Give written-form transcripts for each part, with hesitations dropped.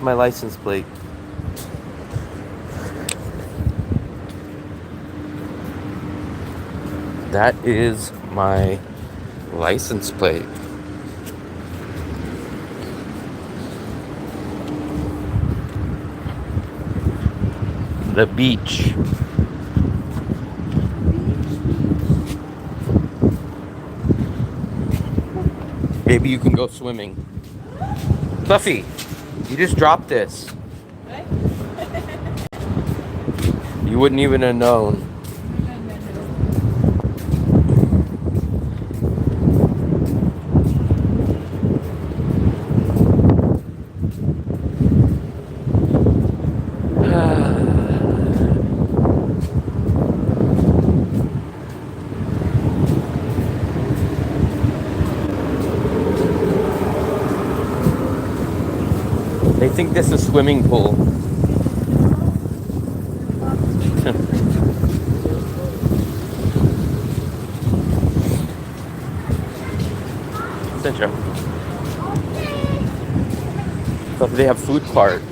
My license plate. That is my license plate. The beach. Maybe you can go swimming. Fluffy, you just dropped this. What? You wouldn't even have known. They think this is a swimming pool. Center. So they have food court.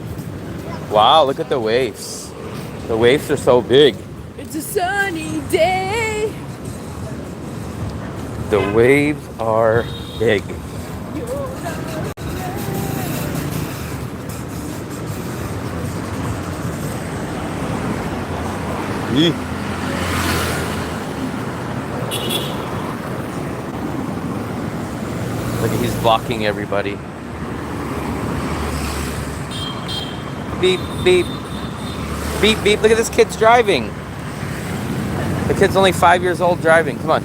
Wow, look at the waves. The waves are so big. It's a sunny day. The waves are big. Eee. Look, he's blocking everybody. Beep, beep. Beep, beep. Look at this kid's driving. The kid's only 5 years old driving. Come on.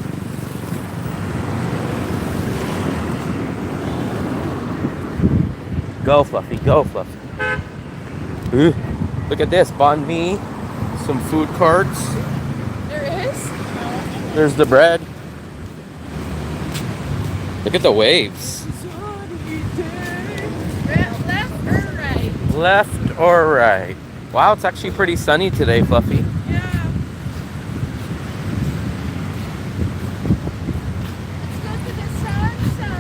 Go, Fluffy. Go, Fluffy. Ooh. Look at this. Banh mi. Some food carts. There is? There's the bread. Look at the waves. Left or right? Left or right? Wow, it's actually pretty sunny today, Fluffy. Yeah. Let's go to the sunset.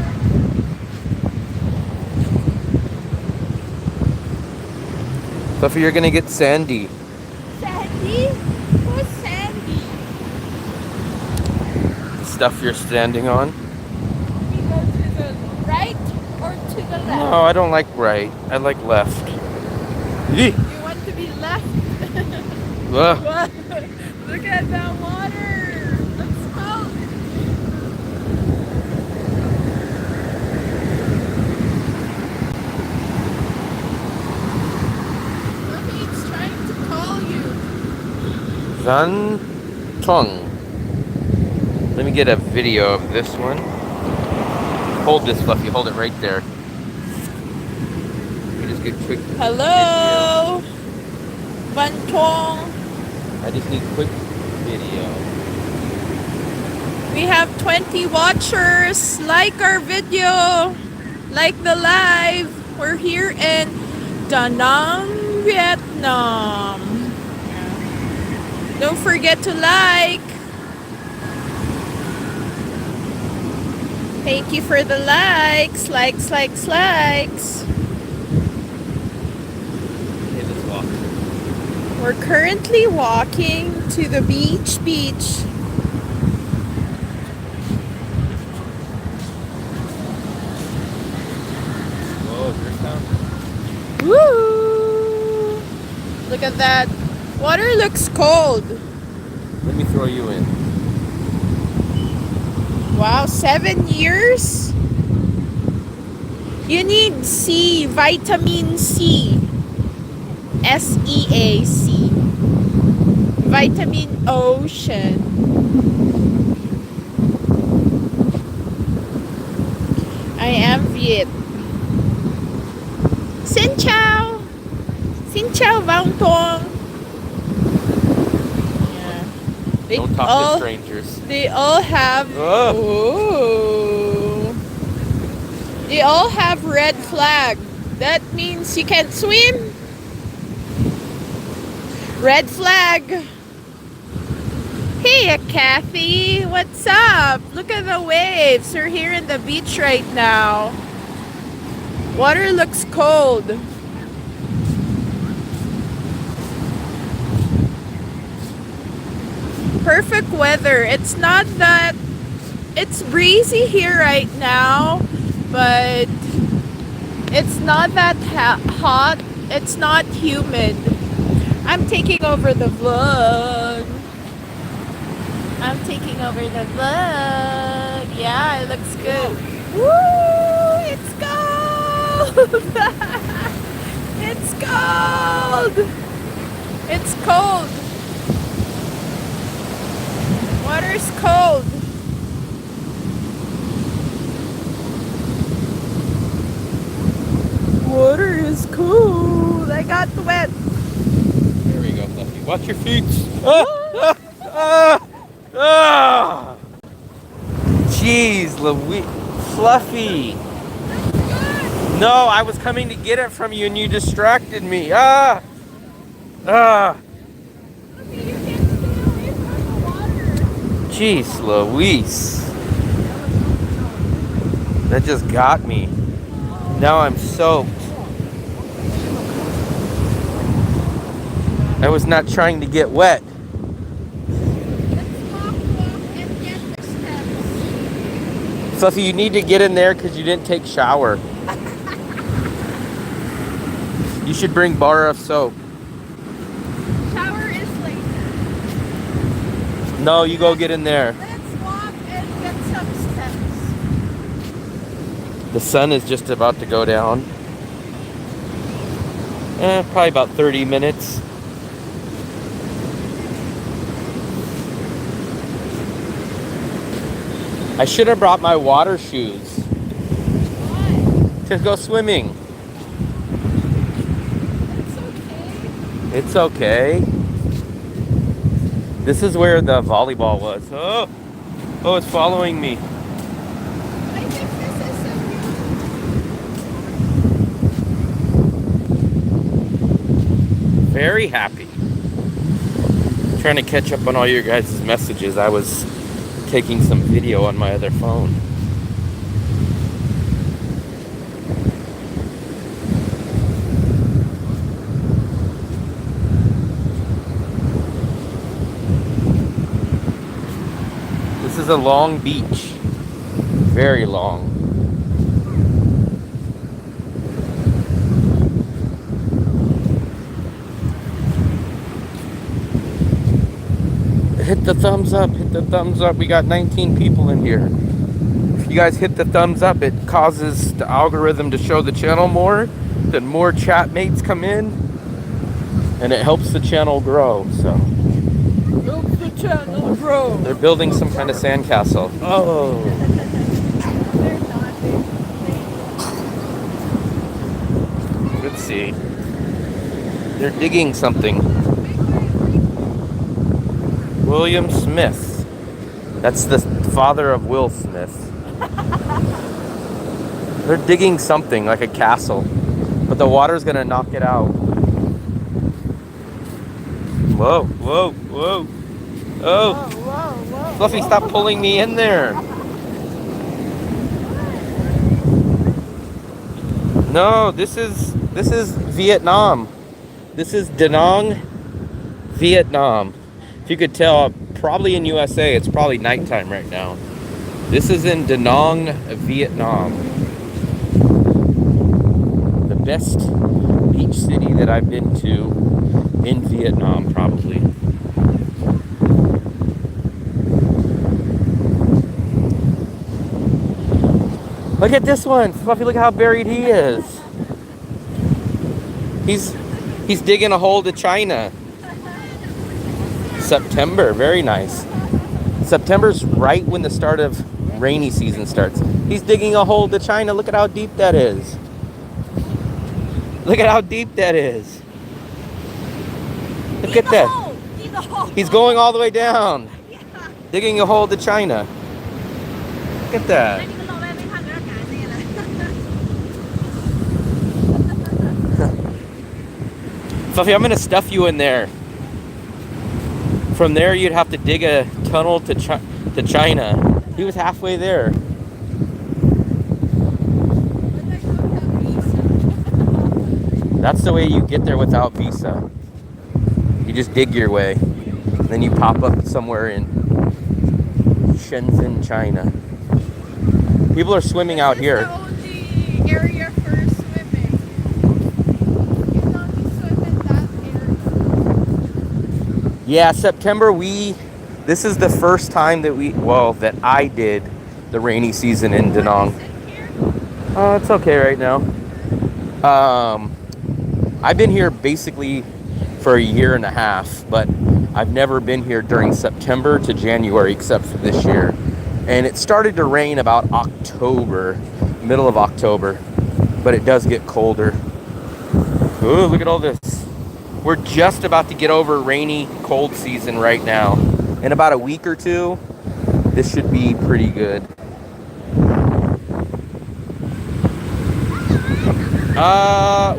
Fluffy, you're gonna get sandy. Sandy? Who's Sandy? The stuff you're standing on. We go to the right or to the left? No, I don't like right. I like left. Eee. You want to be left? Ugh. Look at that water. Let's go. He's trying to call you. Zan Tong. Let me get a video of this one. Hold this, Fluffy. Hold it right there. Let me just get quick. Hello. Bantong. I just need quick video. We have 20 watchers. Like our video. Like the live. We're here in Da Nang, Vietnam. Don't forget to like. Thank you for the likes. Likes, likes, likes. Okay, let's walk. We're currently walking to the beach. Whoa, there's sound. Woo! Look at that. Water looks cold. Let me throw you in. Wow, 7 years? You need C, vitamin C. SEAC. Vitamin Ocean. I am Viet. Xin chào. Xin chào Vang Tuong. Yeah. Don't talk to strangers. They all have. Oh. Oh. They all have red flag. That means you can't swim. Red flag. Hey, Kathy. What's up? Look at the waves. We're here in the beach right now. Water looks cold. perfect weather. It's not that, it's breezy here right now, but it's not that hot. It's not humid. I'm taking over the vlog. I'm taking over the vlog. Yeah, it looks good. Woo! It's cold! It's cold! It's cold. Water's cold. Water is cold. I got wet. There we go, Fluffy. Watch your feet. Ah! Ah! Ah! Jeez, Louise. Fluffy. No, I was coming to get it from you and you distracted me. Ah! Ah! Jeez, Louise. That just got me. Now I'm soaked. I was not trying to get wet. Fluffy, you need to get in there because you didn't take shower. You should bring bar of soap. Shower is later. No, you go get in there. Let's walk and get some steps. The sun is just about to go down. Probably about 30 minutes. I should have brought my water shoes. Why? To go swimming. It's okay. It's okay. This is where the volleyball was. Oh, oh, it's following me. I think this is so Very happy. Trying to catch up on all your guys' messages. I was taking some video on my other phone. This is a long beach. Very long. Hit the thumbs up, hit the thumbs up. We got 19 people in here. If you guys hit the thumbs up, it causes the algorithm to show the channel more. Then more chat mates come in. And it helps the channel grow, so. Help the channel grow. They're building some kind of sandcastle. Oh. Let's see. They're digging something. William Smith. That's the father of Will Smith. They're digging something like a castle, but the water's gonna knock it out. Whoa, whoa, whoa. Oh, Whoa, whoa, whoa. Fluffy, stop pulling me in there. No, this is Vietnam. This is Da Nang, Vietnam. If you could tell, probably in USA, it's probably nighttime right now. This is in Da Nang, Vietnam. The best beach city that I've been to in Vietnam, probably. Look at this one. Fluffy, look how buried he is. He's digging a hole to China. September, very nice. September's right when the start of rainy season starts. He's digging a hole to China. Look at how deep that is. Look at how deep that is. Look at that. He's going all the way down. Digging a hole to China. Look at that. Fluffy, I'm gonna stuff you in there. From there, you'd have to dig a tunnel to China. He was halfway there. That's the way you get there without visa. You just dig your way. Then you pop up somewhere in Shenzhen, China. People are swimming out here. This is the only area for swimming. You can only swim in that area. Yeah, September this is the first time that I did the rainy season in Da Nang. Oh, it's okay right now. I've been here basically for a year and a half, but I've never been here during September to January except for this year. And it started to rain about October, middle of October, but it does get colder. Ooh, look at all this. We're just about to get over rainy, cold season right now. In about a week or two, this should be pretty good.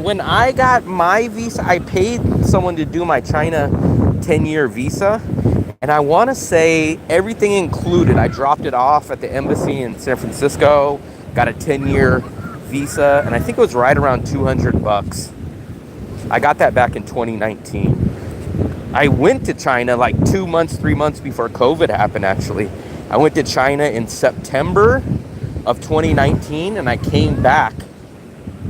When I got my visa, I paid someone to do my China 10-year visa. And I want to say everything included. I dropped it off at the embassy in San Francisco, got a 10-year visa, and I think it was right around $200. I got that back in 2019. I went to China like 2 months, 3 months before COVID happened, actually. I went to China in September of 2019, and I came back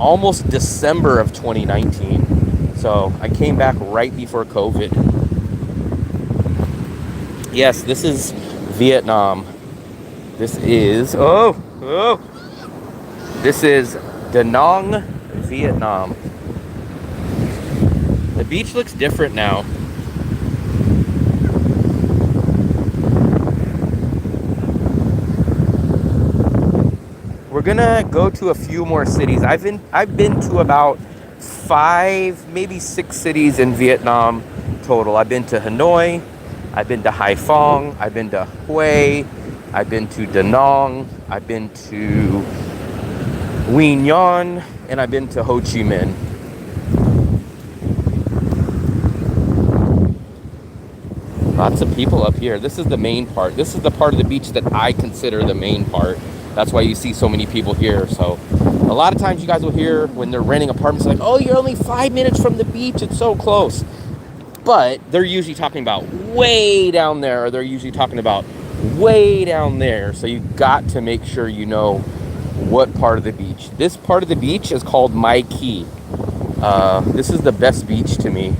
almost December of 2019. So I came back right before COVID. Yes, this is Vietnam. This is, this is Da Nang, Vietnam. The beach looks different now. We're gonna go to a few more cities. I've been to about 5, maybe 6 cities in Vietnam total. I've been to Hanoi, I've been to Haiphong, I've been to Hue, I've been to Da Nang, I've been to Quy Nhon, and I've been to Ho Chi Minh. Lots of people up here. This is the main part. This is the part of the beach that I consider the main part. That's why you see so many people here. So a lot of times you guys will hear when they're renting apartments like, oh, you're only 5 minutes from the beach. It's so close. But they're usually talking about way down there, or they're usually talking about way down there. So you got to make sure you know what part of the beach. This part of the beach is called Mai Key. This is the best beach to me,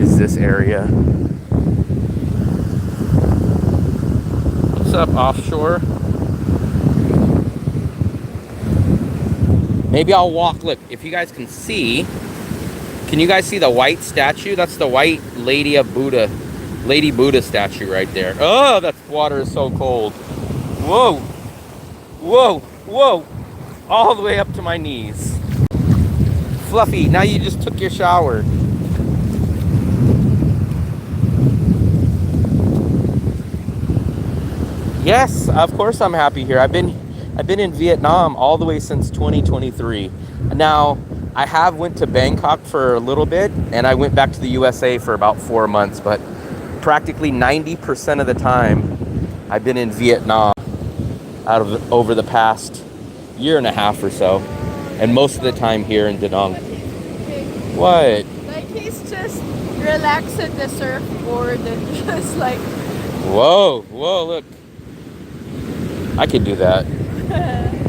is this area. What's up, offshore? Maybe I'll walk. Look, if you guys can see, can you guys see the white statue? That's the white Lady Buddha statue right there. Oh, that water is so cold. Whoa, whoa, whoa. All the way up to my knees. Fluffy, now you just took your shower. Yes, of course I'm happy here. I've been in Vietnam all the way since 2023. Now, I have went to Bangkok for a little bit, and I went back to the USA for about 4 months, but practically 90% of the time I've been in Vietnam over the past year and a half or so, and most of the time here in Da Nang. What? Like he's just relaxing the surfboard and just like... Whoa, look. I could do that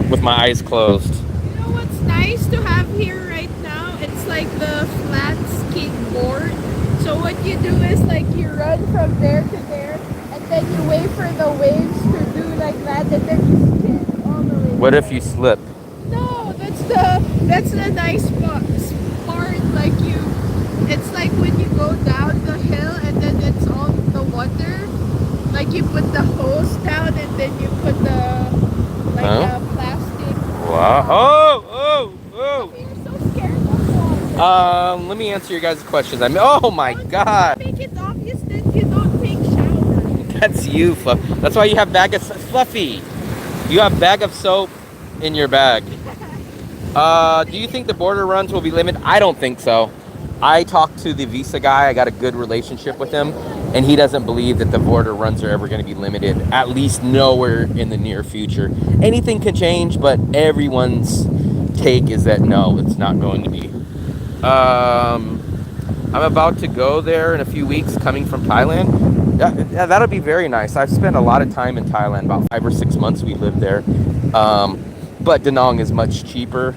with my eyes closed. You know what's nice to have here right now? It's like the flat skateboard. So what you do is like you run from there to there, and then you wait for the waves to do like that, and then you skid all the way. What if you slip? No, that's the nice part. Like it's like when you go down the hill and then it's all the water. Like you put the hose down and then you put the plastic. Wow! Oh! You're so scared of water. Let me answer your guys' questions. Oh my God! Make it obvious that you don't take showers. That's you, Fluff. That's why you have Fluffy. You have bag of soap in your bag. Do you think the border runs will be limited? I don't think so. I talked to the visa guy. I got a good relationship with him, and he doesn't believe that the border runs are ever going to be limited, at least nowhere in the near future. Anything can change, but everyone's take is that no, it's not going to be. I'm about to go there in a few weeks, coming from Thailand. Yeah, that'll be very nice. I've spent a lot of time in Thailand, about 5 or 6 months we lived there. But Da Nang is much cheaper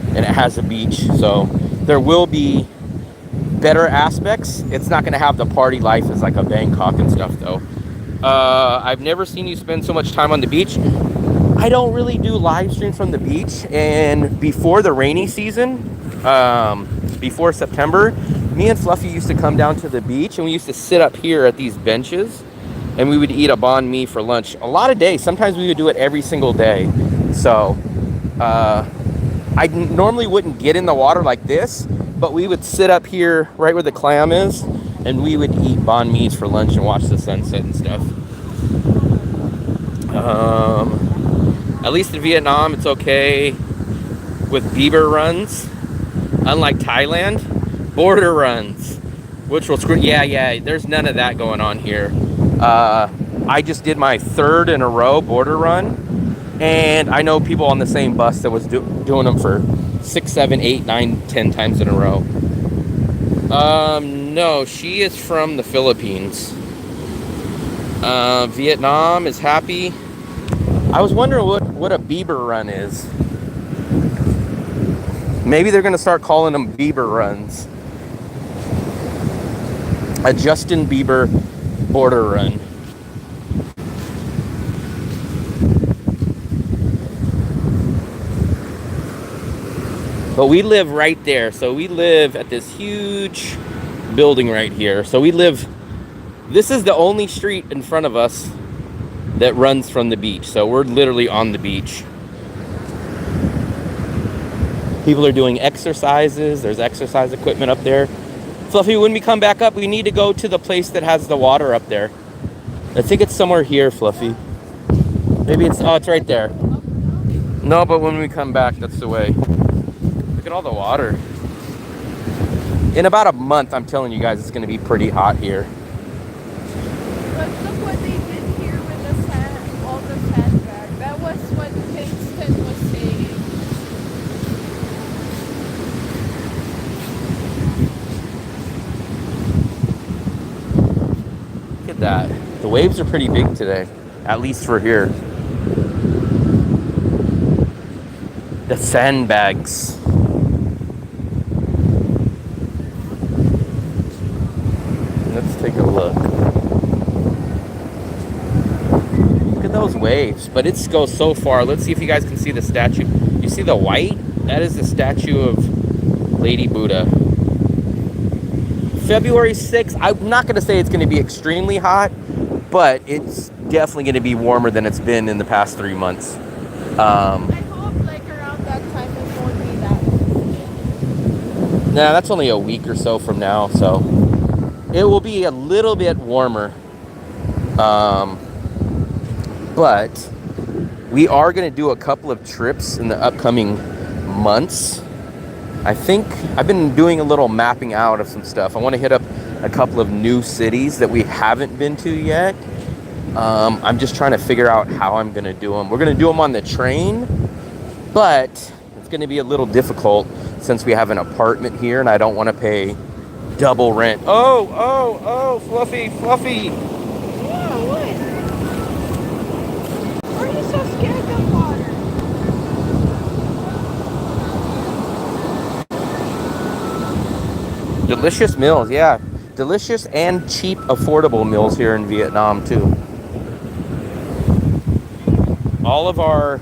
and it has a beach. So there will be better aspects. It's not going to have the party life as like a Bangkok and stuff though. I've never seen you spend so much time on the beach. I don't really do live streams from the beach. And before the rainy season, before September, me and Fluffy used to come down to the beach and we used to sit up here at these benches and we would eat a banh mi for lunch a lot of days. Sometimes we would do it every single day. So I normally wouldn't get in the water like this, but we would sit up here right where the clam is and we would eat banh mi's for lunch and watch the sunset and stuff. At least in Vietnam, it's okay with beaver runs. Unlike Thailand, border runs, which will screw. Yeah, there's none of that going on here. I just did my 3rd in a row border run, and I know people on the same bus that was doing them for 6, 7, 8, 9, 10 times in a row. No, she is from the Philippines. Vietnam is happy. I was wondering what a Bieber run is. Maybe they're going to start calling them Bieber runs. A Justin Bieber border run. But we live right there. So we live at this huge building right here. So we live, this is the only street in front of us that runs from the beach. So we're literally on the beach. People are doing exercises. There's exercise equipment up there. Fluffy, when we come back up, we need to go to the place that has the water up there. I think it's somewhere here, Fluffy. Maybe it's, oh, it's right there. No, but when we come back, that's the way. Look at all the water. In about a month, I'm telling you guys, it's going to be pretty hot here. But look what they did here with the sand, all the sandbag. That was what Kingston was saying. Look at that. The waves are pretty big today, at least for here. The sandbags. Let's take a look. Look at those waves, but it goes so far. Let's see if you guys can see the statue. You see the white? That is the statue of Lady Buddha. February 6th, I'm not going to say it's going to be extremely hot, but it's definitely going to be warmer than it's been in the past 3 months. I hope like around that time it won't be that. Nah, that's only a week or so from now, so it will be a little bit warmer. But we are going to do a couple of trips in the upcoming months. I think I've been doing a little mapping out of some stuff. I want to hit up a couple of new cities that we haven't been to yet. I'm just trying to figure out how I'm going to do them. We're going to do them on the train, but it's going to be a little difficult since we have an apartment here and I don't want to pay double rent. Oh, Fluffy. Yeah, what? Why are you so scared of water? Delicious meals, yeah. Delicious and cheap, affordable meals here in Vietnam too. All of our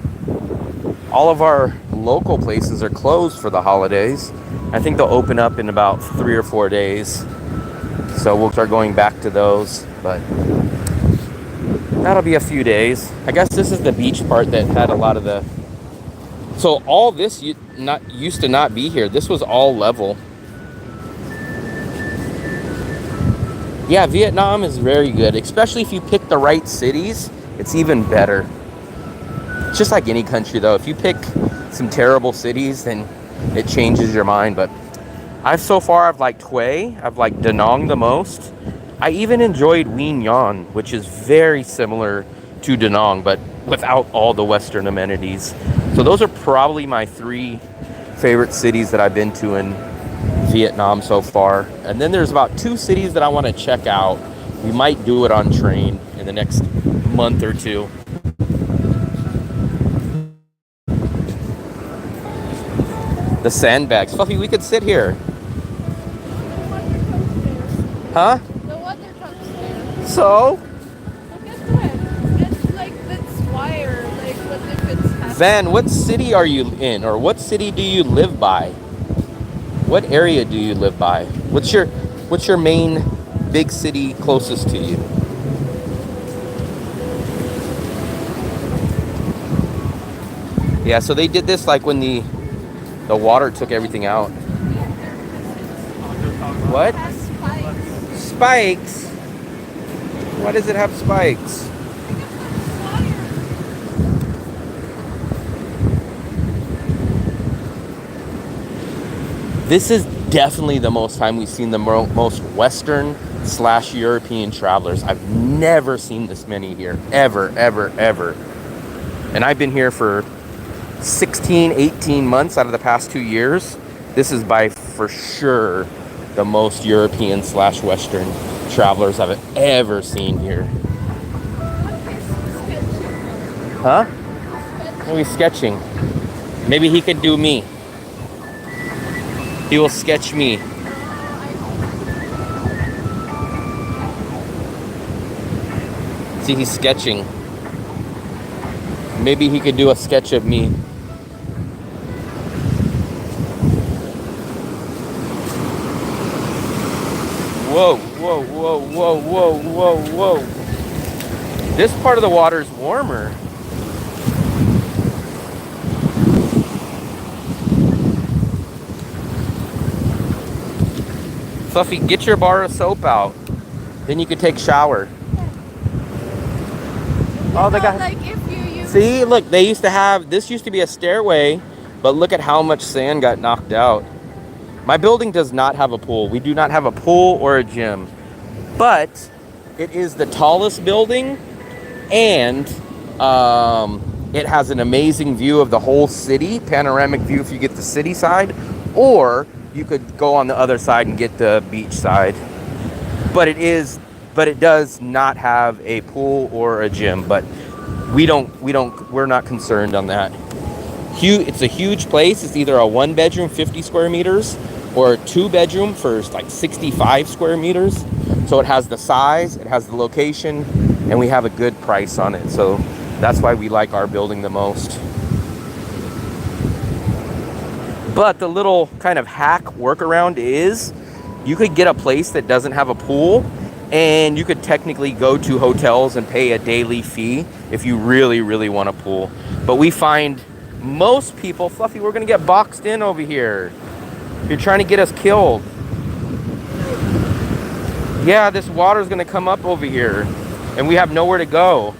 local places are closed for the holidays. I think they'll open up in about 3 or 4 days. So we'll start going back to those, but that'll be a few days. I guess this is the beach part that had a lot of the... So all this used to not be here. This was all level. Yeah, Vietnam is very good, especially if you pick the right cities. It's even better. It's just like any country, though. If you pick some terrible cities, then it changes your mind. But I've liked Hue. I've liked Da Nang the most. I even enjoyed Wien Yan, which is very similar to Da Nang, but without all the Western amenities. So those are probably my 3 favorite cities that I've been to in Vietnam so far. And then there's about 2 cities that I want to check out We might do it on train in the next month or two. The sandbags. Fluffy, we could sit here. Huh? The water comes there. So? Look at that. It's like this wire. Like, what if it's happening? Van, what city are you in? Or what city do you live by? What area do you live by? What's your main big city closest to you? Yeah, so they did this like when the water took everything out. What? It has spikes. Spikes? Why does it have spikes? This is definitely the most time we've seen the most Western / European travelers. I've never seen this many here. Ever, ever, ever. And I've been here for 16, 18 months out of the past 2 years. This is by for sure the most European / Western travelers I've ever seen here. Huh? Maybe sketching. Maybe he could do me. He will sketch me. See, he's sketching. Maybe he could do a sketch of me. Whoa, whoa, whoa, whoa, whoa, whoa, whoa. This part of the water is warmer. Fluffy, get your bar of soap out. Then you could take shower. Oh, they got... Like if you use... See, look, they used to have... This used to be a stairway, but look at how much sand got knocked out. My building does not have a pool. We do not have a pool or a gym. But it is the tallest building, and it has an amazing view of the whole city, panoramic view if you get the city side, or you could go on the other side and get the beach side. But it does not have a pool or a gym, but we're not concerned on that. It's a huge place. It's either a 1-bedroom, 50 square meters, or a 2-bedroom for like 65 square meters. So it has the size, it has the location, and we have a good price on it. So that's why we like our building the most. But the little kind of hack workaround is you could get a place that doesn't have a pool, and you could technically go to hotels and pay a daily fee if you really, really want a pool. But we find most people... Fluffy, we're going to get boxed in over here. You're trying to get us killed. Yeah, this water's going to come up over here, and we have nowhere to go.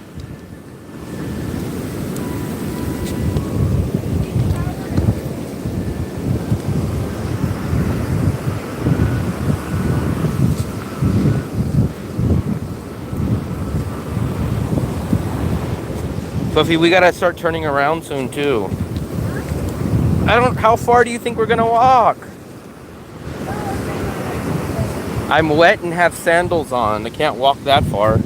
Fluffy, we gotta start turning around soon too. How far do you think we're gonna walk? I'm wet and have sandals on. I can't walk that far.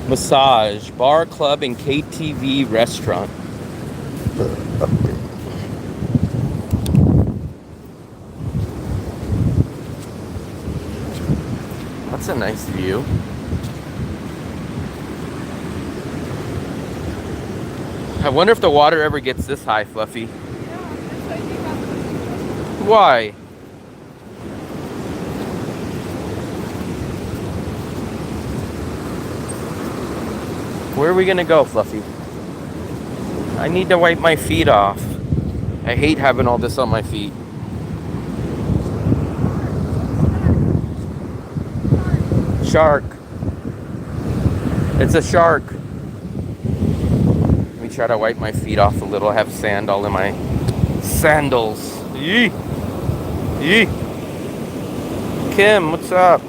Massage, bar, club, and KTV restaurant. That's a nice view. I wonder if the water ever gets this high, Fluffy. Why? Where are we gonna go, Fluffy? I need to wipe my feet off. I hate having all this on my feet. shark. It's a shark. Let me try to wipe my feet off a little. I have sand all in my sandals. Yee. Yee. Kim, what's up?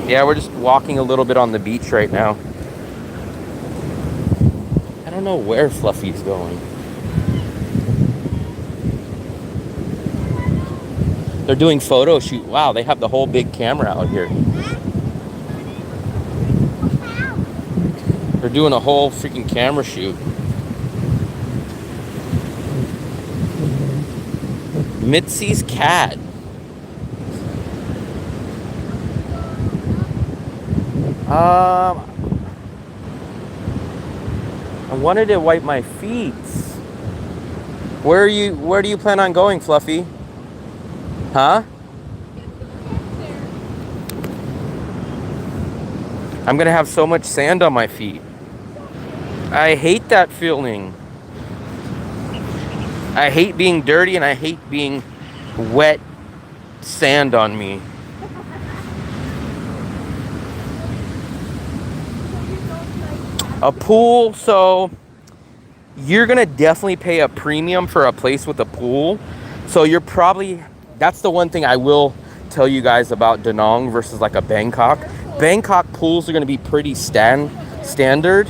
Yeah, we're just walking a little bit on the beach right now. I don't know where Fluffy's going. They're doing photo shoot. Wow, they have the whole big camera out here. They're doing a whole freaking camera shoot. Mitzi's cat. I wanted to wipe my feet. Where do you plan on going, Fluffy? Huh? I'm gonna have so much sand on my feet. I hate that feeling. I hate being dirty and I hate being wet sand on me. A pool, so you're gonna definitely pay a premium for a place with a pool. So you're probably, that's the one thing I will tell you guys about Da Nang versus like a Bangkok. Bangkok pools are gonna be pretty standard.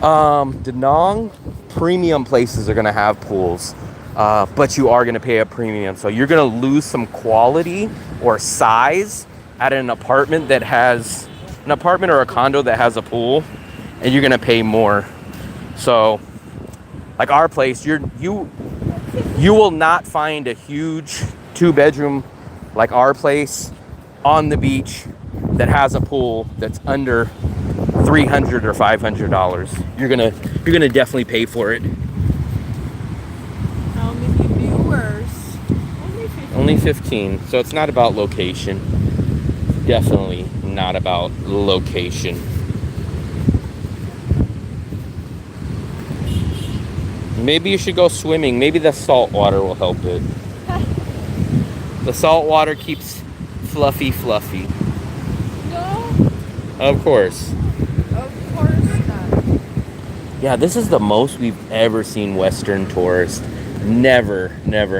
Da Nang premium places are gonna have pools, but you are gonna pay a premium. So you're gonna lose some quality or size at an apartment that has, an apartment or a condo that has a pool, and you're gonna pay more. So like our place, you will not find a huge 2-bedroom like our place on the beach that has a pool that's under $300 or $500. You're gonna definitely pay for it. How many viewers? Only 15. So it's not about location. Definitely not about location. Maybe you should go swimming. Maybe the salt water will help it. The salt water keeps Fluffy fluffy. No. Of course. Of course not. Yeah, this is the most we've ever seen Western tourists. Never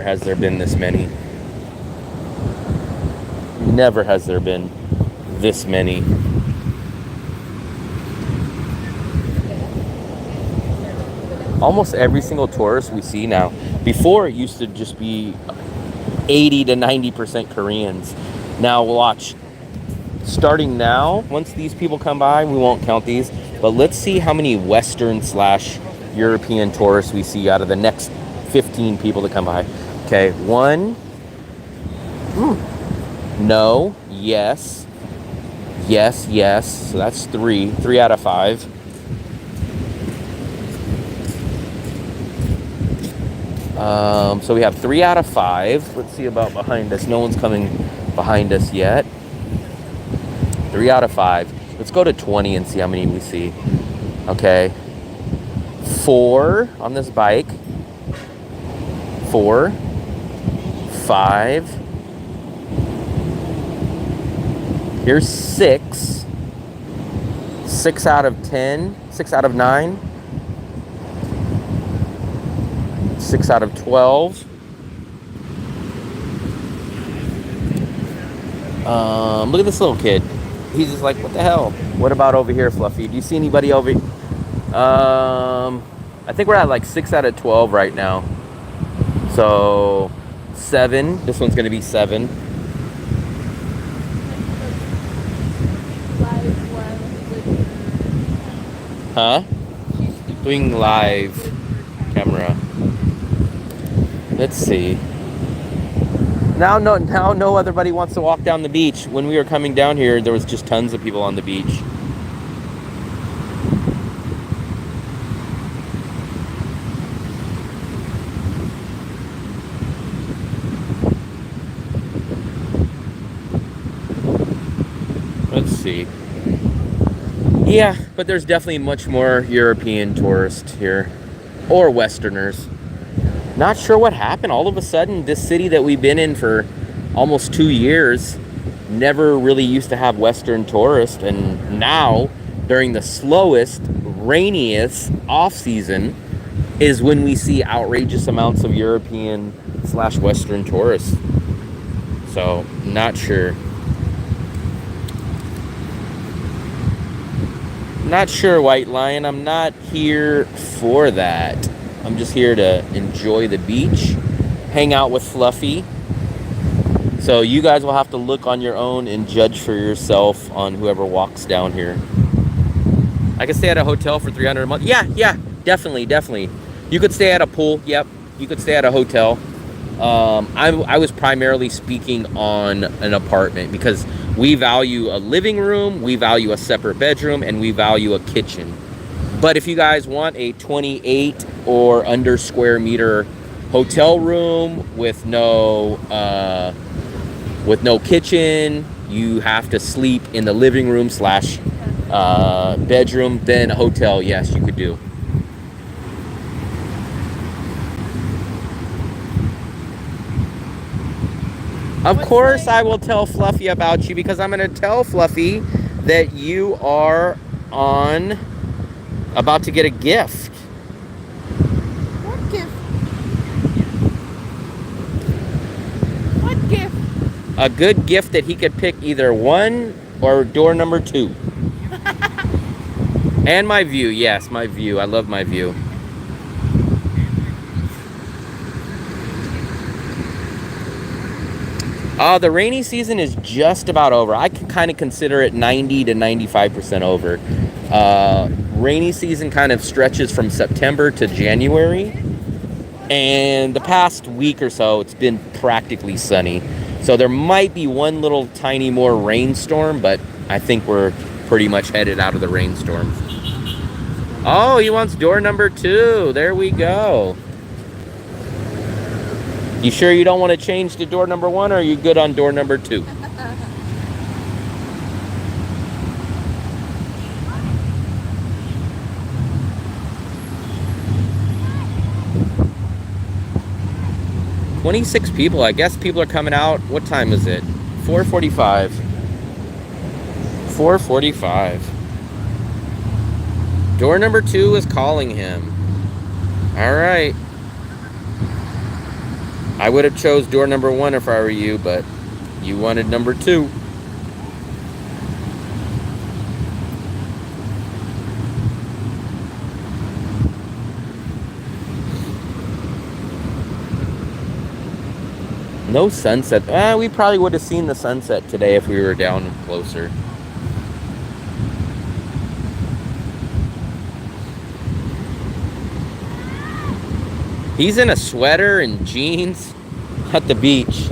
has there been this many. Never has there been this many. Almost every single tourist we see now. Before it used to just be 80 to 90% Koreans. Now watch. Starting now, once these people come by, we won't count these, but let's see how many Western / European tourists we see out of the next 15 people that come by. Okay, 1. No. Yes. Yes, yes. So that's 3. 3 out of 5. So we have 3 out of 5. Let's see about behind us. No one's coming behind us yet. 3 out of 5. Let's go to 20 and see how many we see. Okay. 4 on this bike. 4. 5. Here's 6. 6 out of 10. 6 out of 9. 6 out of 12. Look at this little kid. He's just like, what the hell? What about over here, Fluffy? Do you see anybody over here? I think we're at like 6 out of 12 right now. So 7. This one's gonna be 7. Huh? Doing live camera. Let's see. Now no everybody wants to walk down the beach. When we were coming down here, there was just tons of people on the beach. Let's see. Yeah, but there's definitely much more European tourists here, or Westerners. Not sure what happened. All of a sudden, this city that we've been in for almost 2 years, never really used to have Western tourists, and now during the slowest, rainiest off season is when we see outrageous amounts of European / Western tourists. So, not sure. Not sure, White Lion. I'm not here for that. I'm just here to enjoy the beach, hang out with Fluffy. So you guys will have to look on your own and judge for yourself on whoever walks down here. I could stay at a hotel for $300 a month. Yeah, definitely. You could stay at a pool. Yep, you could stay at a hotel. I was primarily speaking on an apartment because we value a living room, we value a separate bedroom, and we value a kitchen. But if you guys want a 28 or under square meter hotel room with no kitchen, you have to sleep in the living room / bedroom, then a hotel, yes, you could do. Of course I will tell Fluffy about you, because I'm going to tell Fluffy that you are about to get a gift. What gift? What gift? A good gift that he could pick either 1 or door number 2. And my view, yes, my view. I love my view. The rainy season is just about over. I can kind of consider it 90 to 95% over. Rainy season kind of stretches from September to January. And the past week or so, it's been practically sunny. So there might be one little tiny more rainstorm, but I think we're pretty much headed out of the rainstorm. Oh, he wants door number 2. There we go. You sure you don't want to change to door number 1, or are you good on door number 2? $26 people. I guess people are coming out. What time is it? 4:45. 4:45. Door number 2 is calling him. All right. I would have chose door number 1 if I were you, but you wanted number 2. No sunset. We probably would have seen the sunset today if we were down closer. He's in a sweater and jeans at the beach.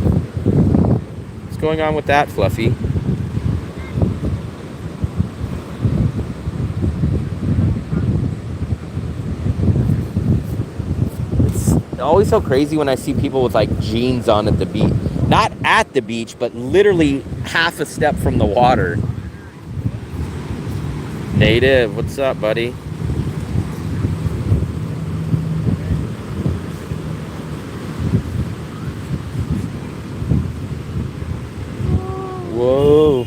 What's going on with that, Fluffy? It's always so crazy when I see people with like jeans on at the beach. Not at the beach, but literally half a step from the water. Native, what's up, buddy? Whoa.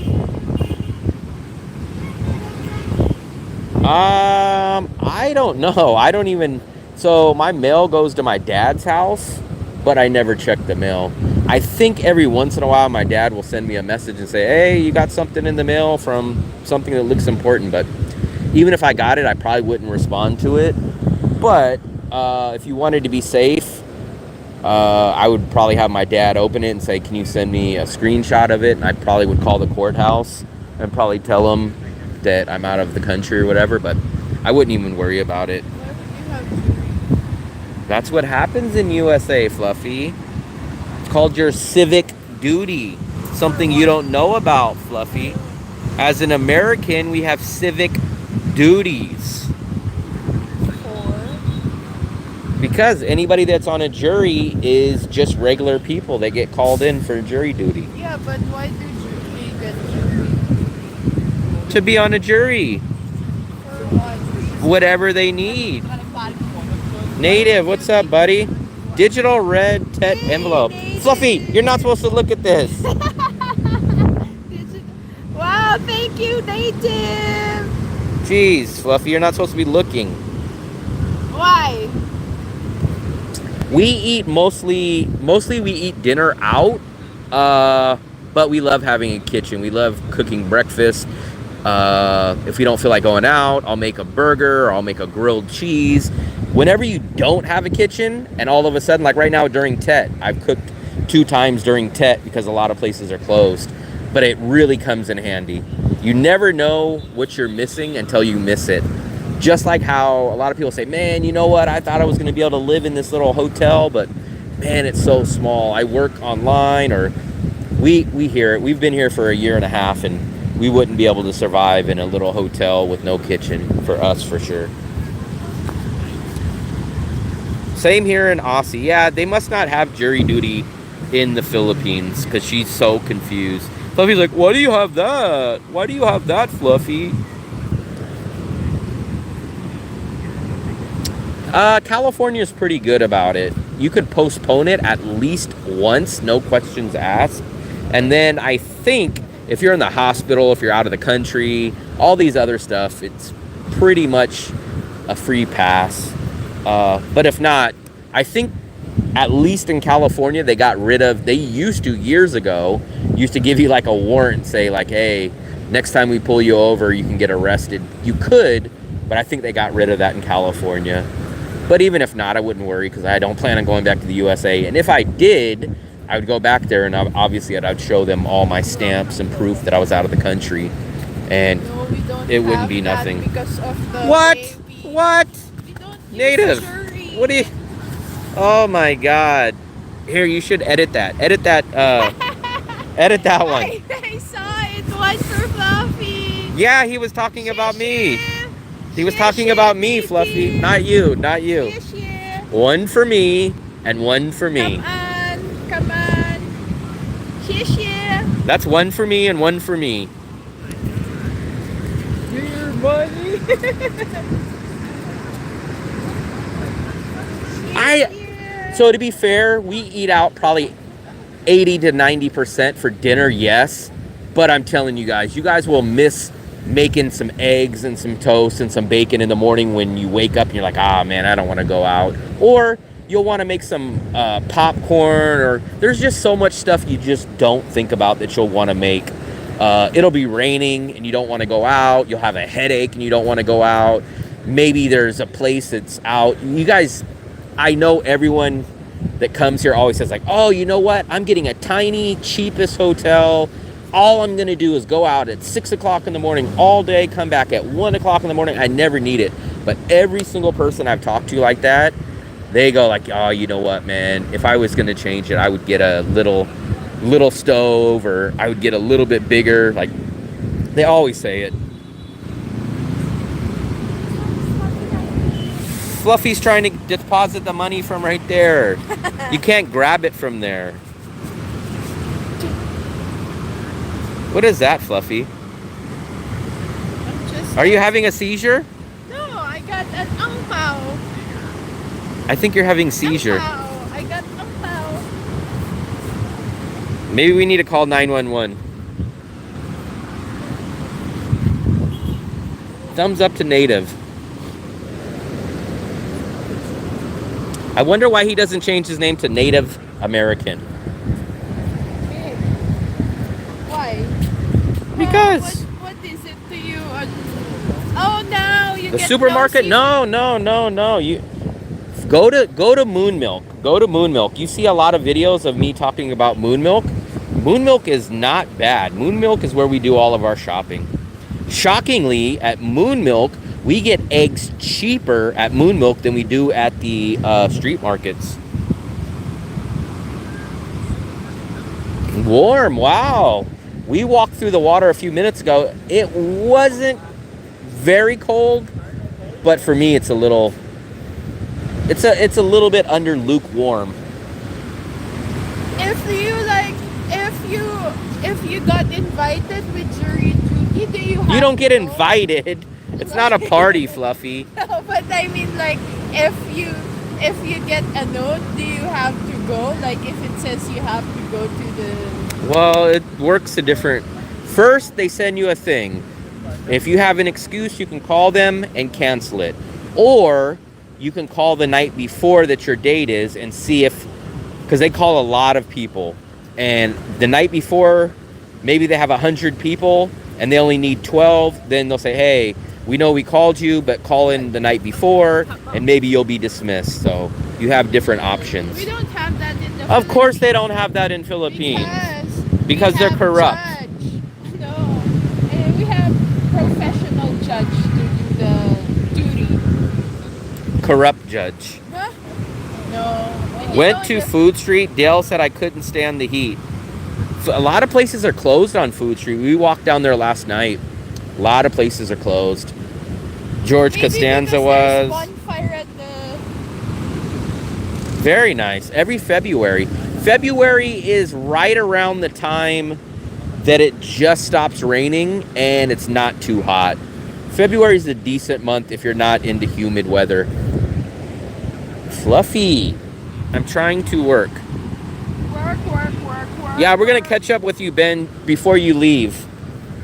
I don't know. I don't even... So my mail goes to my dad's house, but I never check the mail. I think every once in a while my dad will send me a message and say, hey, you got something in the mail from something that looks important. But even if I got it, I probably wouldn't respond to it. But if you wanted to be safe, I would probably have my dad open it and say, can you send me a screenshot of it? And I probably would call the courthouse and probably tell them that I'm out of the country or whatever, but I wouldn't even worry about it. That's what happens in USA, Fluffy. It's called your civic duty. Something you don't know about, Fluffy. As an American, we have civic duties. Because anybody that's on a jury is just regular people. They get called in for jury duty. Yeah, but why do we get jury? To be on a jury. For what? Whatever they need. Native, what's up, buddy? Digital red envelope. Fluffy, you're not supposed to look at this. Oh, thank you, native. Jeez, Fluffy, you're not supposed to be looking. Why? We eat mostly we eat dinner out, but we love having a kitchen. We love cooking breakfast. If we don't feel like going out, I'll make a burger or I'll make a grilled cheese. Whenever you don't have a kitchen, and all of a sudden, like right now during Tet, I've cooked 2 times during Tet because a lot of places are closed, but it really comes in handy. You never know what you're missing until you miss it. Just like how a lot of people say, man, you know what? I thought I was going to be able to live in this little hotel, but man, it's so small. I work online, or we hear it. We've been here for 1.5 years, and we wouldn't be able to survive in a little hotel with no kitchen for us, for sure. Same here in Aussie. Yeah, they must not have jury duty in the Philippines because she's so confused. Fluffy's like, why do you have that? Why do you have that, Fluffy? California's pretty good about it. You could postpone it at least once, no questions asked. And then I think if you're in the hospital, if you're out of the country, all these other stuff, it's pretty much a free pass. But if not, I think at least in California, they used to, years ago, used to give you like a warrant, say like, hey, next time we pull you over, you can get arrested. You could, but I think they got rid of that in California. But even if not, I wouldn't worry because I don't plan on going back to the USA. And if I did, I would go back there and obviously I'd show them all my stamps and proof that I was out of the country. And No, we don't it wouldn't have be that nothing. because of the What? baby. What? We don't use Native. jury. What do you... Oh my God. Here, you should edit that. Edit that one. I saw it was for Fluffy. Yeah, he was talking about me. Share. He was Share, talking share, about me, baby. Fluffy. Not you, not you. Share, share. One for me and one for me. Come on. Share, share. That's one for me and one for me. Your money. So to be fair, we eat out probably 80 to 90% for dinner, yes. But I'm telling you guys will miss making some eggs and some toast and some bacon in the morning when you wake up and you're like, ah, man, I don't want to go out. Or you'll want to make some popcorn, or there's just so much stuff you just don't think about that you'll want to make. It'll be raining and you don't want to go out. You'll have a headache and you don't want to go out. Maybe there's a place that's out. You guys, I know everyone that comes here always says like, oh, you know what? I'm getting a tiny, cheapest hotel. All I'm going to do is go out at 6 o'clock in the morning all day, come back at 1 o'clock in the morning. I never need it. But every single person I've talked to like that, they go like, oh, you know what, man? If I was going to change it, I would get a little stove, or I would get a little bit bigger. Like, they always say it. Fluffy's trying to deposit the money from right there. You can't grab it from there. What is that, Fluffy? Are you having a seizure? No, I got an ang pao. I think you're having seizure. I got ang pao. Maybe we need to call 911. Thumbs up to Native. I wonder why he doesn't change his name to Native American. Why? Because What is it to you? Oh no, you the get supermarket. no. No. You go to Moon Milk. Go to Moon Milk. You see a lot of videos of me talking about Moon Milk. Moon Milk is not bad. Moon Milk is where we do all of our shopping. Shockingly, at Moon Milk, we get eggs cheaper at Moon Milk than we do at the street markets. Warm, wow. We walked through the water a few minutes ago. It wasn't very cold, but for me it's a little bit under lukewarm. If you got invited with jury duty, do you have You don't get to go? invited. It's not a party, Fluffy. No, but I mean, like, if you get a note, do you have to go? Like, if it says you have to go to the... Well, it works a different First, they send you a thing. If you have an excuse, you can call them and cancel it. Or you can call the night before that your date is and see if, because they call a lot of people. And the night before, maybe they have 100 people and they only need 12. Then they'll say, hey, we know we called you, but call in the night before and maybe you'll be dismissed. So you have different options. We don't have that in the Philippines. Of course they don't have that in Philippines. Because they're corrupt. Judge. No. And we have professional judge to do the duty. Corrupt judge. Huh? No. Went to Food Street. Dale said I couldn't stand the heat. So a lot of places are closed on Food Street. We walked down there last night. A lot of places are closed. George Maybe Costanza was. was. Bonfire at the... Very nice. Every February. February is right around the time that it just stops raining and it's not too hot. February is a decent month if you're not into humid weather. Fluffy. I'm trying to work. Work. Yeah, we're going to catch up with you, Ben, before you leave.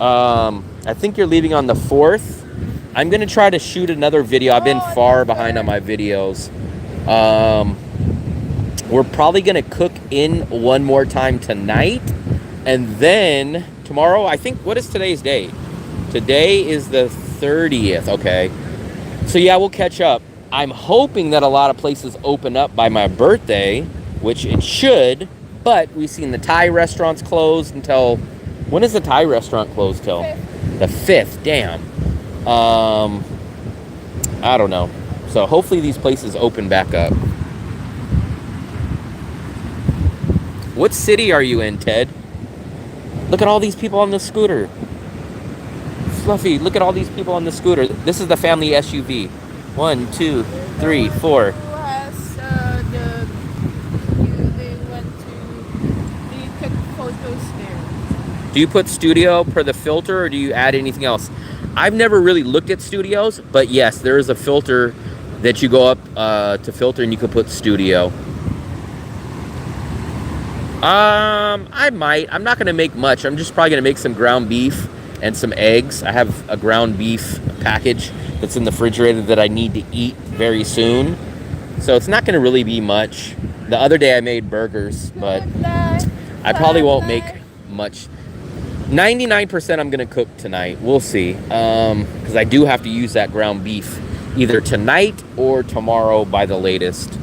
I think you're leaving on the 4th. I'm going to try to shoot another video. I've been far behind on my videos. We're probably going to cook in one more time tonight. And then tomorrow, I think, what is today's date? Today is the 30th. Okay. So yeah, we'll catch up. I'm hoping that a lot of places open up by my birthday, which it should. But we've seen the Thai restaurants closed until... When is the Thai restaurant closed till? The 5th. Damn. I don't know. So hopefully these places open back up. What city are you in, Ted? Look at all these people on the scooter. Fluffy, look at all these people on the scooter. This is the family SUV. 1, 2, 3, 4. They took photos there. Do you put studio per the filter or do you add anything else? I've never really looked at studios, but yes, there is a filter that you go up to filter and you can put studio. I might. I'm not going to make much. I'm just probably going to make some ground beef and some eggs. I have a ground beef package that's in the refrigerator that I need to eat very soon. So it's not going to really be much. The other day I made burgers, but I probably won't make much. 99% I'm going to cook tonight. We'll see. Because I do have to use that ground beef either tonight or tomorrow by the latest.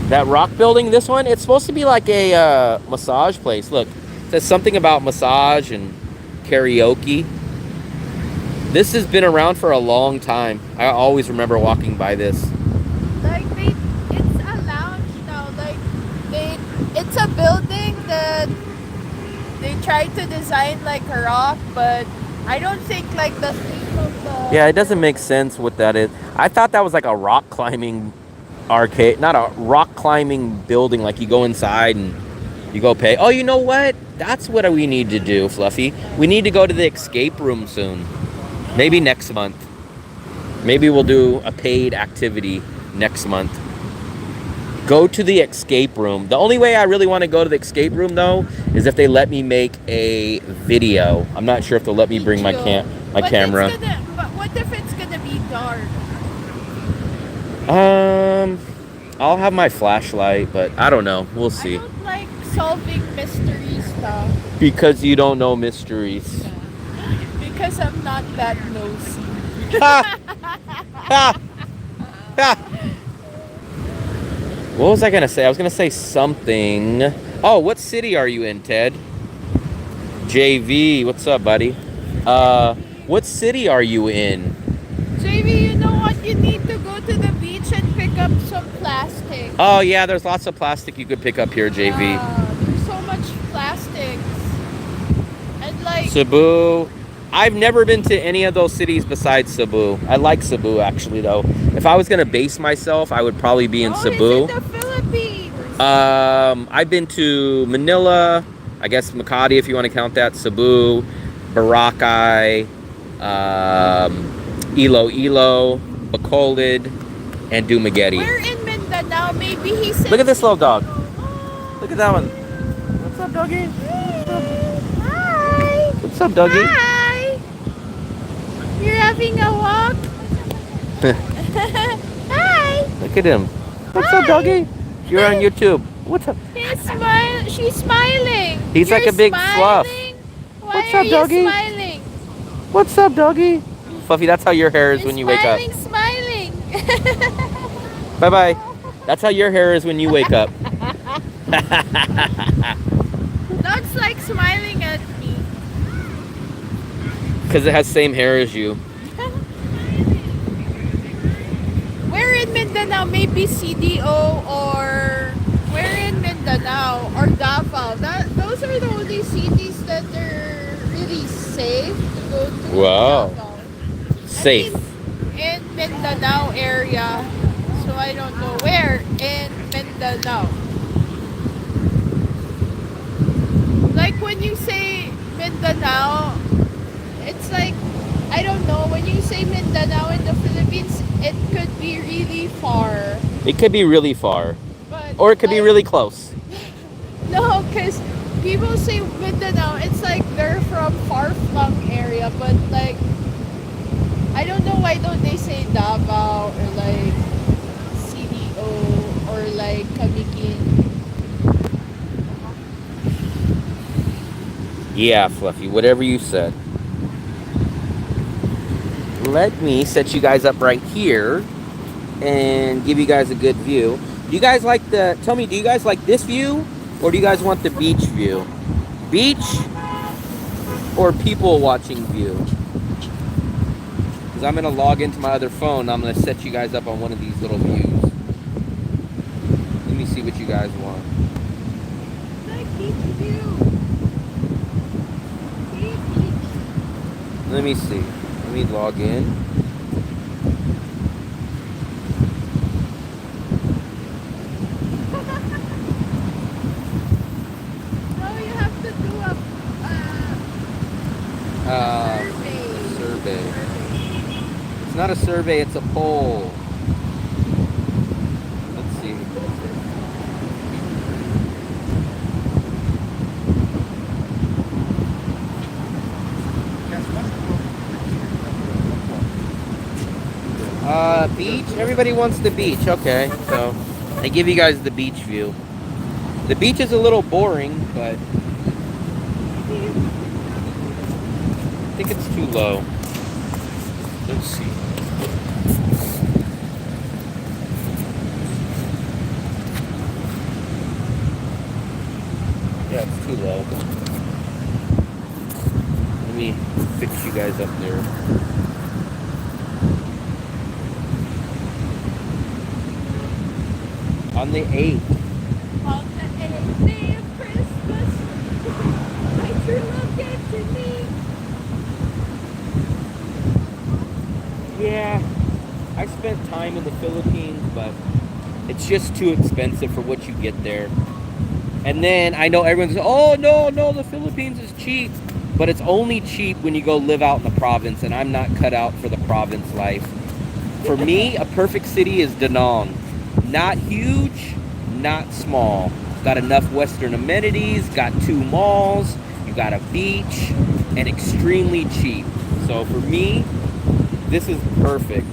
That rock building, this one, it's supposed to be like a massage place. Look, it says something about massage and karaoke. This has been around for a long time. I always remember walking by this. Like it's a lounge now. Like it's a building that they tried to design like a rock, but I don't think like the theme of the... Yeah, it doesn't make sense what that is. I thought that was like a rock climbing arcade, not a rock climbing building, like you go inside and you go pay. Oh, you know what? That's what we need to do, Fluffy. We need to go to the escape room soon. Maybe next month. Maybe we'll do a paid activity next month. Go to the escape room. The only way I really want to go to the escape room, though, is if they let me make a video. I'm not sure if they'll let me bring my camera. But what if it's gonna be dark? I'll have my flashlight, but I don't know. We'll see. I don't like solving mystery stuff. Because you don't know mysteries. Because I'm not that nosy. What was I going to say? I was going to say something. Oh, what city are you in, Ted? JV, what's up, buddy? What city are you in? JV, you know what? You need to go to the beach and pick up some plastic. Oh, yeah, there's lots of plastic you could pick up here, JV. There's so much plastics. And like... Cebu. I've never been to any of those cities besides Cebu. I like Cebu, actually, though. If I was going to base myself, I would probably be in Cebu. It's in the Philippines. I've been to Manila, I guess Makati, if you want to count that, Cebu, Boracay, Iloilo, Bacolod, and Dumaguete. We're in Mindanao. Maybe he said... Look at this little dog. Look at that one. What's up, doggy? What's up, doggy? Hi! You're having a walk? Hi! Look at him. What's up, Hi! doggy? You're on YouTube. What's up? She's smiling. He's You're like a big fluff. smiling? Why What's are up, you doggy? smiling? What's up, doggy? Fluffy, that's how your hair is You're when you wake up. smiling. Bye-bye. That's how your hair is when you wake up. Dog's like smiling at me. Because it has same hair as you. We're in Mindanao, maybe CDO or we're in Mindanao or Davao. Those are the only cities that are really safe to go to. Wow. Davao. Safe. I mean, in Mindanao area. So I don't know where in Mindanao. Like when you say Mindanao, it's like, I don't know, when you say Mindanao in the Philippines, it could be really far. It could be really far. But Or it could be like, really close. No, because people say Mindanao, it's like they're from far-flung area, but like, I don't know why don't they say Davao or like CDO or like Camiguin. Yeah, Fluffy, whatever you said. Let me set you guys up right here and give you guys a good view. Do you guys like tell me, do you guys like this view or do you guys want the beach view? Beach or people watching view? Because I'm going to log into my other phone and I'm going to set you guys up on one of these little views. Let me see what you guys want. Like beach view. Beach. Let me see. Let me log in. No, you have to do a Survey. It's not a survey, it's a poll. Let's see. Beach? Everybody wants the beach. Okay, so I give you guys the beach view. The beach is a little boring, but I think it's too low. Let's see. Yeah, it's too low. Let me fix you guys up there. On the 8th. On the 8th day of Christmas, my true love gave to me. Yeah, I spent time in the Philippines, but it's just too expensive for what you get there. And then I know everyone's, oh no, the Philippines is cheap. But it's only cheap when you go live out in the province, and I'm not cut out for the province life. For me, a perfect city is Da Nang. Not huge, not small. Got enough Western amenities, got 2 malls, you got a beach, and extremely cheap. So for me, this is perfect.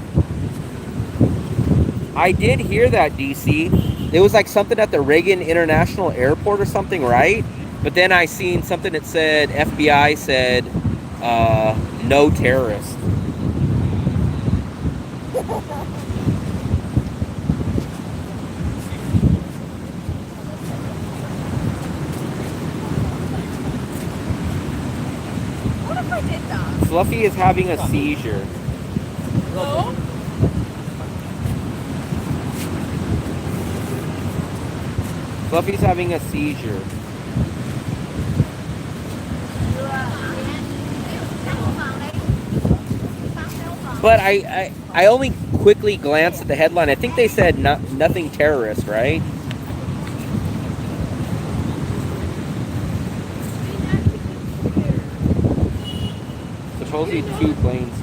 I did hear that, DC. It was like something at the Reagan International Airport or something, right? But then I seen something that said, FBI said, no terrorists. What if I did that? Fluffy is having a seizure. No? Fluffy's having a seizure. But I only quickly glanced at the headline. I think they said nothing terrorist, right? Supposedly 2 planes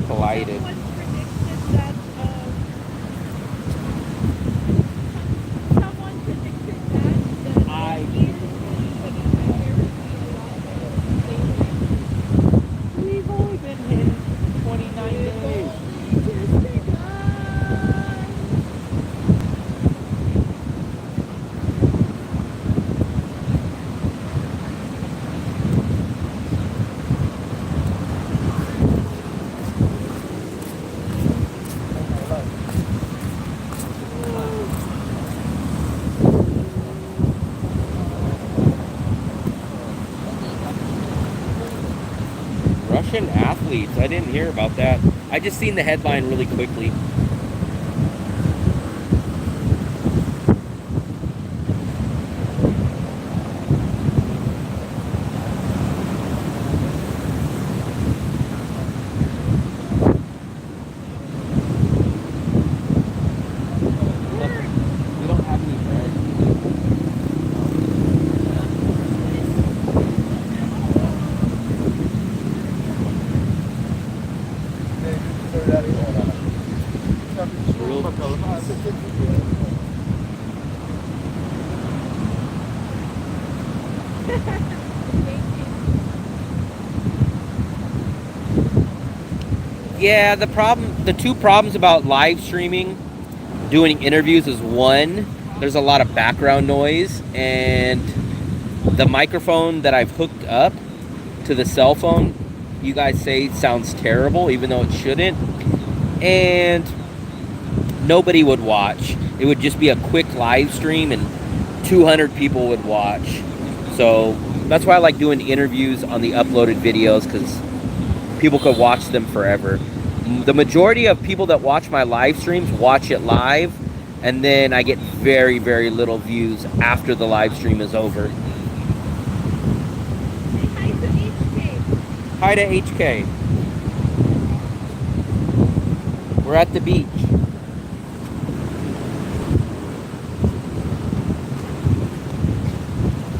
collided. Someone predicted that. Someone predicted that. I Russian athletes. I didn't hear about that. I just seen the headline really quickly. We don't have any bread. Yeah, the two problems about live streaming, doing interviews is one, there's a lot of background noise, and the microphone that I've hooked up to the cell phone, you guys say sounds terrible, even though it shouldn't, and nobody would watch. It would just be a quick live stream and 200 people would watch. So that's why I like doing interviews on the uploaded videos, because people could watch them forever. The majority of people that watch my live streams watch it live, and then I get very, very little views after the live stream is over. Hi to HK. Hi to HK. We're at the beach.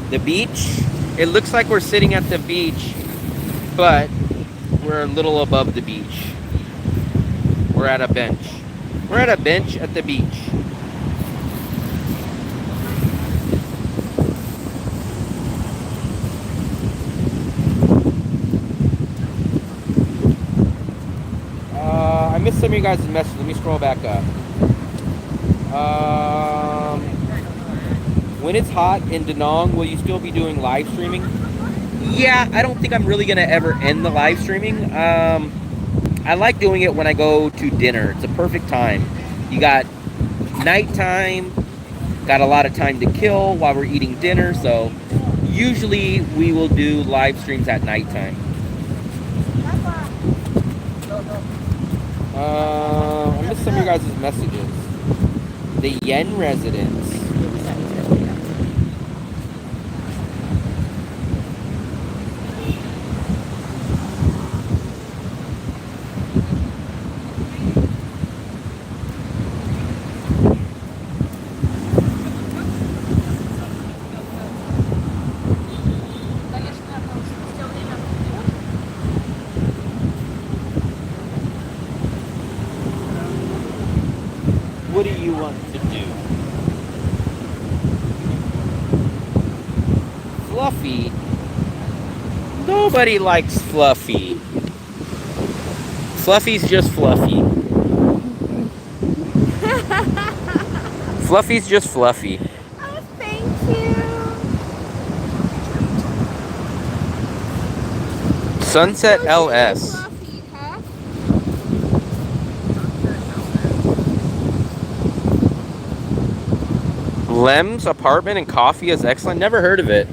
The beach, it looks like we're sitting at the beach, but we're a little above the beach. We're at a bench. We're at a bench at the beach. I missed some of you guys' messages. Let me scroll back up. When it's hot in Da Nang, will you still be doing live streaming? Yeah, I don't think I'm really going to ever end the live streaming. I like doing it when I go to dinner. It's a perfect time. You got nighttime, got a lot of time to kill while we're eating dinner, so usually we will do live streams at nighttime. I missed some of you guys' messages. The Yen residence. What do you want to do? Fluffy? Nobody likes Fluffy. Fluffy's just Fluffy. Fluffy's just Fluffy. Oh, thank you. Sunset LS. Fluffy, huh? Lem's apartment and coffee is excellent. Never heard of it.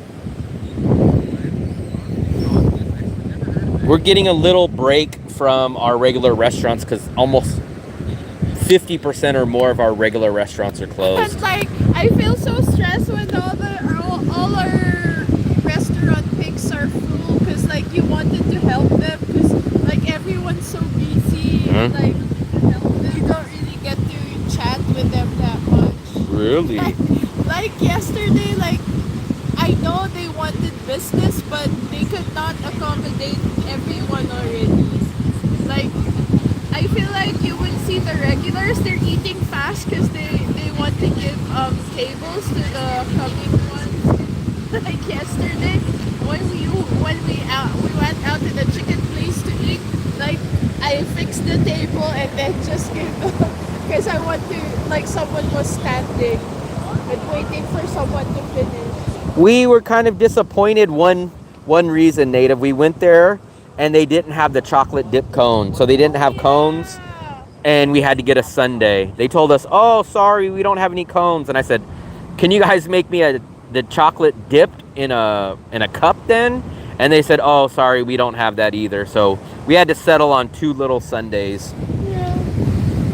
We're getting a little break from our regular restaurants because almost 50% or more of our regular restaurants are closed. But like, I feel so stressed when all our restaurant picks are full, because like you wanted to help them, because like everyone's so busy, and like help them. You don't really get to chat with them that much. Really? Like yesterday, like I know they wanted business, but they could not accommodate everyone already. Like, I feel like you would see the regulars, they're eating fast because they want to give tables to the coming ones. Like yesterday, when we went out to the chicken place to eat, like I fixed the table and then just gave them, because I want to, like someone was standing and waiting for someone to finish. We were kind of disappointed one reason, Native. We went there and they didn't have the chocolate dip cone. So they didn't have cones and we had to get a sundae. They told us, oh, sorry, we don't have any cones. And I said, can you guys make me the chocolate dipped in a cup then? And they said, oh, sorry, we don't have that either. So we had to settle on 2 little sundaes. Yeah.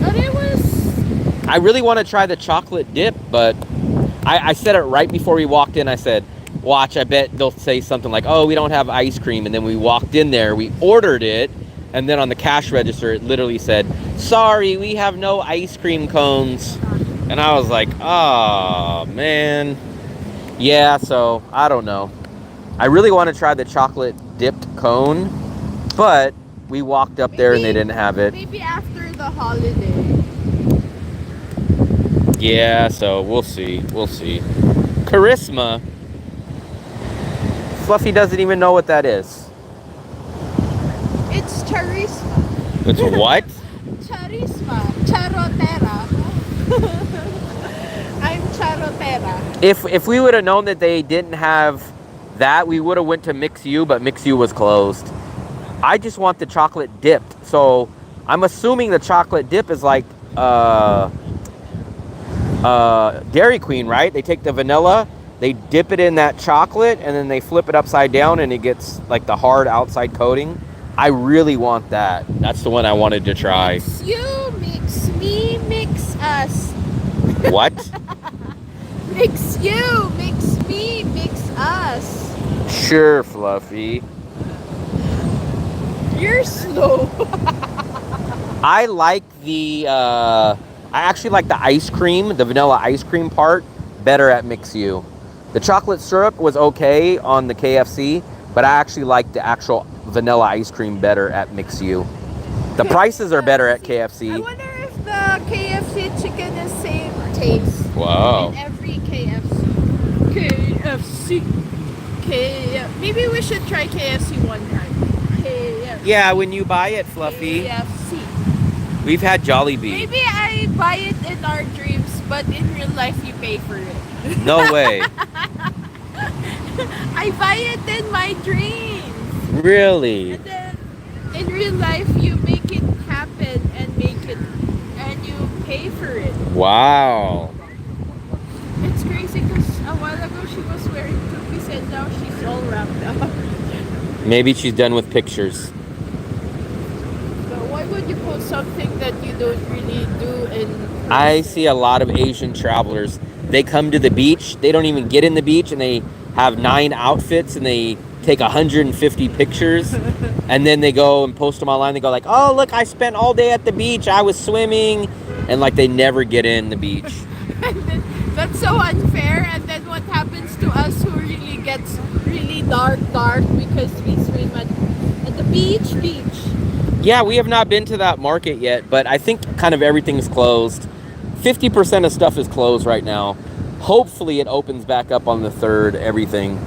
But it was... I really want to try the chocolate dip, but I said it right before we walked in. I said, watch, I bet they'll say something like, oh, we don't have ice cream. And then we walked in there, we ordered it. And then on the cash register, it literally said, sorry, we have no ice cream cones. And I was like, oh, man. Yeah, so I don't know. I really want to try the chocolate dipped cone, but we walked up there and they didn't have it. Maybe after the holiday. Yeah, so we'll see. We'll see. Charisma. Fluffy doesn't even know what that is. It's charisma. It's what? Charisma. Charotera. I'm charotera. If we would have known that they didn't have that, we would have went to Mix U, but Mix U was closed. I just want the chocolate dipped. So I'm assuming the chocolate dip is like Dairy Queen, right? They take the vanilla, they dip it in that chocolate, and then they flip it upside down and it gets like the hard outside coating. I really want that. That's the one I wanted to try. Mix you, mix me, mix us. What? Mix you, mix me, mix us. Sure, Fluffy. You're slow. I like the, I actually like the ice cream, the vanilla ice cream part, better at Mix U. The chocolate syrup was okay on the KFC, but I actually like the actual vanilla ice cream better at Mix U. The prices are better at KFC. I wonder if the KFC chicken is same taste. Wow. In every KFC. Maybe we should try KFC one time. KFC. Yeah, when you buy it, Fluffy. KFC. We've had Jollibee. Maybe I buy it in our dreams, but in real life you pay for it. No way. I buy it in my dreams. Really? And then in real life you make it happen and you pay for it. Wow. It's crazy because a while ago she was wearing two-piece and now she's all wrapped up. Maybe she's done with pictures. But why would you post something that you don't really do in... I see a lot of Asian travelers. They come to the beach. They don't even get in the beach and they have 9 outfits and they take 150 pictures and then they go and post them online. They go like, oh, look, I spent all day at the beach. I was swimming. And like they never get in the beach. That's so unfair. And then what happens to us who really gets really dark because we swim at the beach? Yeah, we have not been to that market yet, but I think kind of everything's closed. 50% of stuff is closed right now. Hopefully it opens back up on the 3rd, everything.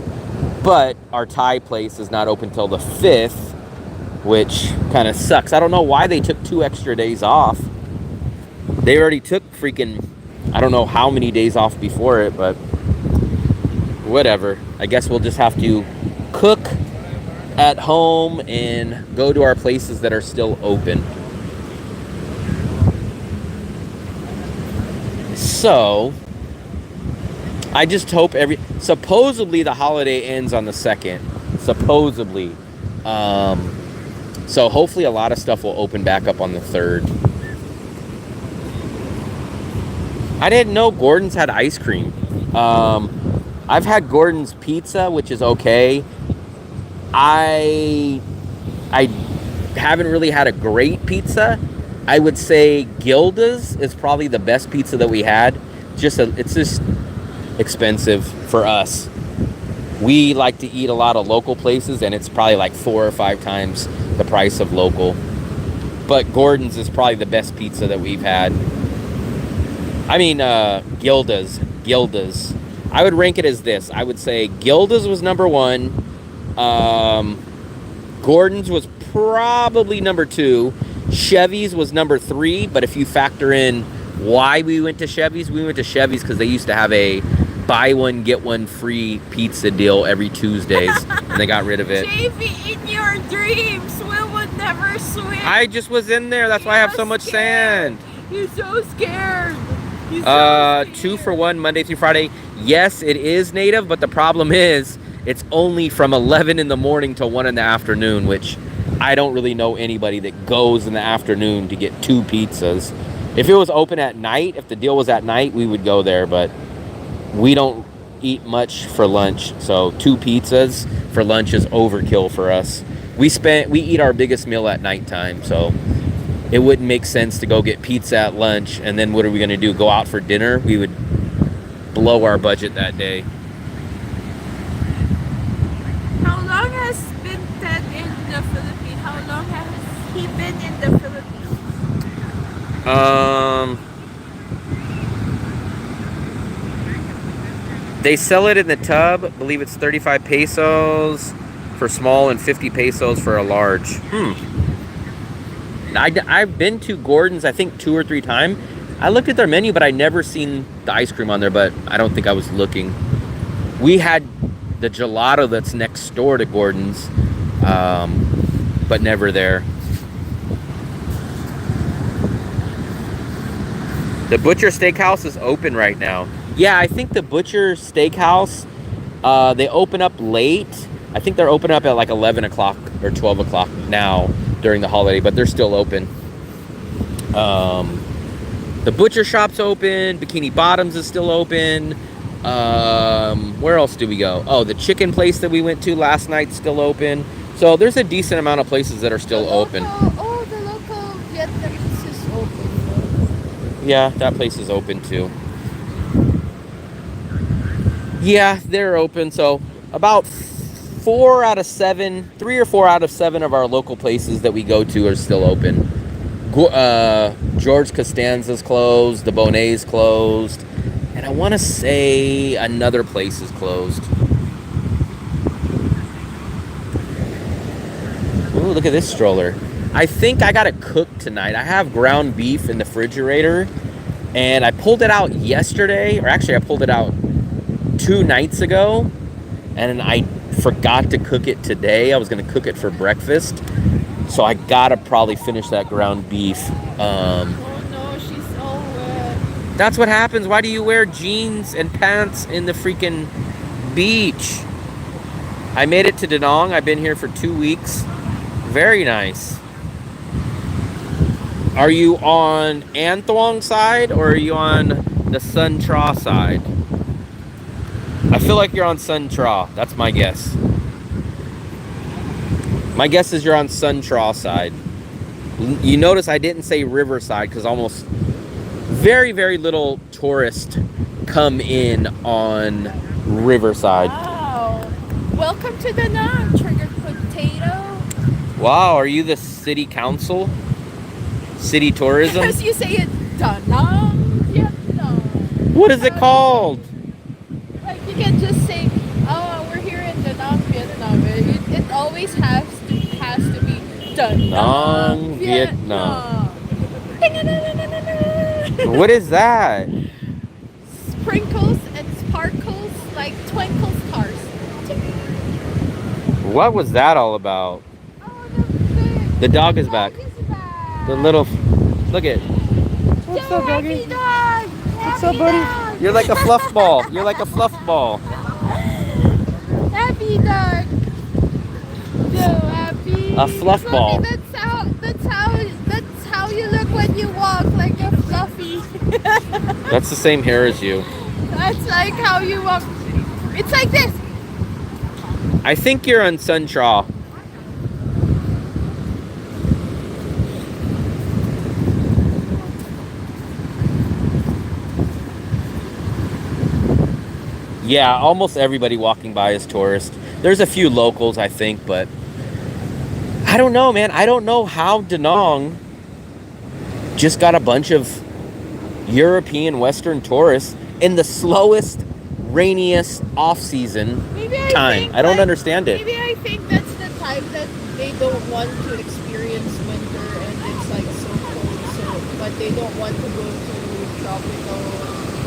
But our Thai place is not open till the 5th, which kind of sucks. I don't know why they took 2 extra days off. They already took freaking, I don't know how many days off before it, but whatever. I guess we'll just have to cook at home and go to our places that are still open. So I just hope supposedly the holiday ends on the 2nd. Supposedly. So hopefully a lot of stuff will open back up on the 3rd. I didn't know Gordon's had ice cream. I've had Gordon's pizza, which is okay. I haven't really had a great pizza. I would say Gilda's is probably the best pizza that we had. It's just expensive for us. We like to eat a lot of local places, and it's probably like 4 or 5 times the price of local. But Gordon's is probably the best pizza that we've had. I mean, Gilda's. I would rank it as this. I would say Gilda's was number 1. Gordon's was probably number 2. Chevy's was number 3. But if you factor in why we went to Chevy's because they used to have a buy one, get one free pizza deal every Tuesdays. And they got rid of it. JV, in your dreams, we would never swim. I just was in there. That's why I have so much sand. You're so scared. 2 for 1 Monday through Friday. Yes, it is native, but the problem is it's only from 11 in the morning till 1 in the afternoon, which I don't really know anybody that goes in the afternoon to get 2 pizzas. If it was open at night, if the deal was at night, we would go there, but we don't eat much for lunch, so 2 pizzas for lunch is overkill for us. We eat our biggest meal at nighttime, so it wouldn't make sense to go get pizza at lunch, and then what are we going to do, go out for dinner? We would blow our budget that day. How long has been Ted in the Philippines? How long has he been in the Philippines? They sell it in the tub. I believe it's 35 pesos for small and 50 pesos for a large. I've been to Gordon's, I think 2 or 3 times. I looked at their menu, but I never seen the ice cream on there, but I don't think I was looking. We had the gelato that's next door to Gordon's, but never there. The Butcher Steakhouse is open right now. Yeah, I think the Butcher Steakhouse, they open up late. I think they're open up at like 11 o'clock or 12 o'clock now during the holiday, but they're still open. The butcher shop's open. Bikini Bottoms is still open. Where else do we go? Oh, the chicken place that we went to last night's still open. So there's a decent amount of places that are still open. Oh, the local Vietnamese is open. Yeah, that place is open too. Yeah, they're open. So about 3 or 4 out of 7 of our local places that we go to are still open. George Costanza's closed, the Bonet's closed, and I want to say another place is closed. Ooh, look at this stroller. I think I gotta cook tonight. I have ground beef in the refrigerator, and I pulled it out yesterday, or actually I pulled it out 2 nights ago, and I forgot to cook it today. I was gonna cook it for breakfast, so I gotta probably finish that ground beef. Oh no, she's all wet. That's what happens. Why do you wear jeans and pants in the freaking beach? I made it to Da Nang. I've been here for 2 weeks. Very nice. Are you on An Thuong side or are you on the Sun Tra side? I feel like you're on Sun Tra. That's my guess. My guess is you're on Sun Tra side. You notice I didn't say Riverside because almost very, very little tourists come in on Riverside. Wow. Welcome to Da Nang, Triggered Potato. Wow, are you the city council? City tourism? Because you say it Da Nang, Vietnam. What is it called? Like you can just say, oh, we're here in Da Nang, Vietnam. It always has to be Da Nang, Vietnam. What is that? Sprinkles and sparkles like twinkle stars. What was that all about? Oh, The dog is back. back. The little, look at. What's up, doggy? Dog. What's up, buddy? You're like a fluff ball. You're like a fluff ball. Happy dog. So happy. A fluff ball. That's how you look when you walk, like a fluffy. That's the same hair as you. That's like how you walk. It's like this. I think you're on Sun Tra. Yeah, almost everybody walking by is tourist. There's a few locals, I think, but I don't know, man. I don't know how Da Nang just got a bunch of European Western tourists in the slowest, rainiest off-season time. I don't understand it. Maybe I think that's the time that they don't want to experience winter and it's like so cold, but they don't want to go to tropical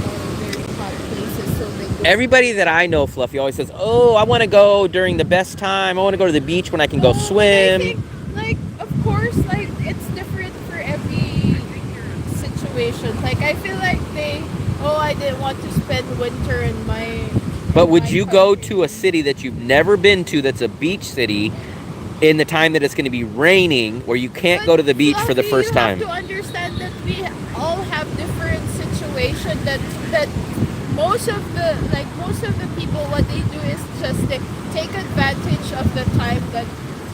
or very hot places, so they go. Everybody that I know, Fluffy, always says, oh, I want to go during the best time. I want to go to the beach when I can go swim. I think, like, of course, like, it's different for every situation. Like, I feel like I didn't want to spend winter in But would you go to a city that you've never been to that's a beach city in the time that it's going to be raining where you can't go to the beach for the first time? You have to understand that we all have different situations that most of the people, what they do is just take advantage of the time that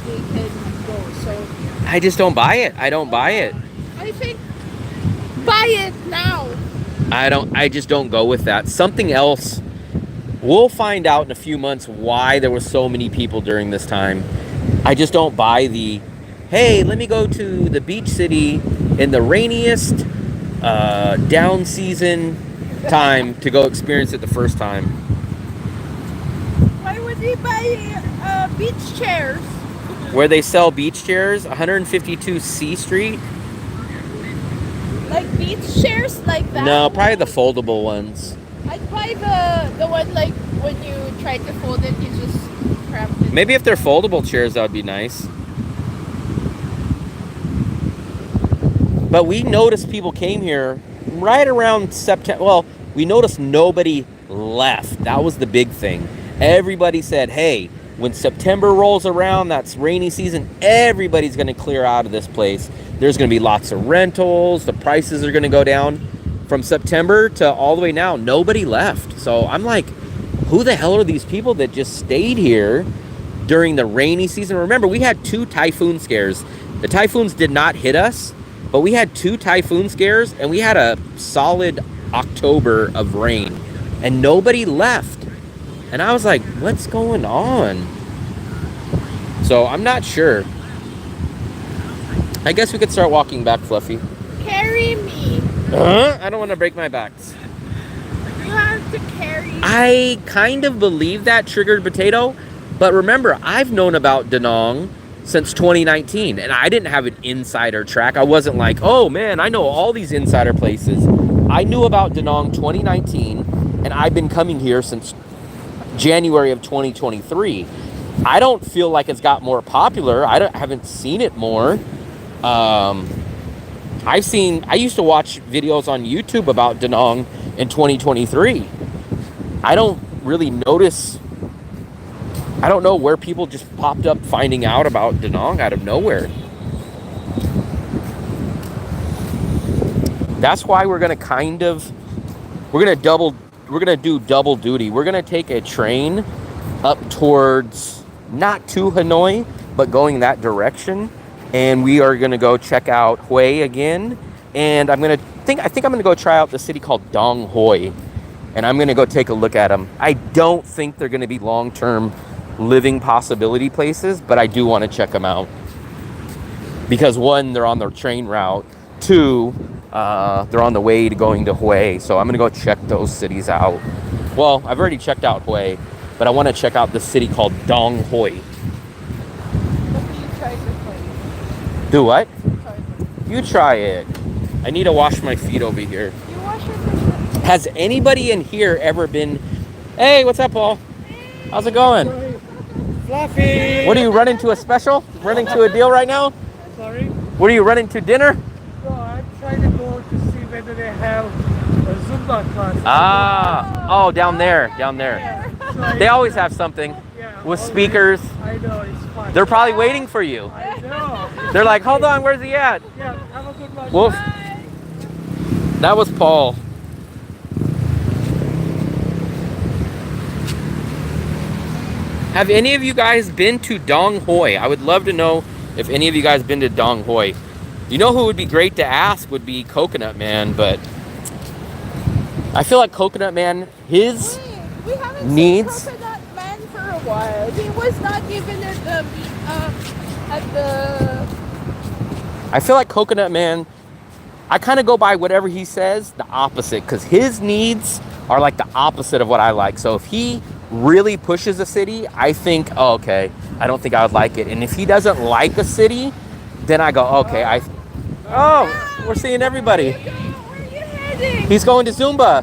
they can go. So I just don't buy it. I don't buy it. I think buy it now. I just don't go with that. Something else. We'll find out in a few months why there were so many people during this time. I just don't buy the, hey, let me go to the beach city in the rainiest down season time to go experience it the first time. Why would we buy beach chairs? Where they sell beach chairs, 152 C Street. Like beach chairs like that? No, probably the foldable ones. I'd buy the one like when you try to fold it, you just cramp it. Maybe if they're foldable chairs, that would be nice. But we noticed people came here right around September. Well, we noticed nobody left. That was the big thing. Everybody said, hey, when September rolls around, that's rainy season, everybody's going to clear out of this place. There's going to be lots of rentals. The prices are going to go down. From September to all the way now, nobody left. So I'm like, who the hell are these people that just stayed here during the rainy season? Remember, we had 2 typhoon scares. The typhoons did not hit us, but we had 2 typhoon scares, and we had a solid October of rain, and nobody left. And I was like, what's going on? So I'm not sure. I guess we could start walking back, Fluffy. Carry me. I don't want to break my back. You have to carry me. I kind of believe that, Triggered Potato. But remember, I've known about Da Nang since 2019. And I didn't have an insider track. I wasn't like, oh man, I know all these insider places. I knew about Da Nang 2019. And I've been coming here since January of 2023. I don't feel like it's got more popular. I haven't seen it more. I used to watch videos on YouTube about Da Nang in 2023. I don't really notice, I don't know where people just popped up finding out about Da Nang out of nowhere. That's why we're going to do double duty. We're going to take a train up towards, not to Hanoi, but going that direction. And we are going to go check out Hue again. And I think I'm going to go try out the city called Dong Hoi. And I'm going to go take a look at them. I don't think they're going to be long-term living possibility places, but I do want to check them out. Because 1, they're on their train route. 2, they're on the way to going to Hue. So I'm going to go check those cities out. Well, I've already checked out Hue, but I want to check out the city called Dong Hoi. Do what? You try it. I need to wash my feet over here. You wash your feet. Has anybody in here ever been... Hey, what's up, Paul? How's it going? Fluffy! What are you, running to a special? Running to a deal right now? Sorry? What are you, running to dinner? No, I'm trying to go to see whether they have a Zumba class. Ah, oh, down there. So They always have something with speakers. I know, it's fun. They're probably waiting for you. I know. They're like, hold on, where's he at? Yeah, have a good one. Well, that was Paul. Have any of you guys been to Dong Hoi? I would love to know if any of you guys been to Dong Hoi. You know who would be great to ask would be Coconut Man, but I feel like Coconut Man, his We haven't needs. seen Coconut Man for a while. He was not even at the I feel like Coconut Man, I kind of go by whatever he says, the opposite, because his needs are like the opposite of what I like. So if he really pushes a city, I think, oh, okay, I don't think I would like it. And if he doesn't like a city, then I go, okay, oh, we're seeing everybody. Where are you heading? He's going to Zumba.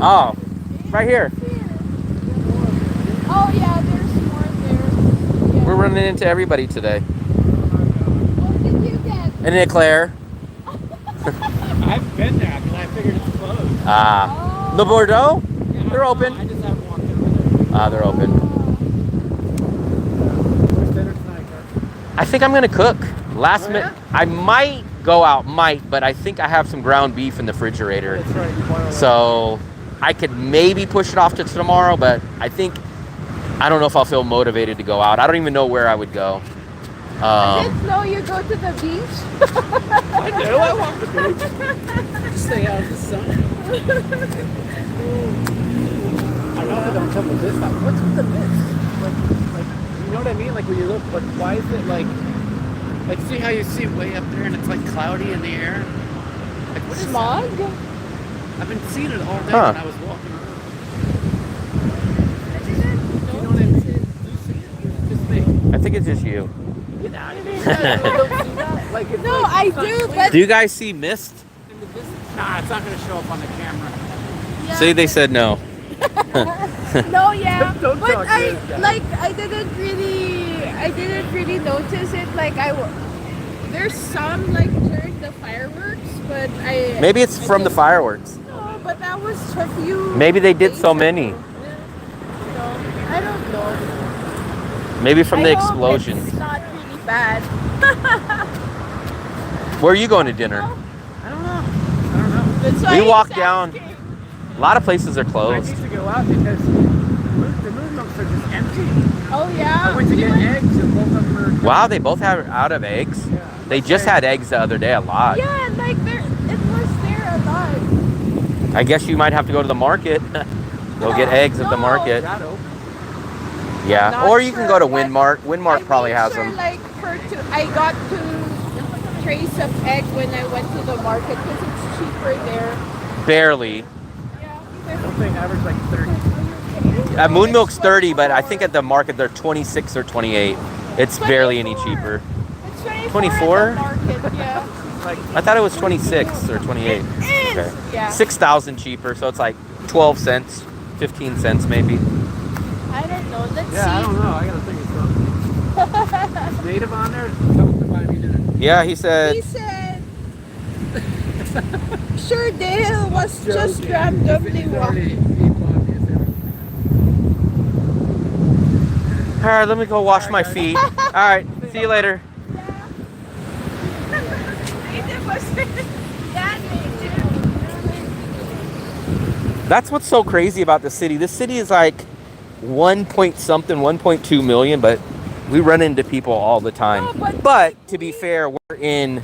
Oh, right here. Oh yeah, there's more there. Yeah. We're running into everybody today. What did you get? And then Claire. I've been there, but I figured it's closed. Ah, Le Bordeaux? Yeah, They're open. I just haven't walked in. Ah, they're open. Where's dinner tonight, guys? I think I'm gonna cook. Last Oh, minute. yeah? I might go out, but I think I have some ground beef in the refrigerator. That's right. You boiled it. So I could maybe push it off to tomorrow, but I don't know if I'll feel motivated to go out. I don't even know where I would go. I didn't know you go to the beach. I do. I walk the beach. Stay out of the sun. I know they don't come with this stuff. What's with the mist? Like, you know what I mean? Like when you look, but why is it like see how you see way up there and it's like cloudy in the air? Like what is Smog? that? I've been seeing it all day Huh. when I was walking around. I didn't You know what I mean? Do you see it? Just me. I think it's just you. Get out of here. You don't see that? Like, it's No, like, I it's not do, clear. but Do you guys see mist? In the distance. Nah, it's not going to show up on the camera. yeah. See, they said no. No, yeah. Don't But talk to this guy. I didn't really notice it. There's some like during the fireworks, but Maybe it's from the fireworks. No, but that was a few. Maybe they did days so ago. many. No, I don't know. Maybe from the I hope explosion. It's not really bad. Where are you going to dinner? I don't know. That's why We he's walked down. asking. A lot of places are I closed. need to go out because the moon milks are just empty. Oh yeah. I went to get eggs and both of them are... Wow, they both have out of eggs. Yeah. They just had eggs the other day, a lot. Yeah, like it was there a lot. I guess you might have to go to the market. Go get eggs at the No. market. That open. Yeah, Not or you can sure, go to but Winmart. Winmart I probably made has sure, them. Like I got 2 trays of egg when I went to the market because it's cheaper there. Barely. Yeah. I don't think average like 30. At Moon Milk's 30, but I think at the market they're 26 or 28. It's barely any 24. cheaper. It's 24? at the market, yeah. Like, I thought it was 26 or 28. It is. Okay. Yeah. 6,000 cheaper, so it's like 12 cents, 15 cents maybe. I don't know. Let's see. yeah, I don't know. I got to think it's something. Is native on there? Tell them to buy me dinner. Yeah, he said. He said, sure Dale was just Joking. randomly He's already walking. bought me a dinner. All right, let me go wash my feet. All right, see you later. That's what's so crazy about the city. This city is like 1.2 million, but we run into people all the time. No, But to be fair, we're in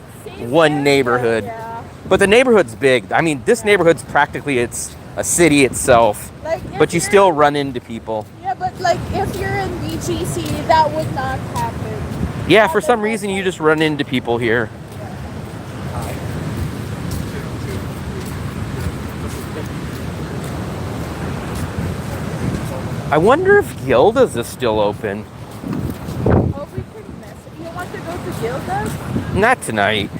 one neighborhood. Yeah. But the neighborhood's big. I mean, this neighborhood's practically it's a city itself. Like, But you if still you're- run into people. Yeah, but like if you're in BGC, that would not happen. Yeah, for some reason you just run into people here. I wonder if Gilda's is still open. Oh, we can mess it. You want to go to Gilda's? Not tonight.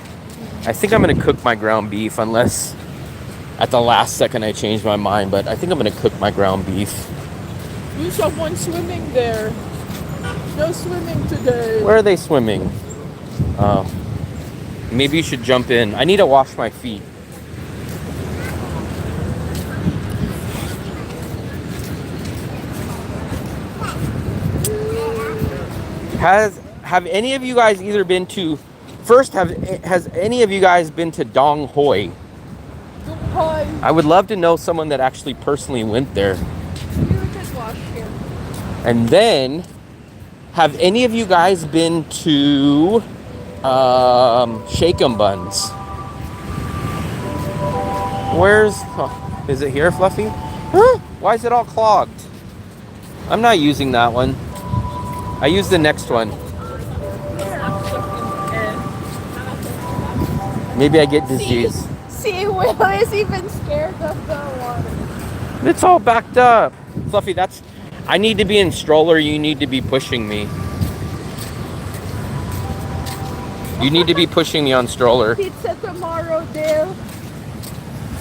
I think I'm gonna cook my ground beef unless at the last second I change my mind, but I think I'm gonna cook my ground beef. There's someone swimming there. No swimming today. Where are they swimming? Oh. Maybe you should jump in. I need to wash my feet. Have any of you guys either been to has any of you guys been to Dong Hoi? Hi. I would love to know someone that actually personally went there. You can wash here. And then, have any of you guys been to Shake 'em Buns? Is it here, Fluffy? Huh? Why is it all clogged? I'm not using that one. I use the next one. Maybe I get disease. See, Will is even scared of the water. It's all backed up. Fluffy, I need to be in stroller, you need to be pushing me. You need to be pushing me on stroller. Pizza tomorrow, Dale.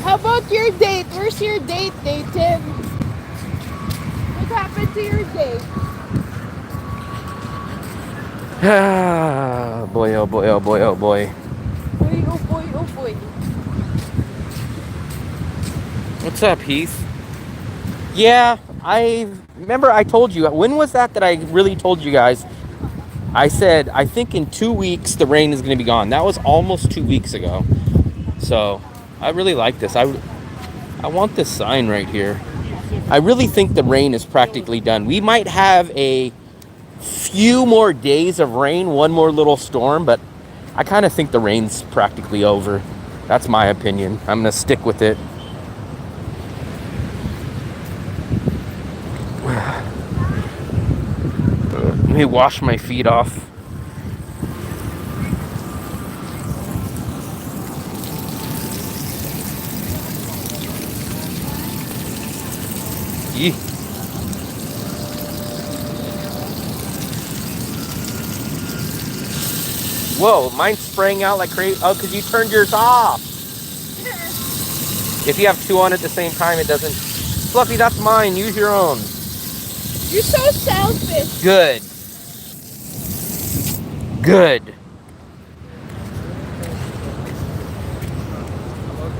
How about your date? Where's your date, Tim? What happened to your date? Ah, boy, oh boy, oh boy, oh boy. Boy, oh boy, oh boy. What's up, Heath? Yeah, I remember I told you. When was that I really told you guys? I said, I think in 2 weeks the rain is going to be gone. That was almost 2 weeks ago. So I really like this. I want this sign right here. I really think the rain is practically done. We might have a few more days of rain, one more little storm, but I kind of think the rain's practically over. That's my opinion. I'm going to stick with it. Let me wash my feet off. Yee. Whoa, mine's spraying out like crazy. Oh, because you turned yours off. If you have two on at the same time, it doesn't. Fluffy, that's mine. Use your own. You're so selfish. Good. Good.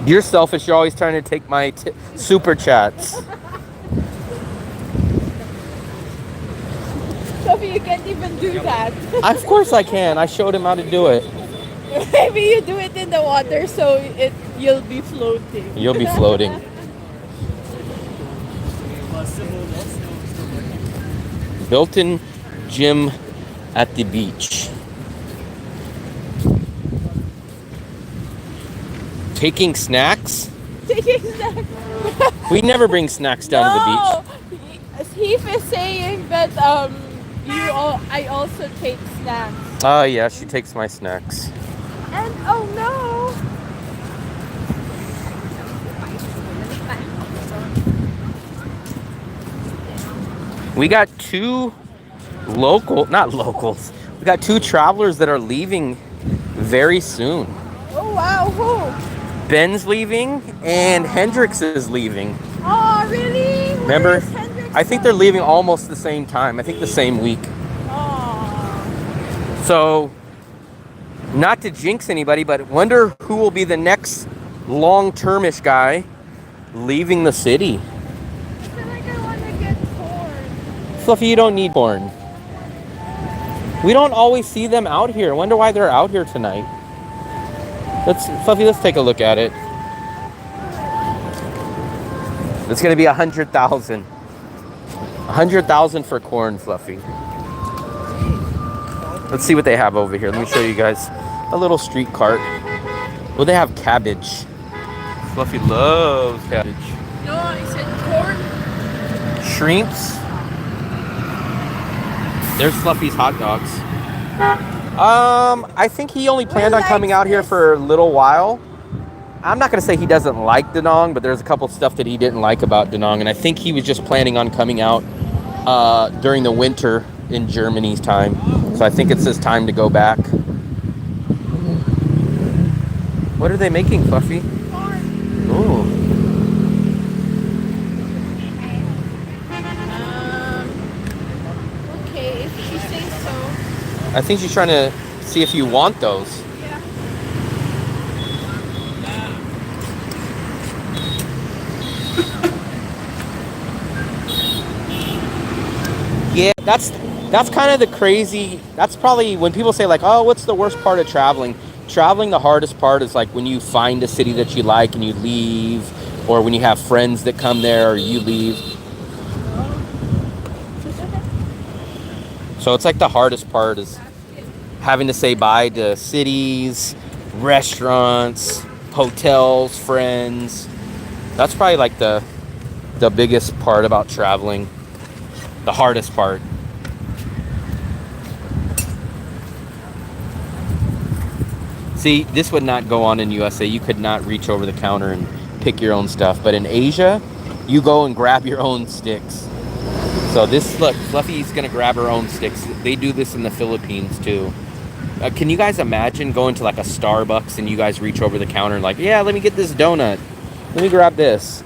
You're selfish. You're always trying to take my super chats. Sophie, you can't even do that. Of course I can. I showed him how to do it. Maybe you do it in the water so you'll be floating. You'll be floating. Built-in gym at the beach. Taking snacks? Taking snacks. We never bring snacks down to the beach. Heath is saying that I also take snacks. Oh yeah, she takes my snacks. And oh no! We got two not locals. We got two travelers that are leaving very soon. Oh wow, who? Ben's leaving and Hendrix is leaving. Oh really? Remember? I think they're leaving almost the same time. I think the same week. Oh. So, not to jinx anybody, but wonder who will be the next long-termish guy leaving the city. I feel like I want to get corn. Fluffy, you don't need corn. We don't always see them out here. I wonder why they're out here tonight. Fluffy, let's take a look at it. It's going to be 100,000. 100,000 for corn, Fluffy. Let's see what they have over here. Let me show you guys a little street cart. Well, they have cabbage. Fluffy loves cabbage. No, I said corn. Shrimps. There's Fluffy's hot dogs. I think he only planned on coming out here for a little while. I'm not going to say he doesn't like Da Nang, but there's a couple stuff that he didn't like about Da Nang, and I think he was just planning on coming out during the winter in Germany's time. So I think it's his time to go back. What are they making, Fluffy? Corn. Oh. Okay, if she says so. I think she's trying to see if you want those. Yeah. Yeah, that's kind of the crazy. That's probably when people say like, "Oh, what's the worst part of traveling?" Traveling, the hardest part is like when you find a city that you like and you leave, or when you have friends that come there or you leave. So it's like the hardest part is having to say bye to cities, restaurants, hotels, friends. That's probably like the biggest part about traveling. The hardest part. See, this would not go on in USA. You could not reach over the counter and pick your own stuff. But in Asia, you go and grab your own sticks. So this, look, Fluffy's gonna grab her own sticks. They do this in the Philippines too. Can you guys imagine going to like a Starbucks and you guys reach over the counter and like, yeah, let me get this donut. Let me grab this.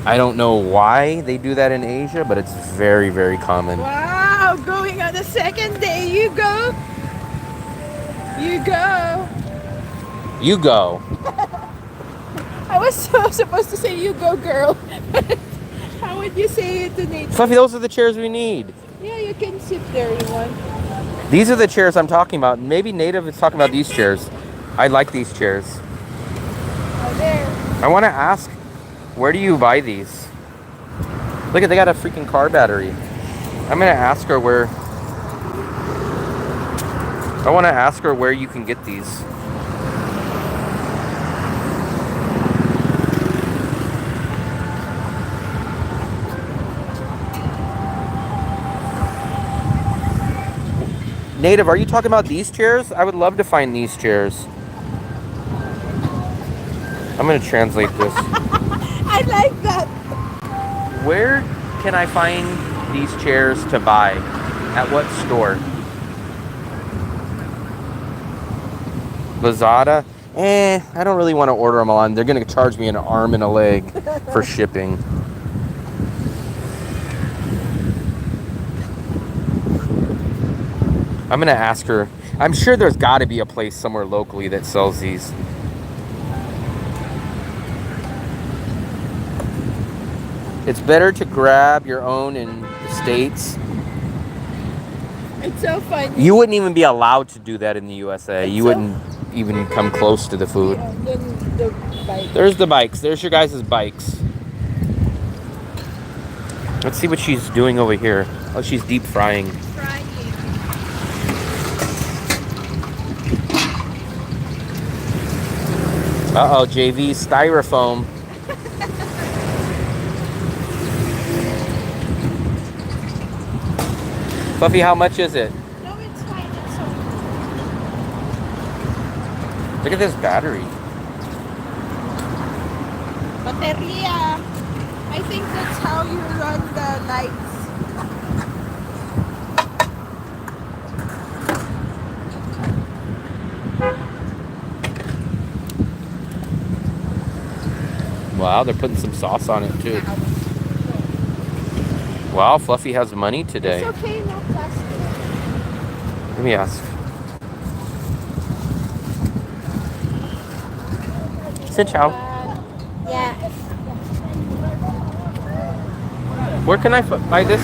I don't know why they do that in Asia, but it's very, very common. Wow, going on the second day. You go. You go. You go. I was so supposed to say you go, girl. How would you say it to native? Fluffy, those are the chairs we need. Yeah, you can sit there, you want. These are the chairs I'm talking about. Maybe Native is talking about these chairs. I like these chairs. Oh, there. I want to ask, where do you buy these? Look at, they got a freaking car battery. I'm going to ask her where... I want to ask her where you can get these. Native, are you talking about these chairs? I would love to find these chairs. I'm going to translate this. I like that. Where can I find these chairs to buy? At what store? Lazada? I don't really want to order them on. They're going to charge me an arm and a leg for shipping. I'm going to ask her. I'm sure there's got to be a place somewhere locally that sells these. It's better to grab your own in the States. It's so funny. You wouldn't even be allowed to do that in the USA. It's You wouldn't even come close to the food. Yeah, then the bike. There's the bikes. There's your guys' bikes. Let's see what she's doing over here. Oh, she's deep frying. Frying. Uh-oh, JV styrofoam. Fluffy, how much is it? No, it's fine. It's okay. Look at this battery. Bateria. I think that's how you run the lights. Wow, they're putting some sauce on it too. Wow, Fluffy has money today. It's okay, no plastic. Let me ask. Sit chow. Yeah. Where can I buy this?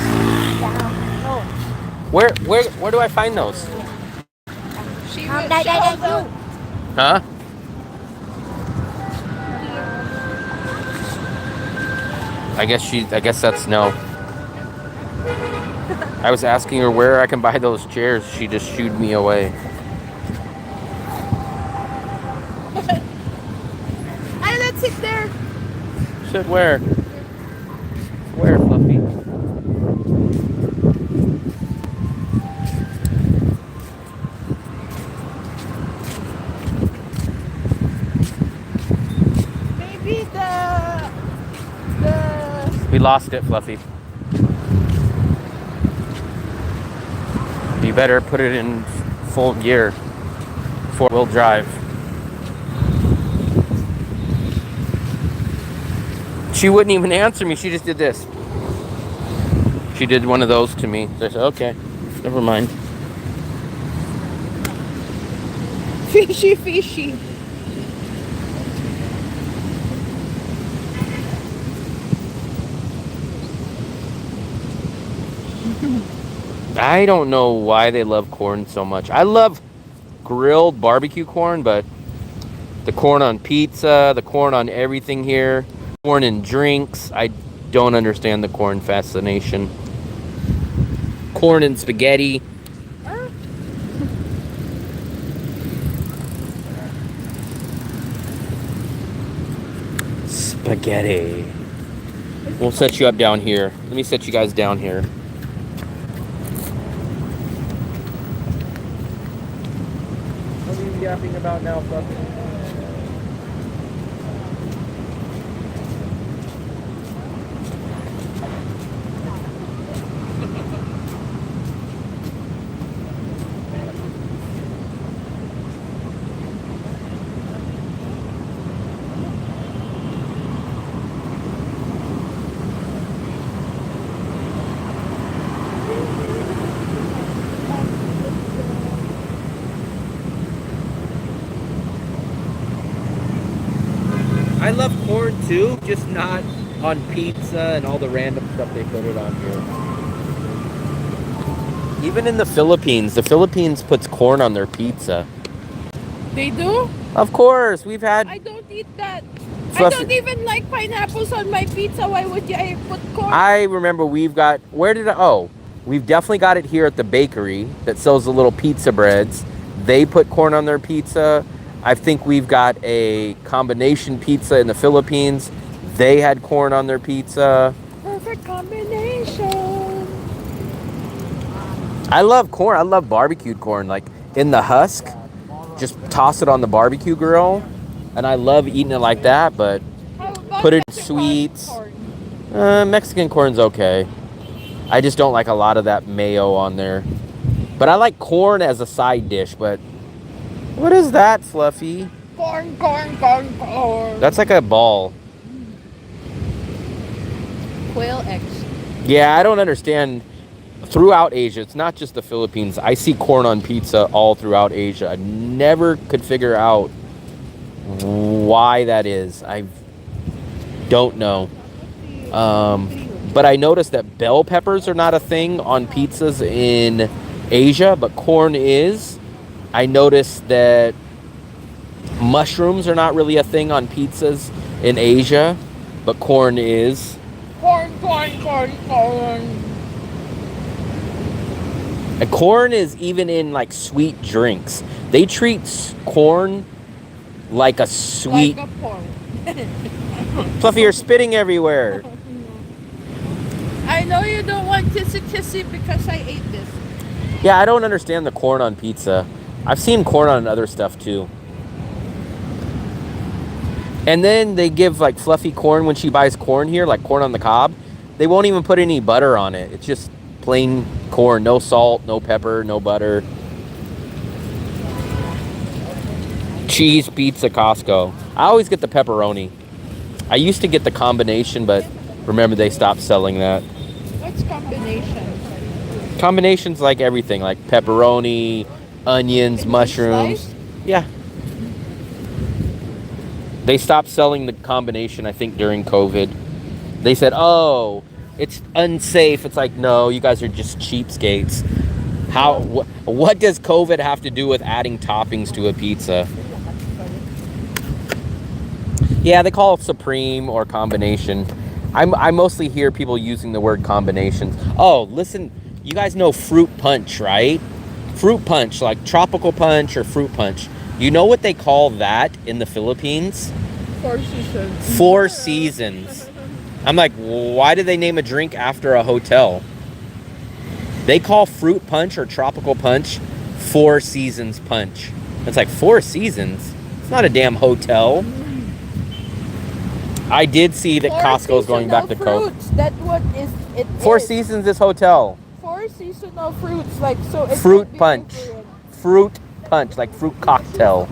Where do I find those? She will show them. Huh? I guess that's no. I was asking her where I can buy those chairs. She just shooed me away. Hey, let's sit there. Sit where? Where, Fluffy? Maybe the We lost it, Fluffy. You better put it in full gear. Four-wheel drive. She wouldn't even answer me. She just did this. She did one of those to me. So I said, okay, never mind. fishy, fishy. I don't know why they love corn so much. I love grilled barbecue corn, but the corn on pizza, the corn on everything here, corn in drinks, I don't understand the corn fascination. Corn in spaghetti. Spaghetti. We'll set you up down here. Let me set you guys down here. What are you yapping about now, Fluffy? I love corn too, just not on pizza and all the random stuff they put it on here. Even in the Philippines puts corn on their pizza. They do? Of course, we've had. I don't eat that. I Fluffy- don't even like pineapples on my pizza. Why would I put corn? I remember we've got. We've definitely got it here at the bakery that sells the little pizza breads. They put corn on their pizza. I think we've got a combination pizza in the Philippines. They had corn on their pizza. Perfect combination. I love corn. I love barbecued corn. Like in the husk, just toss it on the barbecue grill. And I love eating it like that, but How about put it in Mexican sweets. corn? Mexican corn's okay. I just don't like a lot of that mayo on there. But I like corn as a side dish, but what is that, Fluffy? Corn. That's like a ball. Quail eggs. Yeah, I don't understand. Throughout Asia, it's not just the Philippines. I see corn on pizza all throughout Asia. I never could figure out why that is. I don't know. But I noticed that bell peppers are not a thing on pizzas in Asia, but corn is. I noticed that mushrooms are not really a thing on pizzas in Asia, but corn is. Corn. And corn is even in like sweet drinks. They treat corn like a sweet. Like a porn. Fluffy, you're spitting everywhere. I know you don't want kissy because I ate this. Yeah, I don't understand the corn on pizza. I've seen corn on other stuff too. And then they give like Fluffy corn when she buys corn here, like corn on the cob. They won't even put any butter on it. It's just plain corn, no salt, no pepper, no butter. Cheese pizza Costco. I always get the pepperoni. I used to get the combination, but remember they stopped selling that. What's combination? Combinations like everything, like pepperoni, onions, Can you mushrooms. slice? Yeah. They stopped selling the combination, I think, during COVID. They said, oh, it's unsafe. It's like, no, you guys are just cheapskates. What does COVID have to do with adding toppings to a pizza? Yeah, they call it supreme or combination. I mostly hear people using the word combinations. Oh, listen, you guys know fruit punch, right? Fruit punch, like tropical punch or fruit punch. You know what they call that in the Philippines? Four Seasons. Four Seasons. I'm like, why did they name a drink after a hotel? They call fruit punch or tropical punch Four Seasons punch. It's like, Four Seasons? It's not a damn hotel. I did see that Costco's going back to Coke. Fruits. That's what is it. Four Seasons is hotel. Four seasonal fruits, like so. It Fruit could be punch. different. Fruit punch, like fruit cocktail.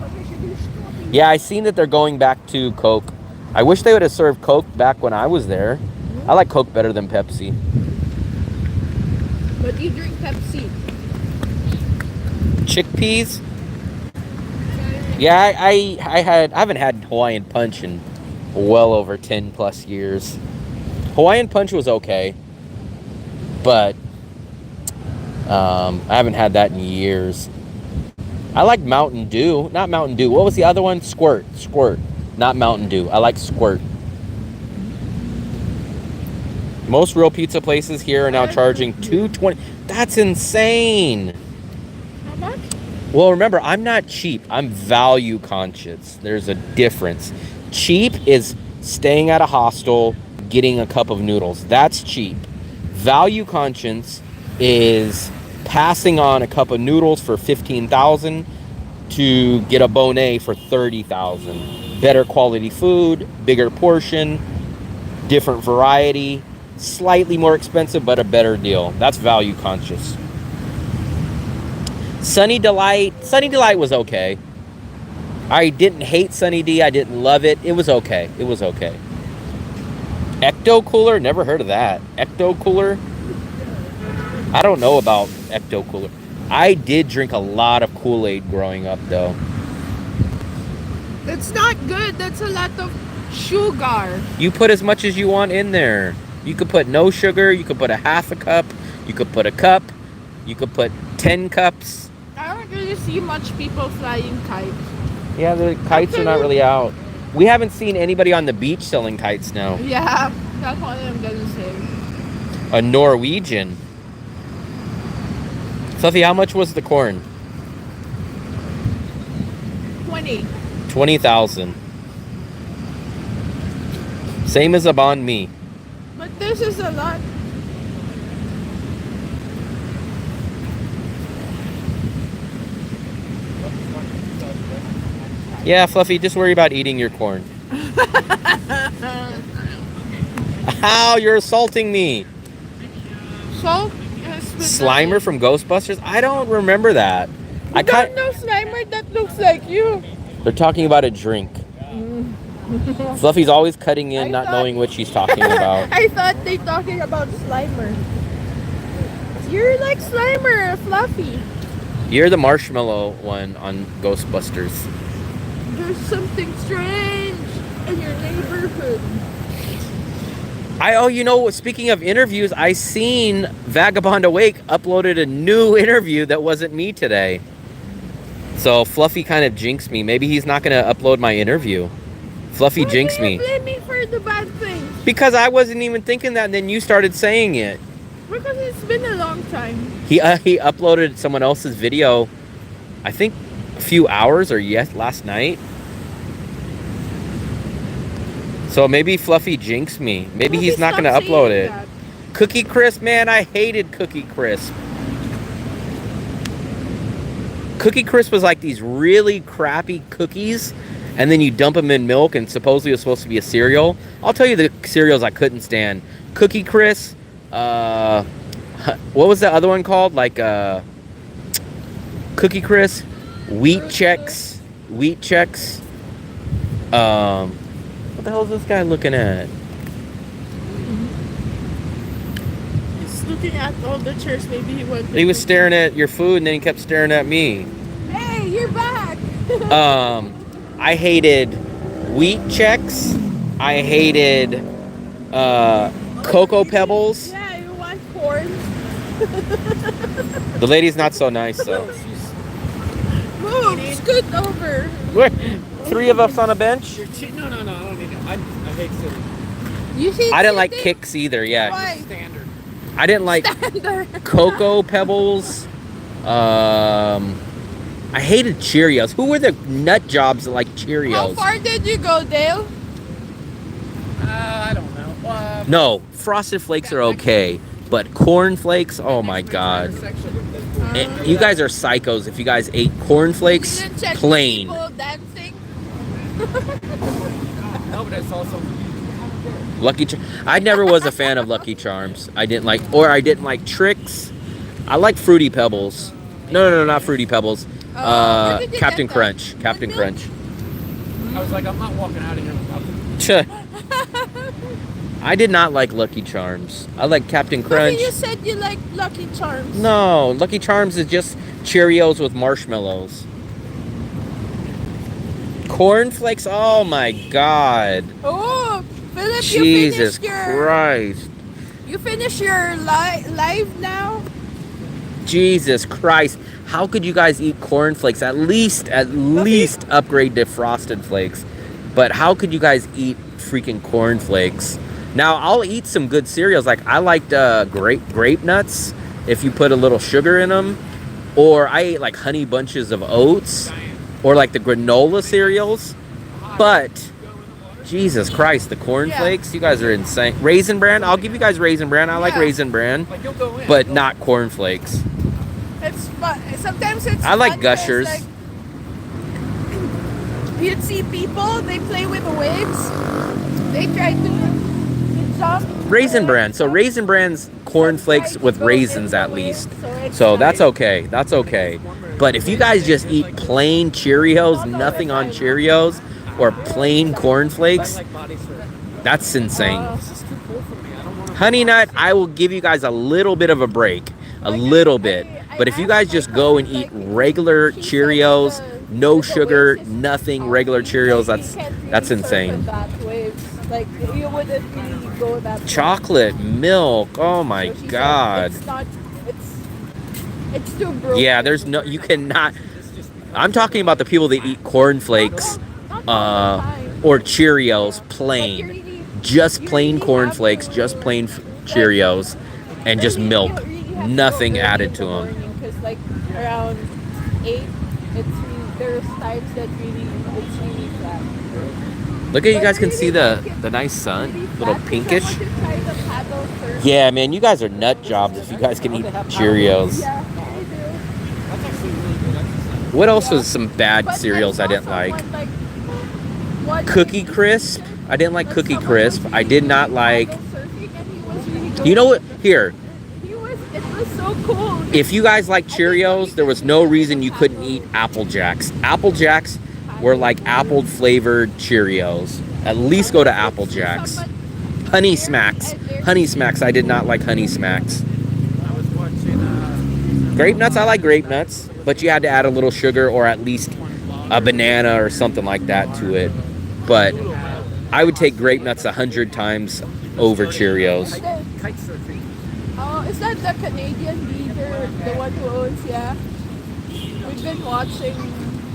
Yeah, I seen that they're going back to Coke. I wish they would have served Coke back when I was there. I like Coke better than Pepsi. But you drink Pepsi. Chickpeas? Yeah, I haven't had Hawaiian Punch in well over 10 plus years. Hawaiian Punch was okay, but I haven't had that in years. I like Mountain Dew. Not Mountain Dew. What was the other one? Squirt. Not Mountain Dew. I like Squirt. Most real pizza places here are now charging $2.20. That's insane. How much? Well, remember, I'm not cheap. I'm value conscious. There's a difference. Cheap is staying at a hostel, getting a cup of noodles. That's cheap. Value conscious is passing on a cup of noodles for $15,000 to get a Bonet for $30,000. Better quality food, bigger portion, different variety, slightly more expensive, but a better deal. That's value conscious. Sunny Delight was okay. I didn't hate Sunny D. I didn't love it. It was okay. Ecto Cooler? Never heard of that. Ecto Cooler? I don't know about Ecto Cooler. I did drink a lot of Kool-Aid growing up, though. It's not good. That's a lot of Sugar. You put as much as you want in there. You could put no sugar. You could put a half a cup. You could put a cup. You could put 10 cups. I don't really see much people flying kites. Yeah, the kites are not really out. We haven't seen anybody on the beach selling kites now. Yeah, that's what I'm gonna say. A Norwegian. Fluffy, how much was the corn? 20. 20,000. Same as a banh mi. But this is a lot. Yeah, Fluffy, just worry about eating your corn. Ow, you're assaulting me. So, Slimer from Ghostbusters? I don't remember that. I don't know Slimer that looks like you. They're talking about a drink. Fluffy's always cutting in, not knowing what she's talking about. I thought they talking about Slimer. You're like Slimer, Fluffy. You're the marshmallow one on Ghostbusters. There's something strange in your neighborhood. You know, speaking of interviews, I seen Vagabond Awake uploaded a new interview that wasn't me today. So Fluffy kind of jinxed me. Maybe he's not going to upload my interview. Fluffy jinxed me. Why do you blame me for the bad things? Because I wasn't even thinking that, and then you started saying it. Because it's been a long time. He uploaded someone else's video, I think a few hours or last night. So maybe Fluffy jinxed me. Maybe he's not going to upload it. That. Cookie Crisp, man, I hated Cookie Crisp. Cookie Crisp was like these really crappy cookies, and then you dump them in milk, and supposedly it was supposed to be a cereal. I'll tell you the cereals I couldn't stand. Cookie Crisp, what was the other one called? Like, Cookie Crisp, Wheat Chex. What the hell is this guy looking at? He's looking at all the chairs. Maybe he went. He was staring at your food, and then he kept staring at me. Hey, you're back. I hated Wheat Chex. I hated Cocoa Pebbles. Yeah, you want corn. The lady's not so nice, though. Move, scoot over. What? 3 of us on a bench? No, I don't need it. I hate sitting. You see? I didn't like kicks either, yeah. Why? Standard. I didn't like Standard. Cocoa Pebbles. I hated Cheerios. Who were the nut jobs that like Cheerios? How far did you go, Dale? I don't know. No, Frosted Flakes are okay, but Corn Flakes, oh my god. You guys are psychos if you guys ate Corn Flakes You didn't check plain. people dancing? No, but it's also. Lucky I never was a fan of Lucky Charms. I didn't like Tricks. I like Fruity Pebbles. No, not Fruity Pebbles. Where did you Captain get that? Crunch. Captain What Crunch. I was like, I'm not walking out of here without I did not like Lucky Charms. I like Captain Crunch. But you said you like Lucky Charms. No, Lucky Charms is just Cheerios with marshmallows. Corn Flakes, oh my god. Oh, Philip, Jesus you finished Christ. You finish your live now? Jesus Christ. How could you guys eat Corn Flakes? At least upgrade to Frosted Flakes. But how could you guys eat freaking Corn Flakes? Now, I'll eat some good cereals. Like, I liked grape nuts if you put a little sugar in them. Or I ate like Honey Bunches of Oats. Or like the granola cereals. But, Jesus Christ, the Corn Flakes, you guys are insane. Raisin Bran, I'll give you guys Raisin Bran. I like Raisin Bran. Like, you'll go in. But not Corn Flakes. It's fun. Sometimes it's I like fun 'cause, Gushers. like, you'd see people, they play with the waves. They try to jump. Raisin Bran. So Raisin Bran's Corn Flakes with raisins at least. So that's okay. That's okay. But if you guys just eat plain Cheerios, nothing on Cheerios, or plain Corn Flakes, that's insane. Honey Nut, I will give you guys a little bit of a break. A little bit. But if you guys just go and eat regular Cheerios, no sugar, nothing, regular Cheerios, that's insane. Like you wouldn't really go that far. Chocolate milk. Oh my So she said god. it's not. It's too broken. Yeah, there's no. You cannot. I'm talking about the people that eat cornflakes, Not all the time. or Cheerios But you plain, really- just you plain really cornflakes, have just to- plain Cheerios, and just you milk, really have to nothing go added early to in the them. morning, 'cause like around 8, there's times that it's really flat. Look at you But guys can really see like the it nice sun, really little flat, 'cause pinkish. I want to try the paddle surf. Yeah, man, you guys are nut jobs if you guys can eat Cheerios. Yeah, I do. That's actually really good exercise. What else was some bad But cereals I saw didn't like? someone, what Cookie did- Crisp. I didn't like like Cookie someone Crisp. was I did not really like. paddle surfing and he was really good. You know what? Here, It was so cool. if you guys like Cheerios, there was no reason you couldn't eat Apple Jacks. Apple Jacks were like apple flavored Cheerios. At least go to Apple Jacks. Honey Smacks. Honey Smacks. I did not like Honey Smacks. I was watching. Grape Nuts. I like Grape Nuts, but you had to add a little sugar or at least a banana or something like that to it. But I would take Grape Nuts 100 times over Cheerios. Kite surfing. Oh, is that the Canadian leader, the one who owns, yeah? We've been watching.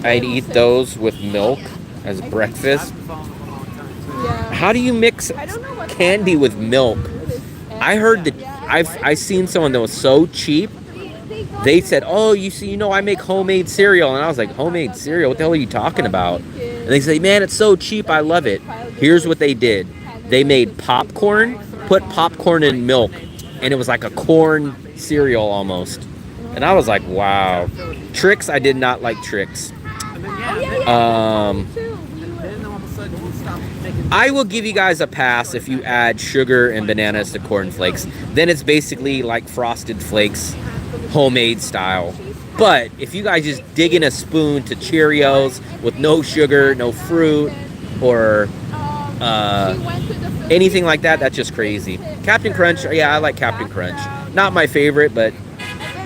I'd them eat since- those with milk as breakfast. I've been following them a long time too. Yeah. How do you mix I don't know what candy with milk? I heard that I seen someone that was so cheap. They said, "Oh, you know, I make homemade cereal," and I was like, "Homemade cereal? What the hell are you talking about?" And they say, "Man, it's so cheap. I love it." Here's what they did: they made popcorn, put popcorn in milk, and it was like a corn cereal almost. And I was like, "Wow." Tricks, I did not like Tricks. And then, Oh, yeah, yeah, Um, too. then all of a sudden we stopped making. I will give you guys a pass if you add sugar and bananas to cornflakes. Then it's basically like Frosted Flakes, homemade style. But if you guys just dig in a spoon to Cheerios with no sugar, no fruit, or She went to the Philippines anything like that, that's just crazy. Captain Crunch, yeah, I like Captain Crunch. Not my favorite, but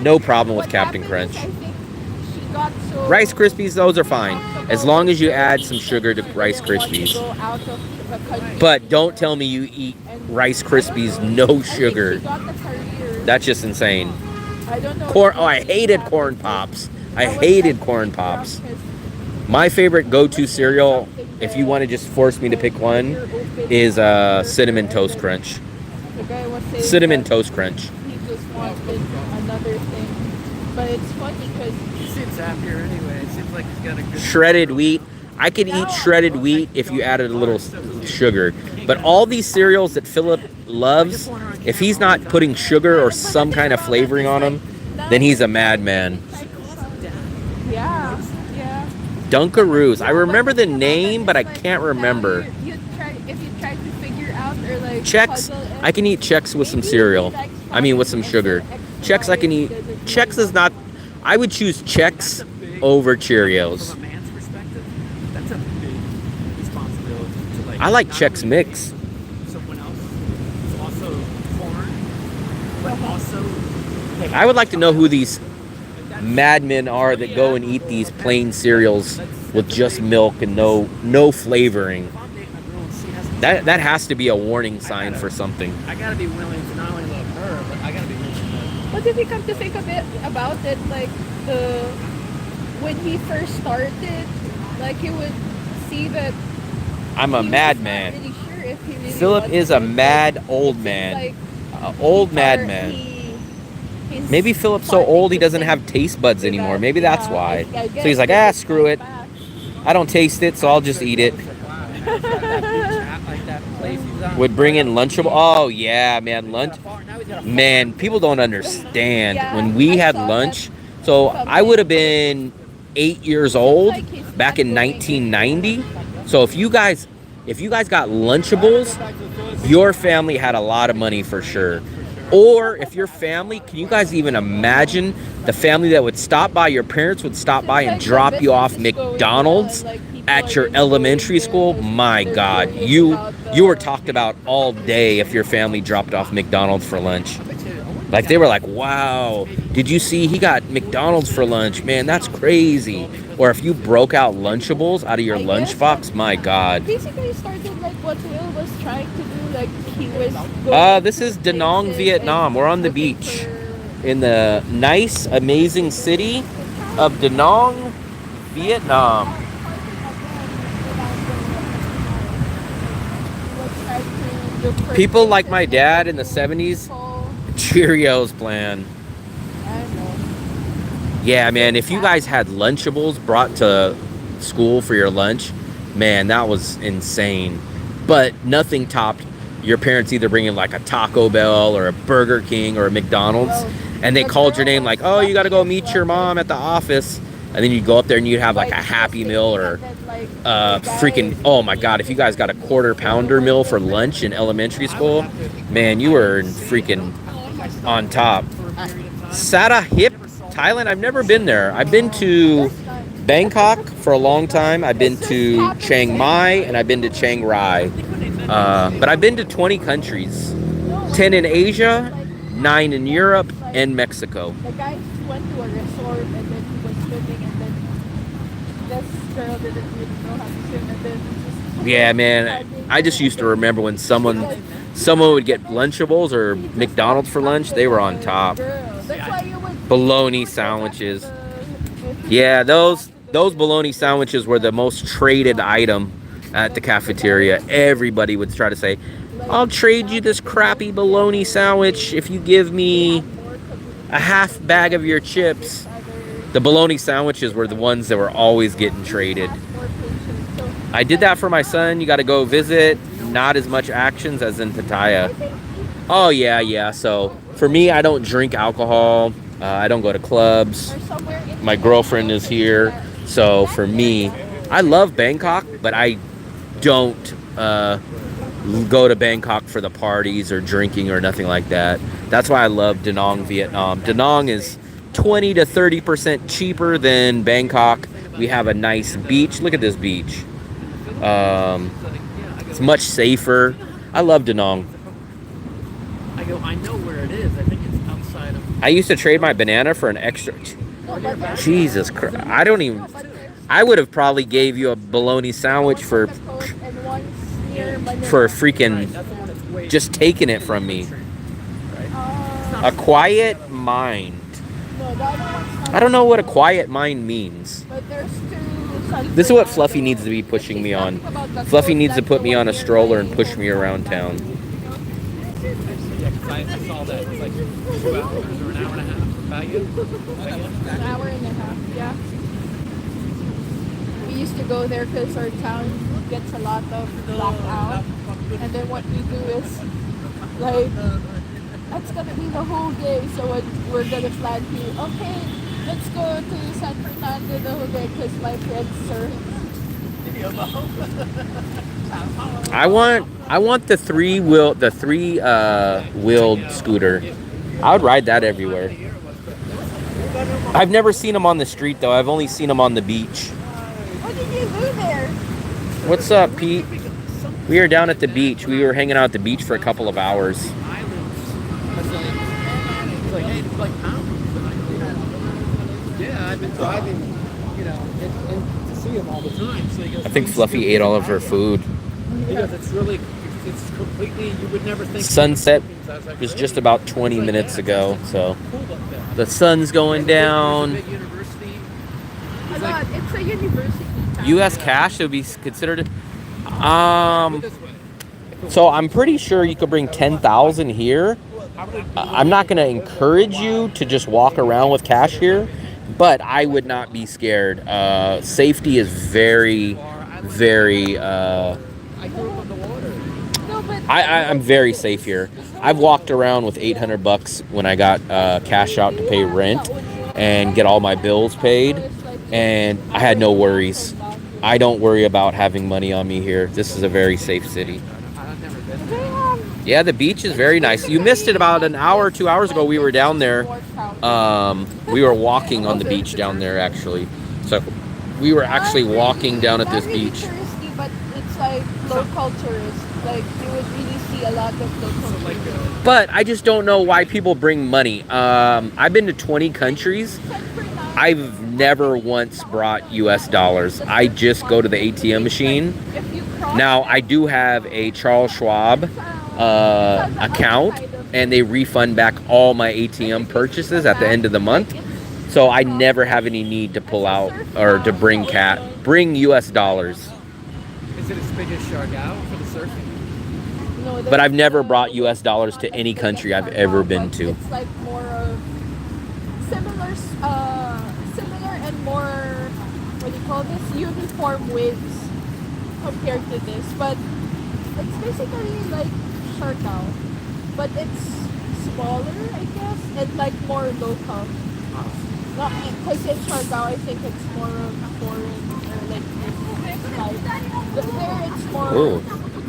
no problem with What Captain happened is, Crunch. I think she got so Rice Krispies, those are fine. As long as you add some sugar to Rice didn't want to Krispies. go out of the country. But don't tell me you eat Rice Krispies no I think sugar. she got the career. That's just insane. I don't know. Corn. if Oh, I she hated got corn it. pops. I That was hated like corn really pops. rough 'cause My favorite go-to cereal, if you want to just force me to pick one, is Cinnamon Toast Crunch. the guy was saying Cinnamon that Toast Crunch. He just wanted another thing, but it's funny because He seems happier anyway. It seems like he's got a good. Shredded wheat. I could eat shredded wheat if you added a little sugar. But all these cereals that Philip loves, if he's not putting sugar or some kind of flavoring on them, then he's a madman. yeah. Dunkaroos. I remember the name, but I can't remember. You try if you try to figure out or like Chex. puzzle it, I can eat Chex with some maybe cereal. he likes I mean, with some finding sugar. extra Chex I can eat. doesn't Chex like is not. I would choose Chex over Cheerios. From a man's perspective, that's a big responsibility to like. I like not Chex only Mix. Someone else is also corn, but also. I would like to know who these madmen are that go and eat these plain cereals with just milk and no flavoring. If I'm dating a girl and she has That has to be a warning sign for something. I gotta be willing to not only love her, but I gotta be willing to. But if you come to think of it about it, like when he first started, like you would see that I'm a he was madman. not really sure if he really Philip wanted is a it. mad old It seems man. like Old he madman. he's Maybe Philip's so starting old he to doesn't think have taste buds that- anymore. Maybe that's yeah, why. I So guess he's like, it's screw it. back. I don't taste it, so I'll just eat it. Like that place he's on. Would bring in Lunchable. Oh yeah, man, lunch. Man, people don't understand. Yeah, When we I had saw lunch, so I would have been 8 years old back in 1990. So if you guys got Lunchables, your family had a lot of money for sure. Or if your family, can you guys even imagine the family that would stop by, your parents would stop by and drop you off McDonald's at your elementary school? My God, you were talked about all day if your family dropped off McDonald's for lunch. I bet you, I wonder Like they were like, wow, did you see he got McDonald's for lunch? Man, that's crazy. Or if you broke out Lunchables out of your I guess lunchbox, my God. basically started like what Will was trying to do. Like he was going This to is Da Nang, places Vietnam. and We're on the looking beach for in the nice, amazing city of Da Nang, Vietnam. People like my dad in the 70s, Cheerios plan. Yeah, man, if you guys had Lunchables brought to school for your lunch, man, that was insane. But nothing topped your parents either bringing like a Taco Bell or a Burger King or a McDonald's, and they called your name like, oh, you got to go meet your mom at the office. And then you'd go up there and you'd have like a Happy Meal or freaking, oh my God, if you guys got a quarter pounder meal for lunch in elementary school, man, you were freaking on top. Satahip, Thailand, I've never been there. I've been to Bangkok for a long time. I've been to Chiang Mai and I've been to Chiang Rai. But I've been to 20 countries, 10 in Asia, 9 in Europe, and Mexico. The guy went to a resort and then he was swimming and then this girl didn't really know how to swim and then just Yeah, man, I just used to remember when someone would get Lunchables or McDonald's for lunch, they were on top. That's why you would Bologna sandwiches. Yeah, those bologna sandwiches were the most traded item at the cafeteria. Everybody would try to say, I'll trade you this crappy bologna sandwich if you give me a half bag of your chips. The bologna sandwiches were the ones that were always getting traded. I did that for my son. You got to go visit. Not as much actions as in Pattaya. Oh, yeah. So for me, I don't drink alcohol. I don't go to clubs. My girlfriend is here. So for me, I love Bangkok, but I don't go to Bangkok for the parties or drinking or nothing like that. That's why I love Da Nang, Vietnam. Da Nang is 20 to 30% cheaper than Bangkok. We have a nice beach. Look at this beach. It's much safer. I love Da Nang. I know where it is. I think it's outside of. I used to trade my banana for an extra. Jesus Christ. I would have probably gave you a bologna sandwich for freaking just taking it from me. A quiet mind. I don't know what a quiet mind means. This is what Fluffy needs to be pushing me on. Fluffy needs to put me on a stroller and push me around town. Yeah, because I saw that. It's like 2 hours or an hour and a half. About you? An hour and a half, yeah. We used to go there because our town gets a lot of blackout. And then what we do is, like, that's going to be the whole day. So we're going to plan to, okay, let's go to San Fernando the whole day because my friends surf. I want the three-wheeled scooter. I would ride that everywhere. I've never seen them on the street though. I've only seen them on the beach. What did you do there? What's up, Pete? We are down at the beach. We were hanging out at the beach for a couple of hours. Yeah, I've been driving, and to see him all the time. So he goes, I think Fluffy ate all of her food. Because it's completely, you would never think. Sunset was just about 20 minutes ago, so the sun's going down. It's a university town. U.S. cash would be considered. So I'm pretty sure you could bring 10,000 here. I'm not going to encourage you to just walk around with cash here, but I would not be scared. Safety is very, very. I'm very safe here. I've walked around with $800 when I got cash out to pay rent and get all my bills paid, and I had no worries. I don't worry about having money on me here. This is a very safe city. Yeah, the beach is very nice. You missed it about an hour, 2 hours ago. We were down there. We were walking on the beach down there, actually. So we were actually walking down at this beach. Touristy, but it's like local tourists. Like you would really see a lot of local people. But I just don't know why people bring money. I've been to 20 countries. I've never once brought US dollars. I just go to the ATM machine. Now, I do have a Charles Schwab account, and they refund back all my ATM purchases at the end of the month. So I never have any need to pull out or to bring US dollars. Is it as big as Shargao for the surfing? No, But I've never brought US dollars to any country I've ever been to. It's like more of similar, similar and more, what do you call this? Uniform waves compared to this. But it's basically like Siargao, but it's smaller, I guess, and like more local. Not because in Siargao, I think it's more of foreign or like type. But there, it's more Ooh,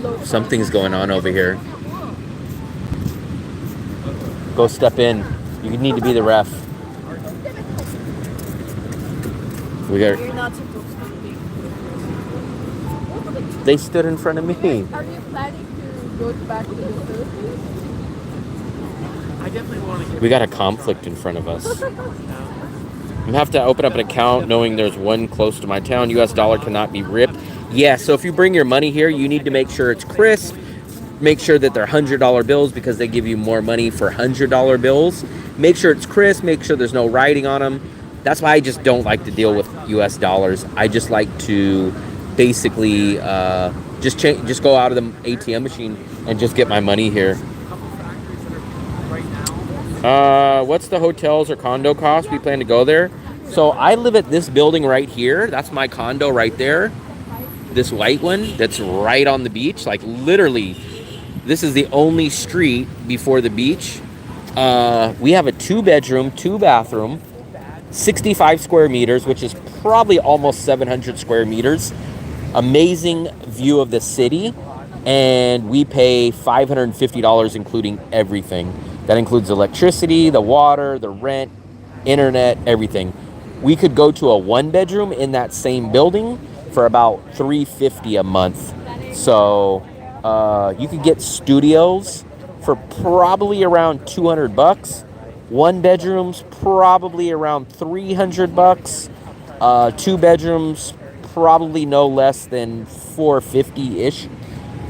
local. something's going on over here. Go step in. You need to be the ref. We got. You're not supposed to be. They stood in front of me. Are you planning to go back to the Philippines? I definitely want to get. We got a conflict in front of us. I'm gonna have to open up an account knowing there's one close to my town. US dollar cannot be ripped. Yeah, so if you bring your money here, you need to make sure it's crisp. Make sure that they're $100 bills because they give you more money for $100 bills. Make sure it's crisp. Make sure there's no writing on them. That's why I just don't like to deal with US dollars. I just like to basically just go out of the ATM machine and just get my money here. What's the hotels or condo cost? We plan to go there. So I live at this building right here. That's my condo right there. This white one that's right on the beach. Like literally, this is the only street before the beach. We have a 2-bedroom, 2-bathroom, 65 square meters, which is probably almost 700 square meters. Amazing view of the city. And we pay $550 including everything. That includes electricity, the water, the rent, internet, everything. We could go to a 1-bedroom in that same building for about $350 a month. So you could get studios for probably around $200. 1 bedrooms probably around $300. 2 bedrooms probably no less than $450-ish.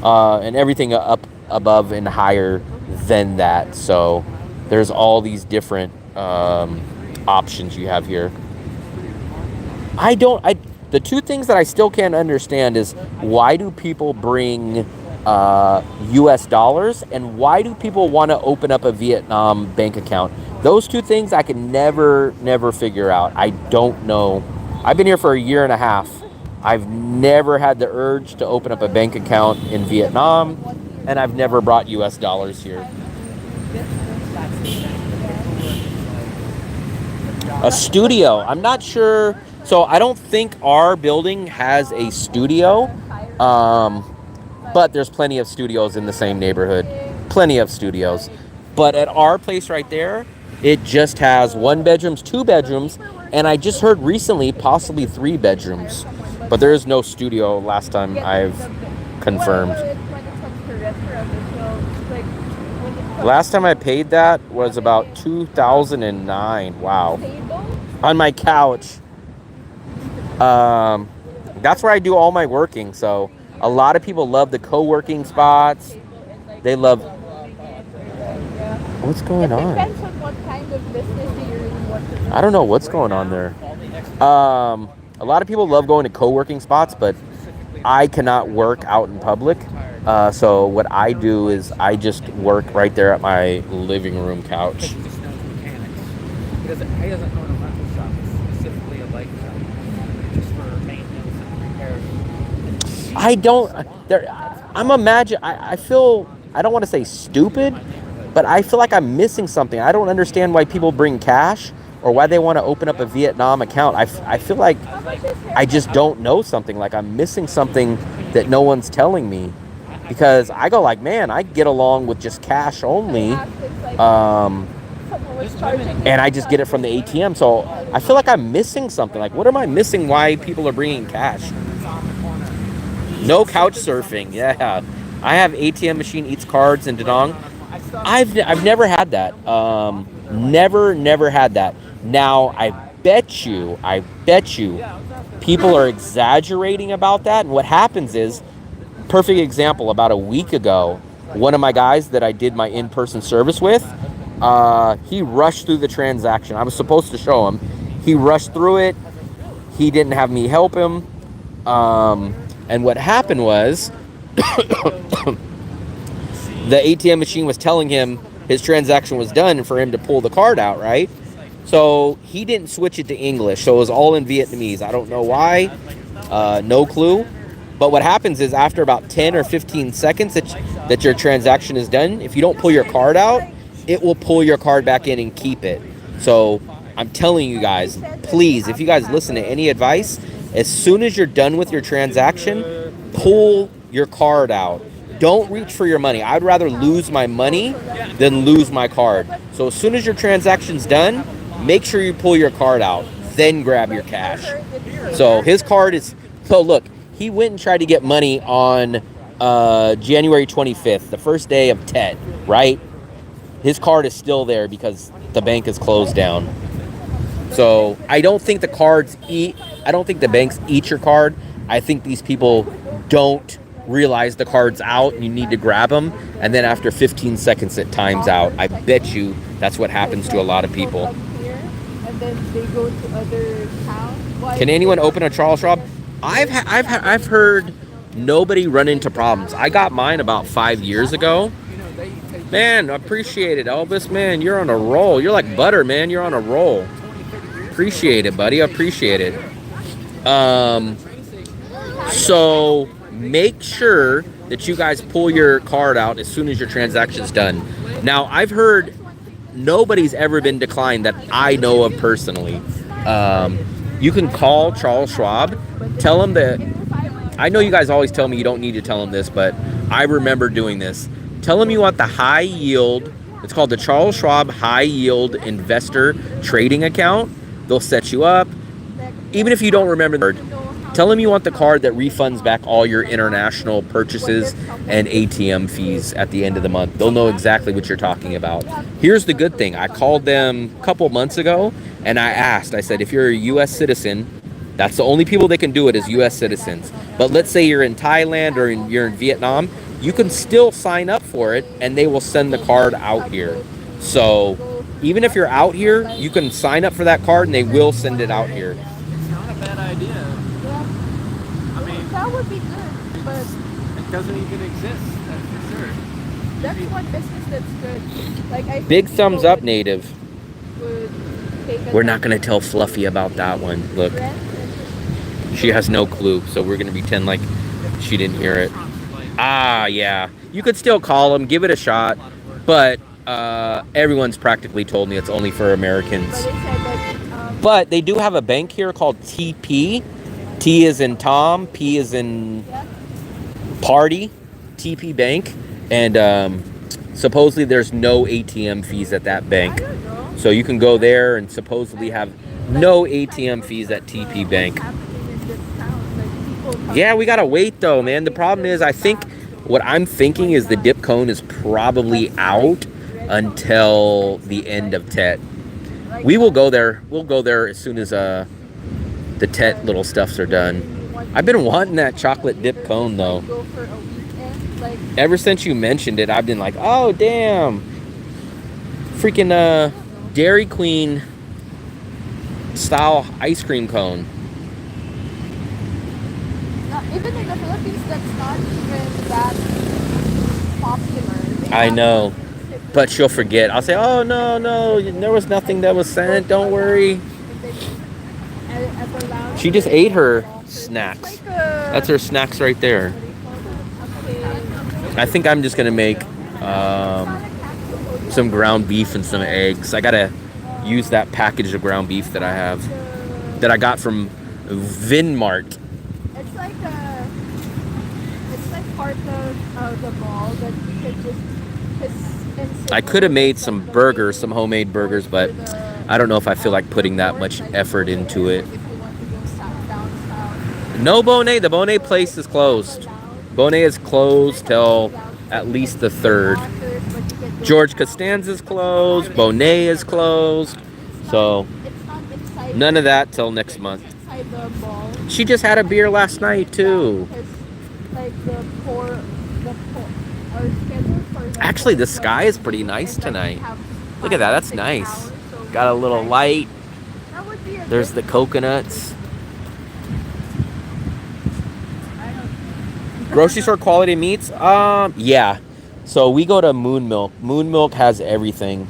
And everything up above and higher than that. So there's all these different options you have here. The two things that I still can't understand is why do people bring US dollars and why do people want to open up a Vietnam bank account? Those two things I can never figure out. I don't know. I've been here for a year and a half. I've never had the urge to open up a bank account in Vietnam, and I've never brought US dollars here. A studio. I'm not sure. So I don't think our building has a studio, but there's plenty of studios in the same neighborhood. Plenty of studios. But at our place right there, it just has 1 bedrooms, 2 bedrooms, and I just heard recently possibly 3 bedrooms. But there is no studio last time I've confirmed. Last time I paid that was about 2009. Wow. On my couch. That's where I do all my working. So a lot of people love the co-working spots. They love... What's going on? Depends on what kind of business you really want to do. I don't know what's going on there. A lot of people love going to co-working spots, but I cannot work out in public. So what I do is I just work right there at my living room couch. He just knows mechanics. He doesn't own a rental shop. It's specifically a bike shop, just for maintenance and repairs. I don't. I feel. I don't want to say stupid, but I feel like I'm missing something. I don't understand why people bring cash or why they want to open up a Vietnam account. I feel like I just don't know something. Like I'm missing something that no one's telling me. Because I go like, man, I get along with just cash only. And I just get it from the ATM. So I feel like I'm missing something. Like, what am I missing? Why people are bringing cash? No couch surfing. Yeah. I have ATM machine eats cards in Danong. I've never had that. Never had that. Now I bet you people are exaggerating about that. And what happens is, perfect example, about a week ago, one of my guys that I did my in-person service with, he rushed through the transaction. I was supposed to show him. He rushed through it. He didn't have me help him. And what happened was the ATM machine was telling him his transaction was done for him to pull the card out, right? So he didn't switch it to English, so it was all in Vietnamese. I don't know why, no clue. But what happens is after about 10 or 15 seconds that your transaction is done, if you don't pull your card out, it will pull your card back in and keep it. So I'm telling you guys, please, if you guys listen to any advice, as soon as you're done with your transaction, pull your card out. Don't reach for your money. I'd rather lose my money than lose my card. So as soon as your transaction's done, make sure you pull your card out, then grab your cash. So his card is, so look, he went and tried to get money on January 25th, the first day of Tet, right? His card is still there because the bank is closed down. So I don't think the banks eat your card. I think these people don't realize the card's out and you need to grab them, and then after 15 seconds it times out. I bet you that's what happens to a lot of people. And then they go to other towns. Can anyone open a Charles Schwab? I've heard nobody run into problems. I got mine about 5 years ago. Man, appreciate it, Elvis. Man, you're on a roll. You're like butter, man. You're on a roll. Appreciate it, buddy. Appreciate it. So make sure that you guys pull your card out as soon as your transaction's done. Now, I've heard nobody's ever been declined that I know of personally. You can call Charles Schwab, tell him that, I know you guys always tell me you don't need to tell him this, but I remember doing this. Tell him you want the high yield, it's called the Charles Schwab High Yield Investor Trading Account. They'll set you up. Even if you don't remember the word, tell them you want the card that refunds back all your international purchases and ATM fees at the end of the month. They'll know exactly what you're talking about. Here's the good thing. I called them a couple months ago and I said, if you're a U.S. citizen, that's the only people that can do it is U.S. citizens. But let's say you're in Thailand or you're in Vietnam, you can still sign up for it and they will send the card out here. So even if you're out here, you can sign up for that card and they will send it out here. It's not a bad idea. I mean, that would be good, but it doesn't even exist, that's for sure. that's one business that's good. Like I Big thumbs up, Native. would take We're not going to tell Fluffy about that one. Look, she has no clue, so we're going to pretend like she didn't hear it. Ah, yeah. You could still call them, give it a shot, but everyone's practically told me it's only for Americans. But they do have a bank here called TP. T is in Tom, P is in Party, TP Bank. And supposedly there's no ATM fees at that bank. So you can go there and supposedly have no ATM fees at TP Bank. Yeah, we gotta wait though, man. The problem is, what I'm thinking is the dip cone is probably out until the end of Tet. We will go there. We'll go there as soon as the Tet little stuffs are done. I've been wanting that chocolate dip cone though. Ever since you mentioned it, I've been like, oh damn, freaking Dairy Queen style ice cream cone. Even in the Philippines, that's not even that popular. I know, but she'll forget. I'll say, oh no, there was nothing that was sent, don't worry. She just ate her snacks. That's her snacks right there. I think I'm just gonna make some ground beef and some eggs. I gotta use that package of ground beef that I have, that I got from Vinmart. It's like part of the mall that you could just. I could have made some burgers, some homemade burgers, but I don't know if I feel like putting that much effort into it. No Bonet, the Bonet place is closed. Bonet is closed till at least the 3rd. George Costanza's closed. Bonet is closed. So none of that till next month. She just had a beer last night too. Actually, the sky is pretty nice tonight. Look at that. That's nice. Got a little light. There's the coconuts. Grocery store quality meats? Yeah. So we go to Moon Milk. Moon Milk has everything.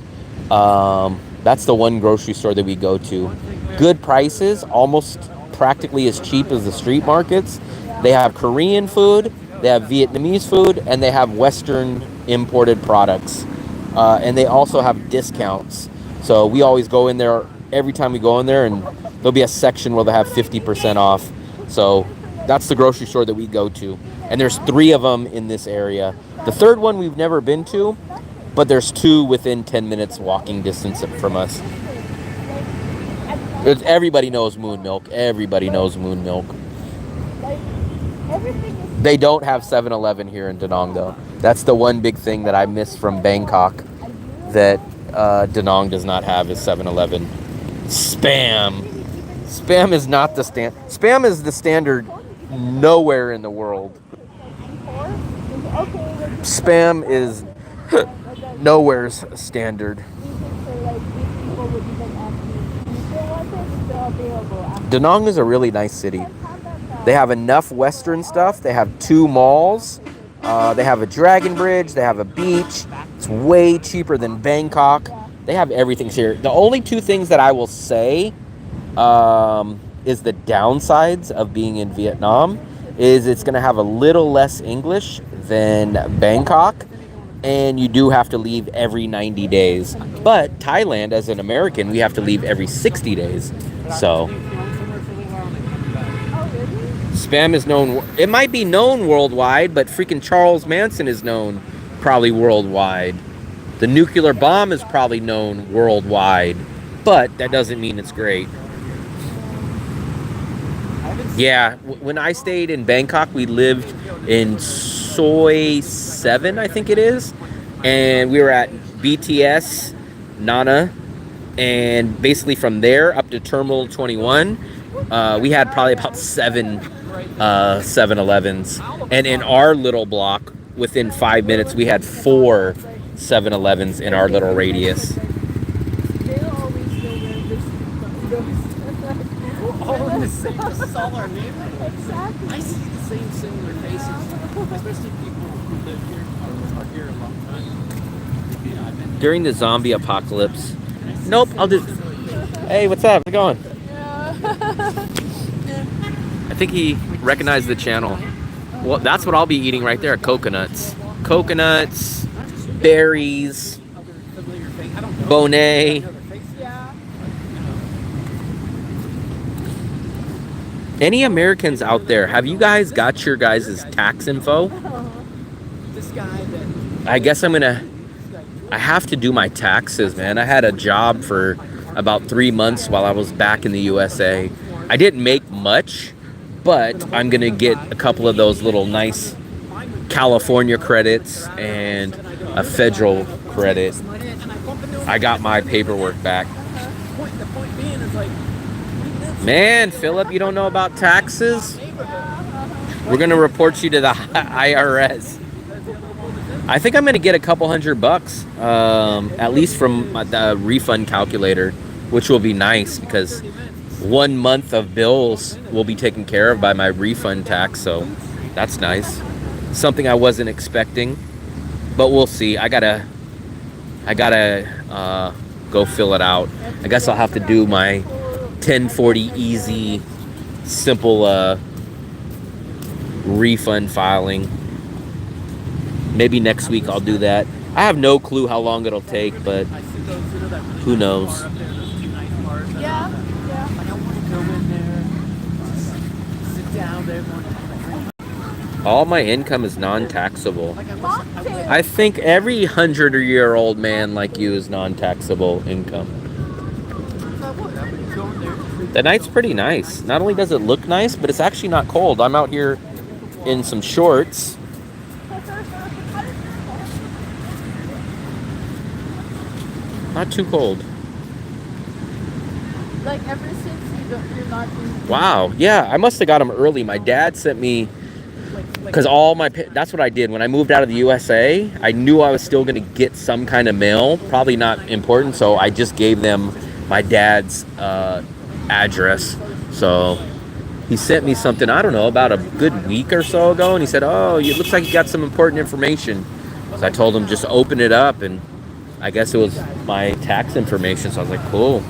That's the one grocery store that we go to. Good prices, almost practically as cheap as the street markets. They have Korean food, they have Vietnamese food, and they have Western imported products. And they also have discounts. So we always go in there, every time we go in there, and there'll be a section where they have 50% off. So that's the grocery store that we go to. And there's 3 of them in this area. The 3rd one we've never been to, but there's 2 within 10 minutes walking distance from us. Everybody knows Moon Milk. Everybody knows Moon Milk. They don't have 7-Eleven here in Da Nang, though. That's the one big thing that I miss from Bangkok that Da Nang does not have is 7-Eleven. Spam. Spam is not the Spam is the standard nowhere in the world. Spam is nowhere's standard. Da Nang is a really nice city. They have enough Western stuff. They have 2 malls. They have a dragon bridge. They have a beach. It's way cheaper than Bangkok. They have everything here. The only 2 things that I will say is the downsides of being in Vietnam is it's going to have a little less English than Bangkok, and you do have to leave every 90 days. But Thailand, as an American, we have to leave every 60 days. So Spam is known, it might be known worldwide, but freaking Charles Manson is known probably worldwide. The nuclear bomb is probably known worldwide, but that doesn't mean it's great. Yeah, when I stayed in Bangkok, we lived in Soi 7, I think it is, and we were at BTS Nana, and basically from there up to Terminal 21, we had probably about 7 7-Elevens, and in our little block, within 5 minutes, we had 4 7-Elevens in our little radius. All in the same, this is all our neighborhood. Exactly. I see the same similar faces, especially people who live here or are here a long time. During the zombie apocalypse, nope, I'll do. Hey, what's up? How's it going? I think he recognized the channel. Well, that's what I'll be eating right there. Coconuts, berries, Bonet. Any Americans out there, have you guys got your guys' tax info? I guess I have to do my taxes, man. I had a job for about 3 months while I was back in the USA. I didn't make much, but I'm gonna get a couple of those little nice California credits and a federal credit. I got my paperwork back. Man, Philip, you don't know about taxes? We're gonna report you to the IRS. I think I'm gonna get a couple $100, at least from the refund calculator, which will be nice because 1 month of bills will be taken care of by my refund tax, so that's nice. Something I wasn't expecting, but we'll see. I gotta go fill it out. I guess I'll have to do my 1040 easy, simple refund filing. Maybe next week I'll do that. I have no clue how long it'll take, but who knows? Yeah. All my income is non-taxable. I think every 100-year-old man like you is non-taxable income. The night's pretty nice. Not only does it look nice, but it's actually not cold. I'm out here in some shorts. Not too cold. Like ever since you're not in. Wow. Yeah, I must have got them early. My dad sent me, because that's what I did when I moved out of the USA. I knew I was still going to get some kind of mail, probably not important, so I just gave them my dad's address. So he sent me something, I don't know, about a good week or so ago, and he said, oh, it looks like you got some important information. So I told him just open it up, and I guess it was my tax information, so I was like, cool.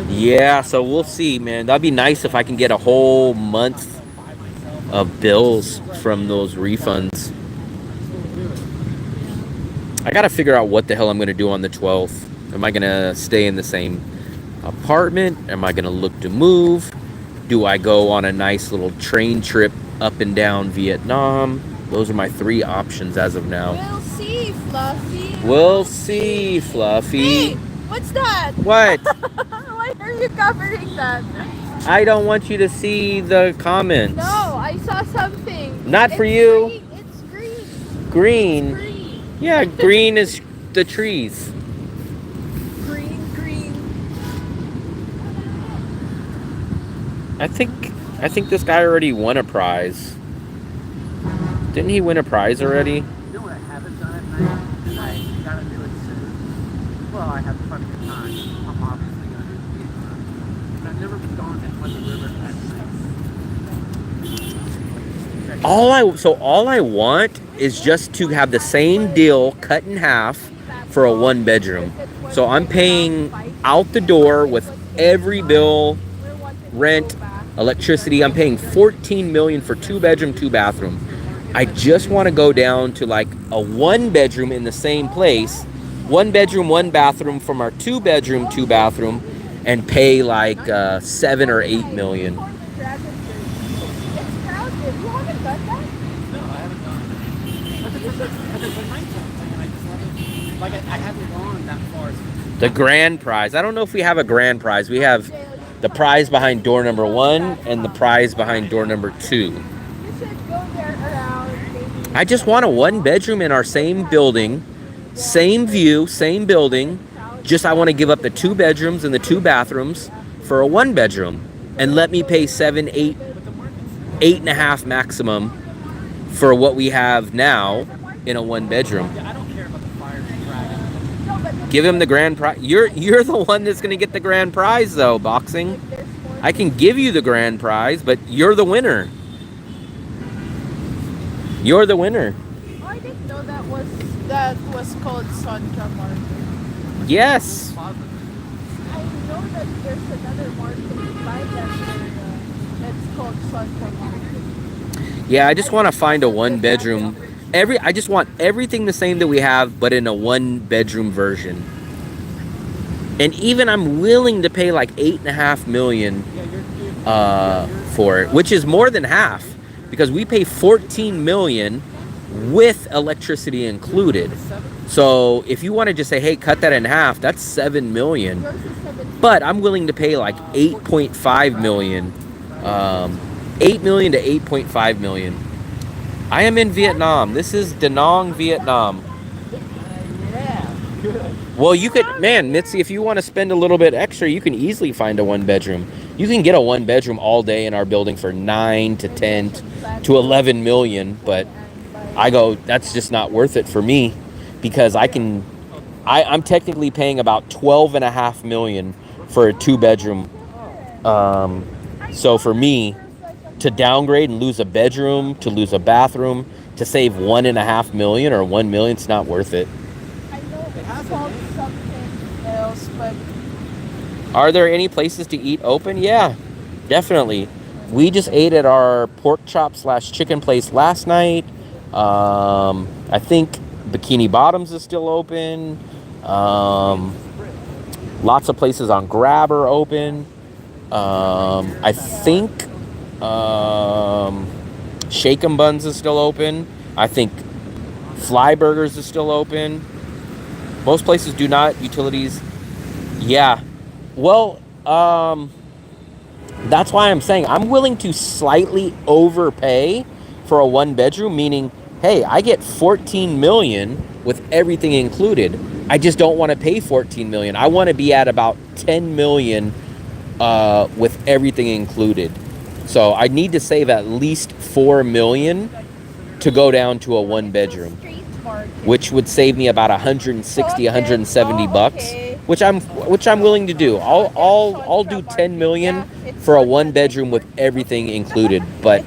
Yeah, so we'll see, man. That'd be nice if I can get a whole month of bills from those refunds. I gotta figure out what the hell I'm gonna do on the 12th. Am I gonna stay in the same apartment? Am I gonna look to move? Do I go on a nice little train trip up and down Vietnam? Those are my 3 options as of now. We'll see, Fluffy. We'll see, Fluffy. Hey, what's that? What? Why are you covering that? I don't want you to see the comments. No, I saw something. Not for you. Green. It's green. Green. It's green. Yeah, green is the trees. Green. I think this guy already won a prize. Didn't he win a prize already? You know what I haven't done at night? And I gotta do it soon. Well, I have fun good time. I'm obviously gonna do it. But I've never gone to the river at night. All I want is just to have the same deal cut in half for a 1-bedroom. So I'm paying out the door with every bill, rent, electricity. I'm paying $14 million for 2-bedroom, 2-bathroom. I just want to go down to like a 1-bedroom in the same place, 1-bedroom, 1-bathroom from our 2-bedroom, 2-bathroom, and pay like 7 or 8 million. It's crowded. You haven't done that? No, I haven't done it. Because the night's thing, and I just haven't, like, I haven't gone that far. The grand prize. I don't know if we have a grand prize. We have the prize behind door number 1 and the prize behind door number 2. You should go there around maybe. I just want a 1-bedroom in our same building, same view, same building. Just I want to give up the 2 bedrooms and the 2 bathrooms for a 1-bedroom, and let me pay 7, 8, 8.5 maximum for what we have now in a 1-bedroom. I don't care about the fire dragon. Give him the grand prize. You're the one that's gonna get the grand prize though, boxing. I can give you the grand prize, but you're the winner. You're the winner. Oh, I didn't know that was called Sanka Market. Yes. I know that there's another market by that area that's called Sanka Market. Yeah, I just want to find a 1-bedroom. I just want everything the same that we have, but in a 1-bedroom version. And even I'm willing to pay like 8.5 million for it, which is more than half, because we pay 14 million with electricity included. So if you want to just say, hey, cut that in half, that's 7 million. But I'm willing to pay like 8.5 million. 8 million to 8.5 million. I am in Vietnam. This is Da Nang, Vietnam. Well, you could, man, Mitzi, if you want to spend a little bit extra, you can easily find a 1-bedroom. You can get a 1-bedroom all day in our building for 9 to 10 to 11 million, but I go, that's just not worth it for me, because I'm technically paying about 12.5 million for a 2-bedroom. So for me to downgrade and lose a bedroom, to lose a bathroom, to save 1.5 million or 1 million, it's not worth it. I know it's called something else, but Are there any places to eat open? Yeah, definitely. We just ate at our pork chop / chicken place last night. I think Bikini Bottoms is still open. Lots of places on Grab are open. I think Shake 'em Buns is still open. I think Fly Burgers is still open. Most places do not. Utilities, yeah. Well, That's why I'm saying I'm willing to slightly overpay for a one bedroom, meaning, hey, I get 14 million with everything included. I just don't want to pay 14 million. I want to be at about 10 million with everything included. So I need to save at least 4 million to go down to a one bedroom, which would save me about 160, 170 bucks, which I'm willing to do. I'll do 10 million for a one bedroom with everything included, but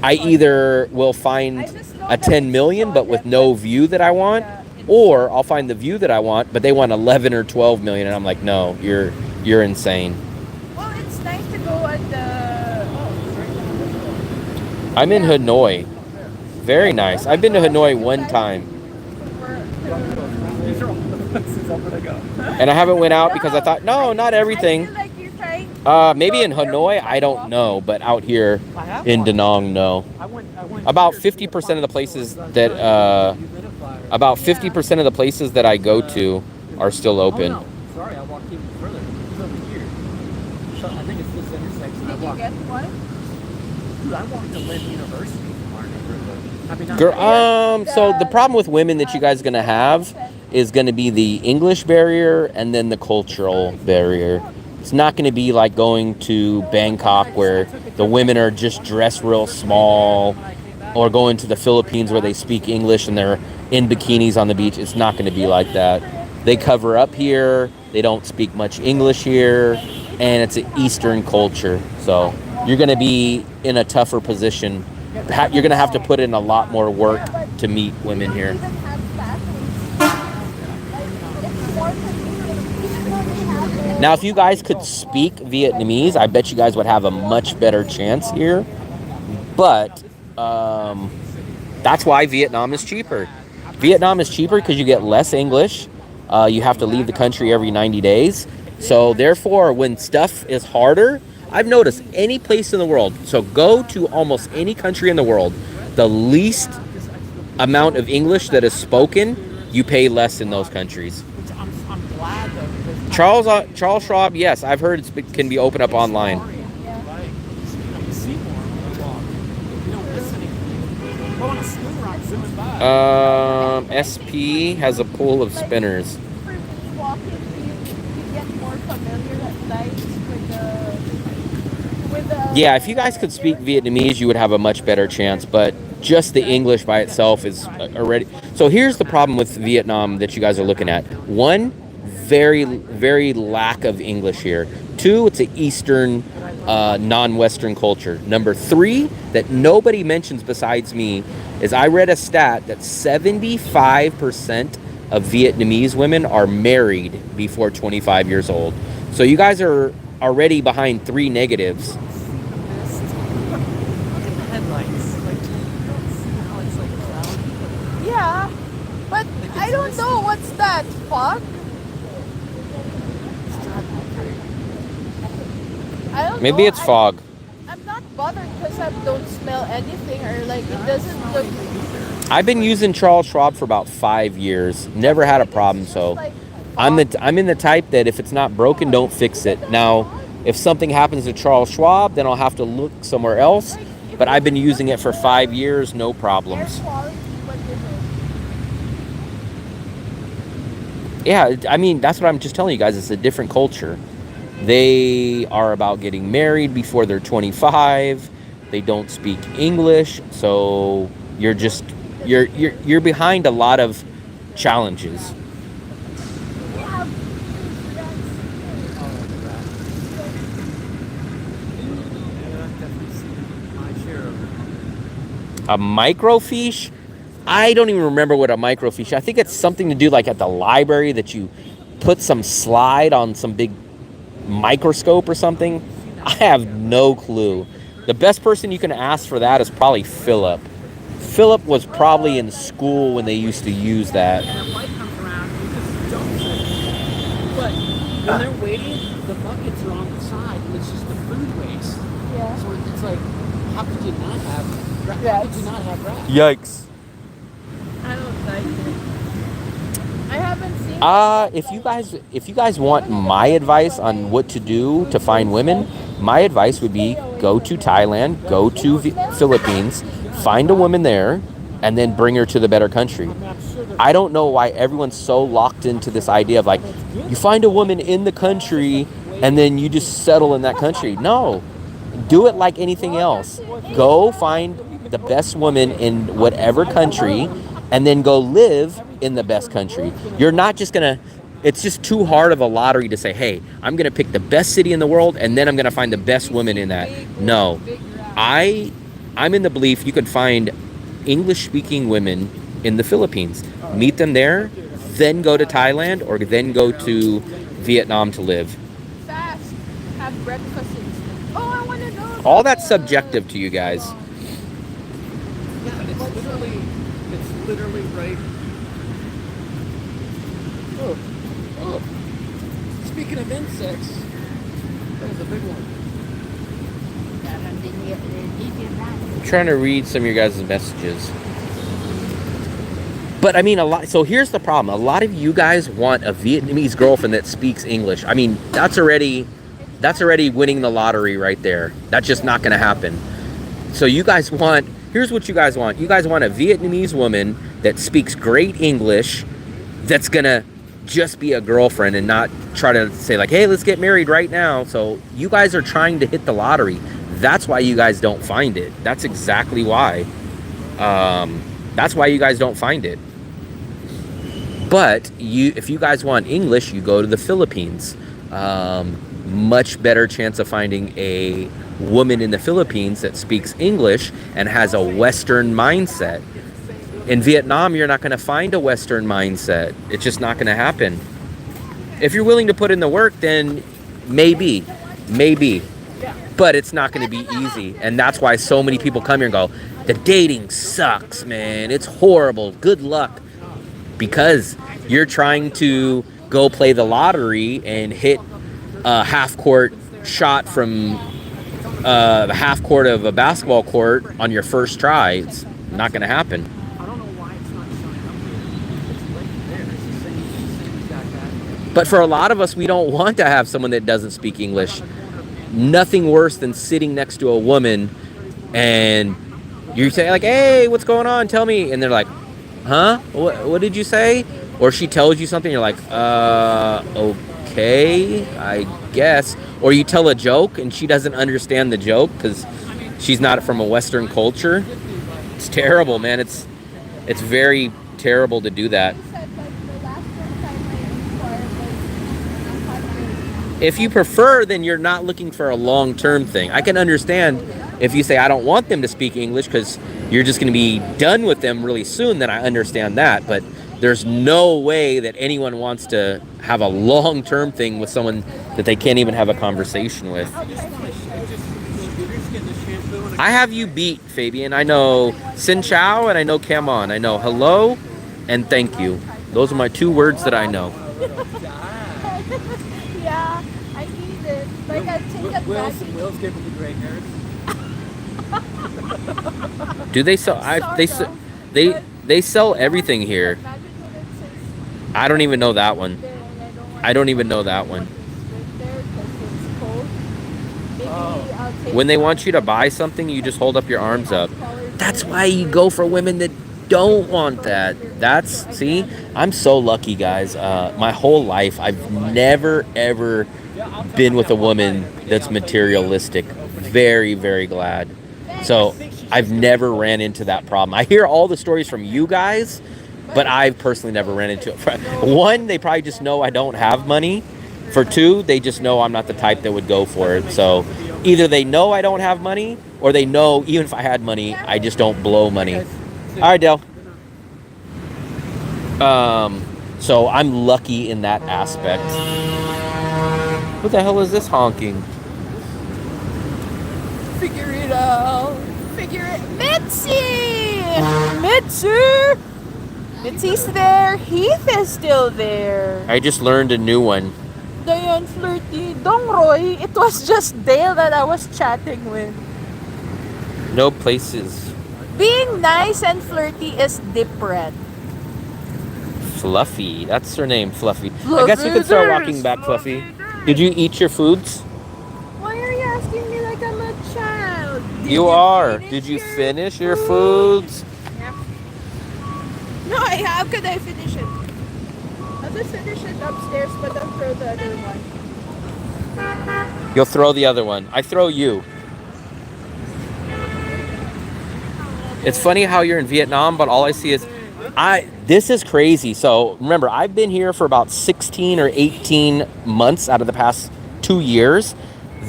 I either will find a 10 million but with no view that I want, or I'll find the view that I want but they want 11 or 12 million, and I'm like, no, you're insane. Well, it's nice to go at the. I'm in Hanoi. Very nice. I've been to Hanoi one time. These are all the places I'm gonna go. And I haven't went out because I thought, no, not everything. I feel like you're trying. Maybe in Hanoi, I don't know, but out here in Da Nang, no. About 50% of the places that about 50% of the places that I go to are still open. Oh, no. Sorry, I walked even further. It's over here. So I think it's this intersection. Did you get one? Dude, I walked to Lynn University from our neighborhood. I mean, Girl, so the problem with women that you guys are gonna have is gonna be the English barrier and then the cultural barrier. It's not gonna be like going to Bangkok where the women are just dressed real small, or going to the Philippines where they speak English and they're in bikinis on the beach. It's not gonna be like that. They cover up here, they don't speak much English here, and it's an Eastern culture. So you're gonna be in a tougher position. You're gonna have to put in a lot more work to meet women here. Now, if you guys could speak Vietnamese, I bet you guys would have a much better chance here. But that's why Vietnam is cheaper. Vietnam is cheaper because you get less English. You have to leave the country every 90 days. So therefore, when stuff is harder, I've noticed any place in the world, so go to almost any country in the world, the least amount of English that is spoken, you pay less in those countries. I'm glad though. Charles Schwab, yes, I've heard it can be opened up online. SP has a pool of spinners. For me, walking, you get more familiar at night with the. Yeah, if you guys could speak Vietnamese, you would have a much better chance, but just the English by itself is already... So here's the problem with Vietnam that you guys are looking at. One, very lack of English here. Two, it's an Eastern, non-Western culture. Number three, that nobody mentions besides me, is I read a stat that 75% of Vietnamese women are married before 25 years old. So you guys are already behind three negatives. Look at the headlights. Like, you don't see how it's like cloudy. Yeah, but I don't know what's that fog. I don't Maybe know. it's fog. I'm not bothered because I don't smell anything or like it doesn't look. I've been using Charles Schwab for about 5 years. Never had a problem, so I'm in the type that if it's not broken, don't fix it. Now, if something happens to Charles Schwab, then I'll have to look somewhere else. But I've been using it for 5 years, no problems. Yeah, I mean, that's what I'm just telling you guys. It's a different culture. They are about getting married before they're 25. They don't speak English, so you're behind a lot of challenges. A microfiche? I don't even remember what a microfiche. I think it's something to do like at the library that you put some slide on some big microscope or something. I have no clue. The best person you can ask for that is probably Philip. Philip was probably in school when they used to use that. And a light comes around, you just dump it. But when they're waiting, the buckets are on the side, and it's just the food waste. Yeah. So it's like, how could you not have rats? How could you not have rats? Yikes. I don't like it. I haven't seen. If you guys want my advice on what to do to find women, my advice would be go to Thailand, go to Philippines, find a woman there, and then bring her to the better country. I don't know why everyone's so locked into this idea of like, you find a woman in the country and then you just settle in that country. No, do it like anything else. Go find the best woman in whatever country and then go live in the best country. You're not just gonna, it's just too hard of a lottery to say, hey, I'm gonna pick the best city in the world and then I'm gonna find the best woman in that. No, I'm in the belief you could find English-speaking women in the Philippines, meet them there, then go to Thailand or then go to Vietnam to live. Fast. Have breakfast instead. Oh, I want to go. All that's subjective to you guys. Yeah, it's literally right. Oh. Speaking of insects, that was a big one. I'm trying to read some of your guys' messages. But I mean, so here's the problem. A lot of you guys want a Vietnamese girlfriend that speaks English. I mean, that's already winning the lottery right there. That's just not going to happen. So you guys want, here's what you guys want. You guys want a Vietnamese woman that speaks great English, that's going to just be a girlfriend and not try to say like, hey, let's get married right now. So you guys are trying to hit the lottery. That's why you guys don't find it. That's exactly why. That's why you guys don't find it. But if you guys want English, you go to the Philippines. Much better chance of finding a woman in the Philippines that speaks English and has a Western mindset. In Vietnam, you're not going to find a Western mindset. It's just not going to happen. If you're willing to put in the work, then maybe. But it's not going to be easy. And that's why so many people come here and go, the dating sucks, man. It's horrible. Good luck. Because you're trying to go play the lottery and hit a half-court shot from the half-court of a basketball court on your first try. It's not going to happen. I don't know why it's not showing up here. It's right there. It's the same exact guy. But for a lot of us, we don't want to have someone that doesn't speak English. Nothing worse than sitting next to a woman and you say like, hey, what's going on? Tell me. And they're like, huh? What did you say? Or she tells you something, you're like, okay, I guess. Or you tell a joke and she doesn't understand the joke because she's not from a Western culture. It's terrible, man. It's very terrible to do that. If you prefer, then you're not looking for a long-term thing. I can understand if you say, I don't want them to speak English because you're just going to be done with them really soon, then I understand that. But there's no way that anyone wants to have a long-term thing with someone that they can't even have a conversation with. I have you beat, Fabian. I know Xin Chao and I know Come On. I know hello and thank you. Those are my 2 words that I know. Yeah, I need it. Like I take advantage. Will's giving the gray hairs. Do they sell? They sell everything here. I don't even know that one. I don't even know that one. When they want you to buy something, you just hold up your arms up. That's why you go for women that don't want that. See, I'm so lucky, guys. My whole life, I've never, ever been with a woman that's materialistic. Very, very glad. So I've never ran into that problem. I hear all the stories from you guys, but I've personally never ran into it. 1, they probably just know I don't have money. For 2, they just know I'm not the type that would go for it. So either they know I don't have money, or they know even if I had money, I just don't blow money. All right, Dale. So I'm lucky in that aspect. What the hell is this honking? Figure it out. Figure it. Mitzi! Mitzi! Mitzi's there. Heath is still there. I just learned a new one. Dayan, flirty. Dong Roy. It was just Dale that I was chatting with. No places. Being nice and flirty is different. Fluffy. That's her name, Fluffy. I guess we could start walking back, Fluffy. Did you eat your foods? Why are you asking You are. Did you finish your foods? Yeah. No, how could I finish it? I'll just finish it upstairs, but I'll throw the other one. You'll throw the other one. I throw you. It's funny how you're in Vietnam, but all I see is this is crazy. So remember, I've been here for about 16 or 18 months out of the past 2 years.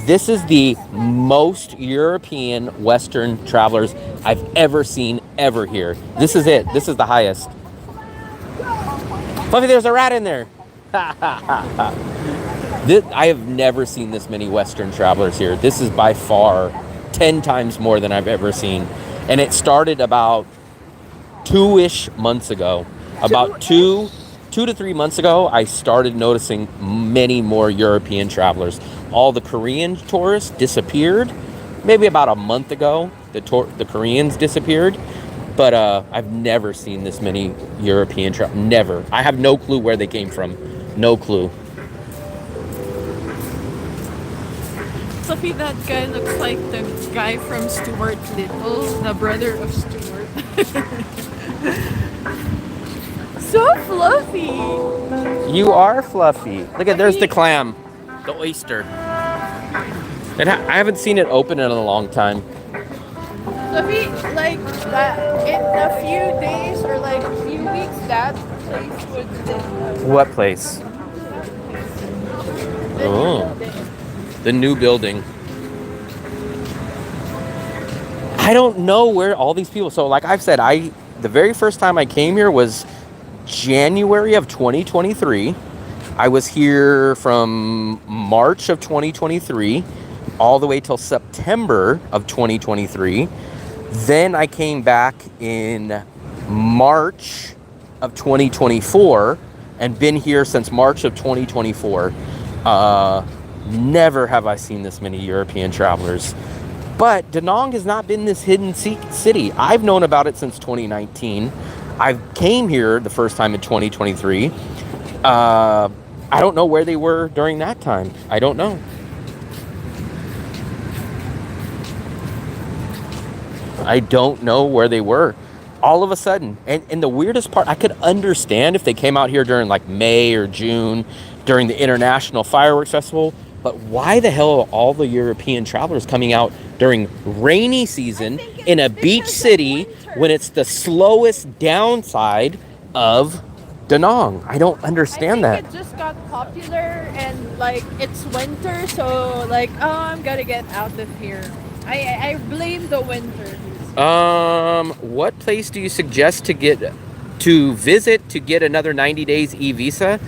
This is the most European Western travelers I've ever seen ever here. This is it. This is the highest. Fluffy, there's a rat in there. I have never seen this many Western travelers here. This is by far 10 times more than I've ever seen. And it started about 2-ish months ago. About 2 to 3 months ago, I started noticing many more European travelers. All the Korean tourists disappeared. Maybe about a month ago, the Koreans disappeared. But I've never seen this many European travelers. Never. I have no clue where they came from. No clue. Sophie, that guy looks like the guy from Stuart Little, the brother of Stuart. So fluffy. You are fluffy. Look at, there's the clam, the oyster. And I haven't seen it open in a long time. Sophie, like that, in a few days or like a few weeks, that place would What place? Oh, the new building. I don't know where all these people. So, like I've said, the very first time I came here was January of 2023. I was here from March of 2023 all the way till September of 2023. Then I came back in March of 2024 and been here since March of 2024. Never have I seen this many European travelers. But Da Nang has not been this hidden city. I've known about it since 2019. I came here the first time in 2023. I don't know where they were during that time. I don't know. I don't know where they were. All of a sudden. And the weirdest part, I could understand if they came out here during like May or June, during the International Fireworks Festival. But why the hell are all the European travelers coming out during rainy season in a beach city when it's the slowest downside of Da Nang? I don't understand that. It just got popular and like it's winter, so like, oh, I'm gonna get out of here. I blame the winter. What place do you suggest to visit to get another 90 days e-visa?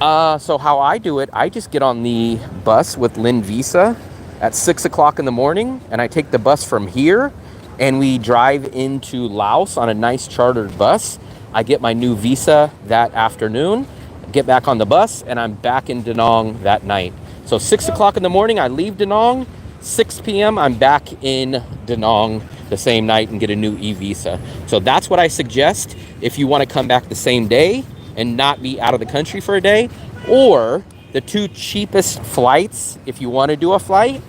So how I do it, I just get on the bus with Lin Visa at 6 o'clock in the morning, and I take the bus from here, and we drive into Laos on a nice chartered bus. I get my new visa that afternoon, get back on the bus, and I'm back in Da Nang that night. So 6 o'clock in the morning, I leave Da Nang. 6 p.m., I'm back in Da Nang the same night and get a new e-visa. So that's what I suggest if you want to come back the same day and not be out of the country for a day. Or the two cheapest flights, if you want to do a flight,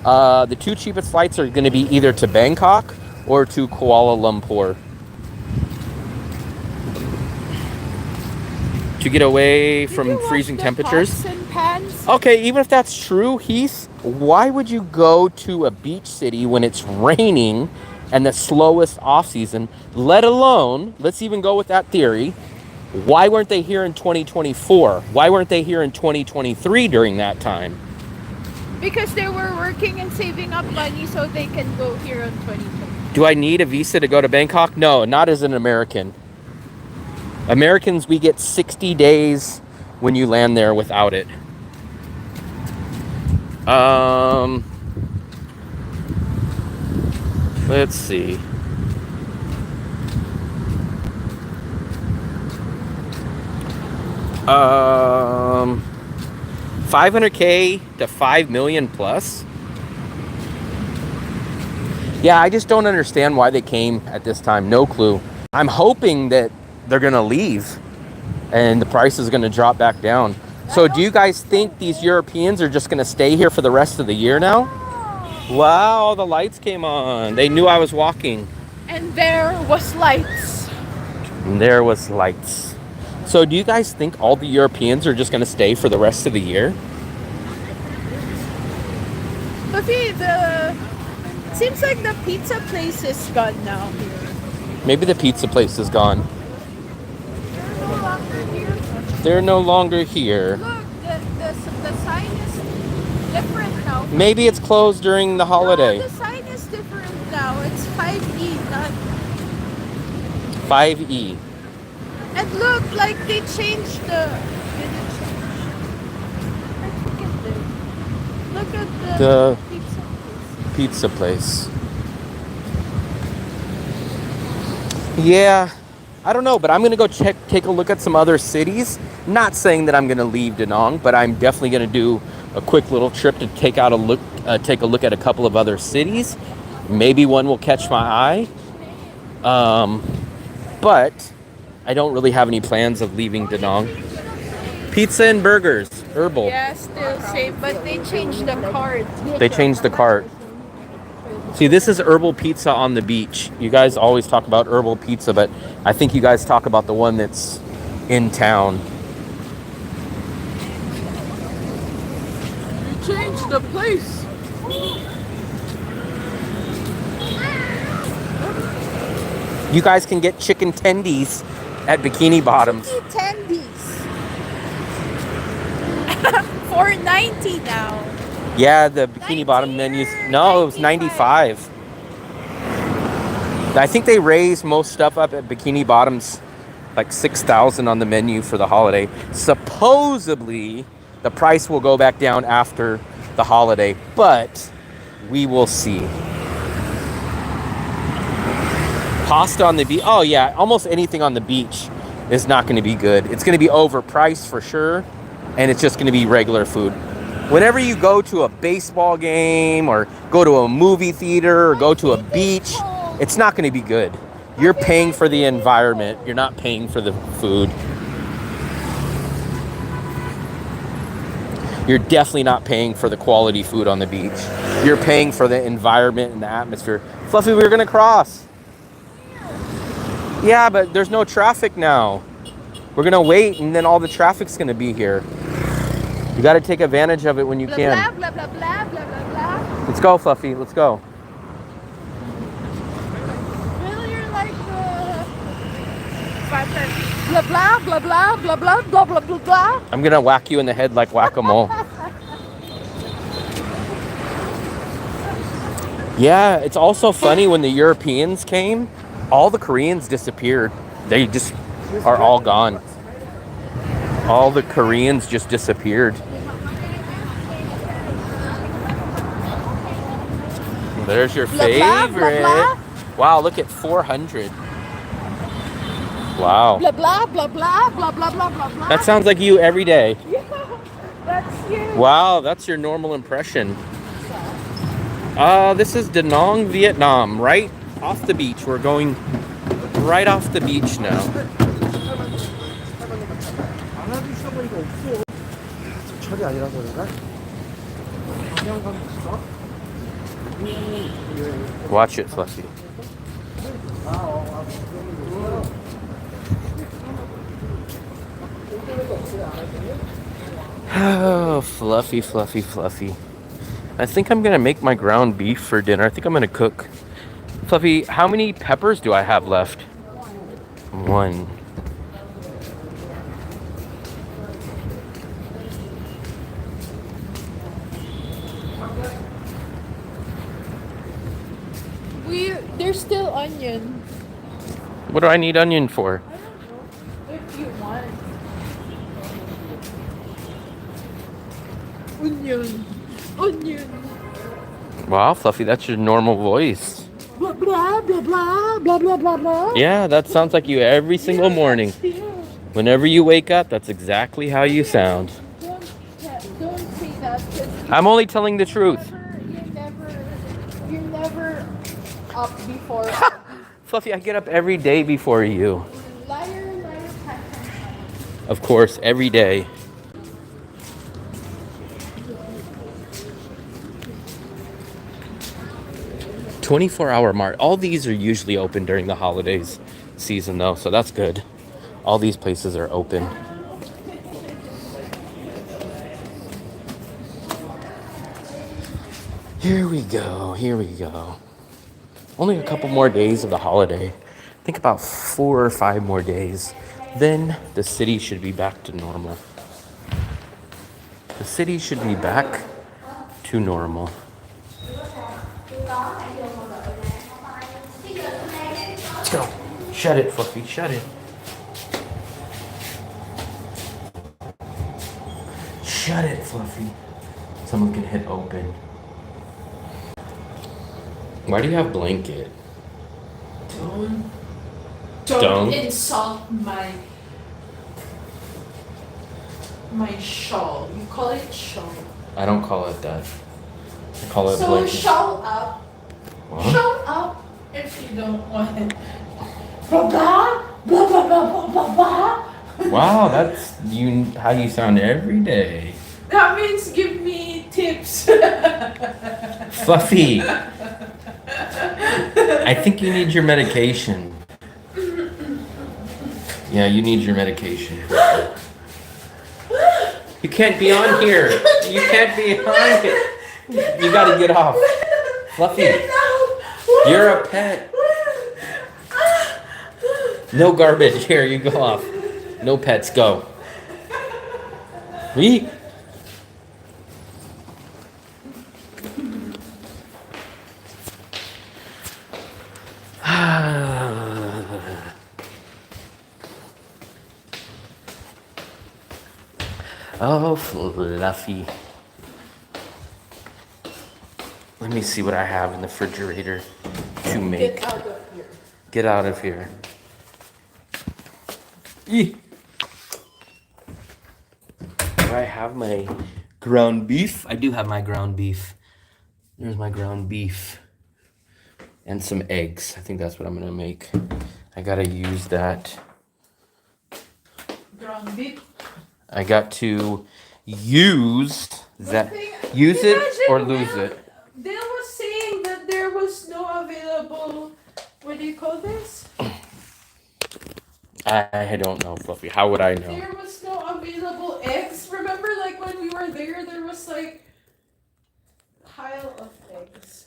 the two cheapest flights are going to be either to Bangkok or to Kuala Lumpur. To get away from freezing temperatures. Okay, even if that's true, Heath, why would you go to a beach city when it's raining and the slowest off season, let alone, let's even go with that theory, why weren't they here in 2024? Why weren't they here in 2023 during that time? Because they were working and saving up money so they can go here in 2020. Do I need a visa to go to Bangkok? No, not as an American. Americans, we get 60 days when you land there without it. Let's see. 500K to 5 million plus. Yeah, I just don't understand why they came at this time. No clue. I'm hoping that they're gonna leave and the price is gonna drop back down. So do you guys think these Europeans are just gonna stay here for the rest of the year now? Wow, the lights came on. They knew I was walking. And there was lights. And there was lights. So do you guys think all the Europeans are just going to stay for the rest of the year? Buffy, seems like the pizza place is gone now here. Maybe the pizza place is gone. They're no longer here. They're no longer here. Look, the sign is different now. Maybe it's closed during the holiday. No, the sign is different now. It's 5E, not 5E. And look, like they changed the. Look at The pizza place. pizza place. Yeah, I don't know, but I'm gonna go take a look at some other cities. Not saying that I'm gonna leave Da Nang, but I'm definitely gonna do a quick little trip to take a look at a couple of other cities. Maybe one will catch my eye. But I don't really have any plans of leaving Da Nang. Pizza and burgers, herbal. Yeah, still same, but they changed the card. They changed the cart. See, this is herbal pizza on the beach. You guys always talk about herbal pizza, but I think you guys talk about the one that's in town. You changed the place. You guys can get chicken tendies at Bikini Bottoms. Tendies. $4.90 now. Yeah, the Bikini Bottom menus. No, it was 95. I think they raised most stuff up at Bikini Bottoms, like 6,000 on the menu for the holiday. Supposedly, the price will go back down after the holiday, but we will see. Pasta on the beach. Oh yeah, almost anything on the beach is not going to be good. It's going to be overpriced for sure, and it's just going to be regular food. Whenever you go to a baseball game or go to a movie theater or go to a beach, it's not going to be good. You're paying for the environment. You're not paying for the food. You're definitely not paying for the quality food on the beach. You're paying for the environment and the atmosphere. Fluffy, we were going to cross. Yeah, but there's no traffic now. We're going to wait, and then all the traffic's going to be here. You got to take advantage of it when you Blah, can. blah, blah, blah, blah, blah, blah. Let's go, Fluffy. Let's go. Well, you're like blah blah blah blah blah blah blah blah blah blah. I'm going to whack you in the head like whack-a-mole. Yeah, it's also funny when the Europeans came, all the Koreans disappeared. They just are all gone. All the Koreans just disappeared. There's your Blah, blah, favorite. blah, Wow, look at 400. Wow. Blah blah blah blah blah blah blah blah blah. That sounds like you every day. Yeah, that's you. Wow, that's your normal impression. This is Da Nang, Vietnam, right off the beach. We're going right off the beach now. 철이 아니라서 그런가? Watch it, Fluffy. Oh, Fluffy, Fluffy, Fluffy. I think I'm gonna make my ground beef for dinner. I think I'm gonna cook. Fluffy, how many peppers do I have left? One. There's still onion. What do I need onion for? If you want. Onion. Onion. Wow, Fluffy, that's your normal voice. Blah blah blah blah blah blah blah blah. Yeah, that sounds like you every single morning. Whenever you wake up, that's exactly how you sound. Don't say that. 'Cause I'm only telling the truth. You're never up before. Fluffy, I get up every day before you. Liar, liar, liar. Of course, every day. 24-hour mart. All these are usually open during the holidays season though, so that's good. All these places are open. Here we go, here we go. Only a couple more days of the holiday. I think about 4 or 5 more days. Then the city should be back to normal. The city should be back to normal. Let's go. Shut it, Fluffy, shut it. Shut it, Fluffy. Someone can hit open. Why do you have blanket? Don't insult my shawl. You call it shawl. I don't call it that. I call it So blanket. shawl up. What? Shawl up if you don't want it. Blah blah blah blah blah blah blah. Wow, that's how you sound every day. That means give me tips. Fluffy, I think you need your medication. Yeah, you need your medication. You can't be on here. You can't be on here. You gotta get off. Fluffy, you're a pet. No garbage. Here, you go off. No pets, go. Me? Oh, Fluffy. Let me see what I have in the refrigerator to make. Get out of here. Get out of here. Eeh. Do I have my ground beef? I do have my ground beef. There's my ground beef. And some eggs. I think that's what I'm gonna make. I gotta use that. Ground beef. I got to use that. Use it or lose it. They was saying that there was no available. What do you call this? I don't know, Fluffy. How would I know? There was no available eggs. Remember, like when we were there was like pile of eggs.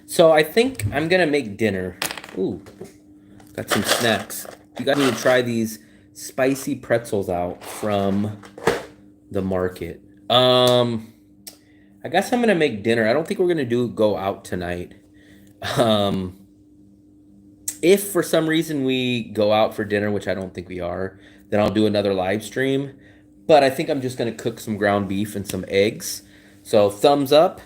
So I think I'm gonna make dinner. Ooh, got some snacks. You guys need to try these spicy pretzels out from the market. I guess I'm gonna make dinner. I don't think we're gonna go out tonight. If for some reason we go out for dinner, which I don't think we are, then I'll do another live stream. But I think I'm just gonna cook some ground beef and some eggs. So thumbs up.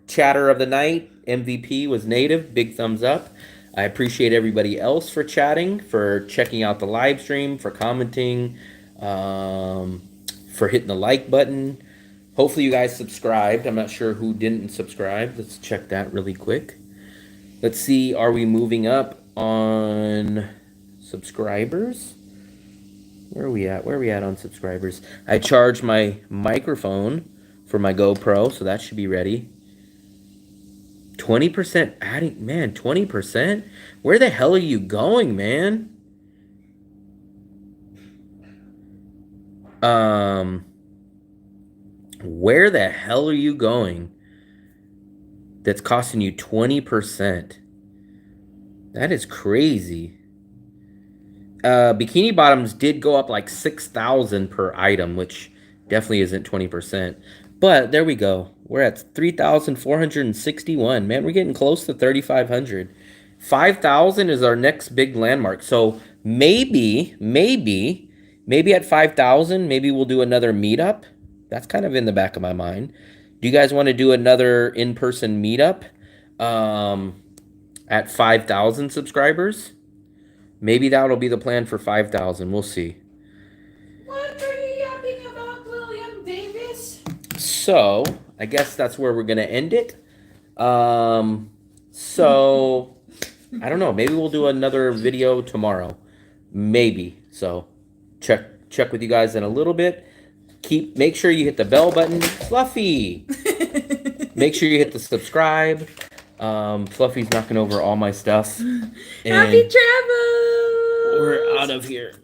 Chatter of the night, MVP was native. Big thumbs up. I appreciate everybody else for chatting, for checking out the live stream, for commenting, for hitting the like button. Hopefully you guys subscribed. I'm not sure who didn't subscribe. Let's check that really quick. Let's see, are we moving up on subscribers? Where are we at? Where are we at on subscribers? I charged my microphone for my GoPro, so that should be ready. 20% adding, man, 20%? Where the hell are you going, man? Where the hell are you going? That's costing you 20%. That is crazy. Bikini bottoms did go up like 6,000 per item, which definitely isn't 20%. But there we go. We're at 3,461. Man, we're getting close to 3,500. 5,000 is our next big landmark. So maybe at 5,000, maybe we'll do another meetup. That's kind of in the back of my mind. Do you guys want to do another in-person meetup at 5,000 subscribers? Maybe that'll be the plan for 5,000. We'll see. What are you yapping about, William Davis? So I guess that's where we're gonna end it. So I don't know. Maybe we'll do another video tomorrow. Maybe. So check with you guys in a little bit. Make sure you hit the bell button. Fluffy. Make sure you hit the subscribe. Fluffy's knocking over all my stuff. Happy travels! We're out of here.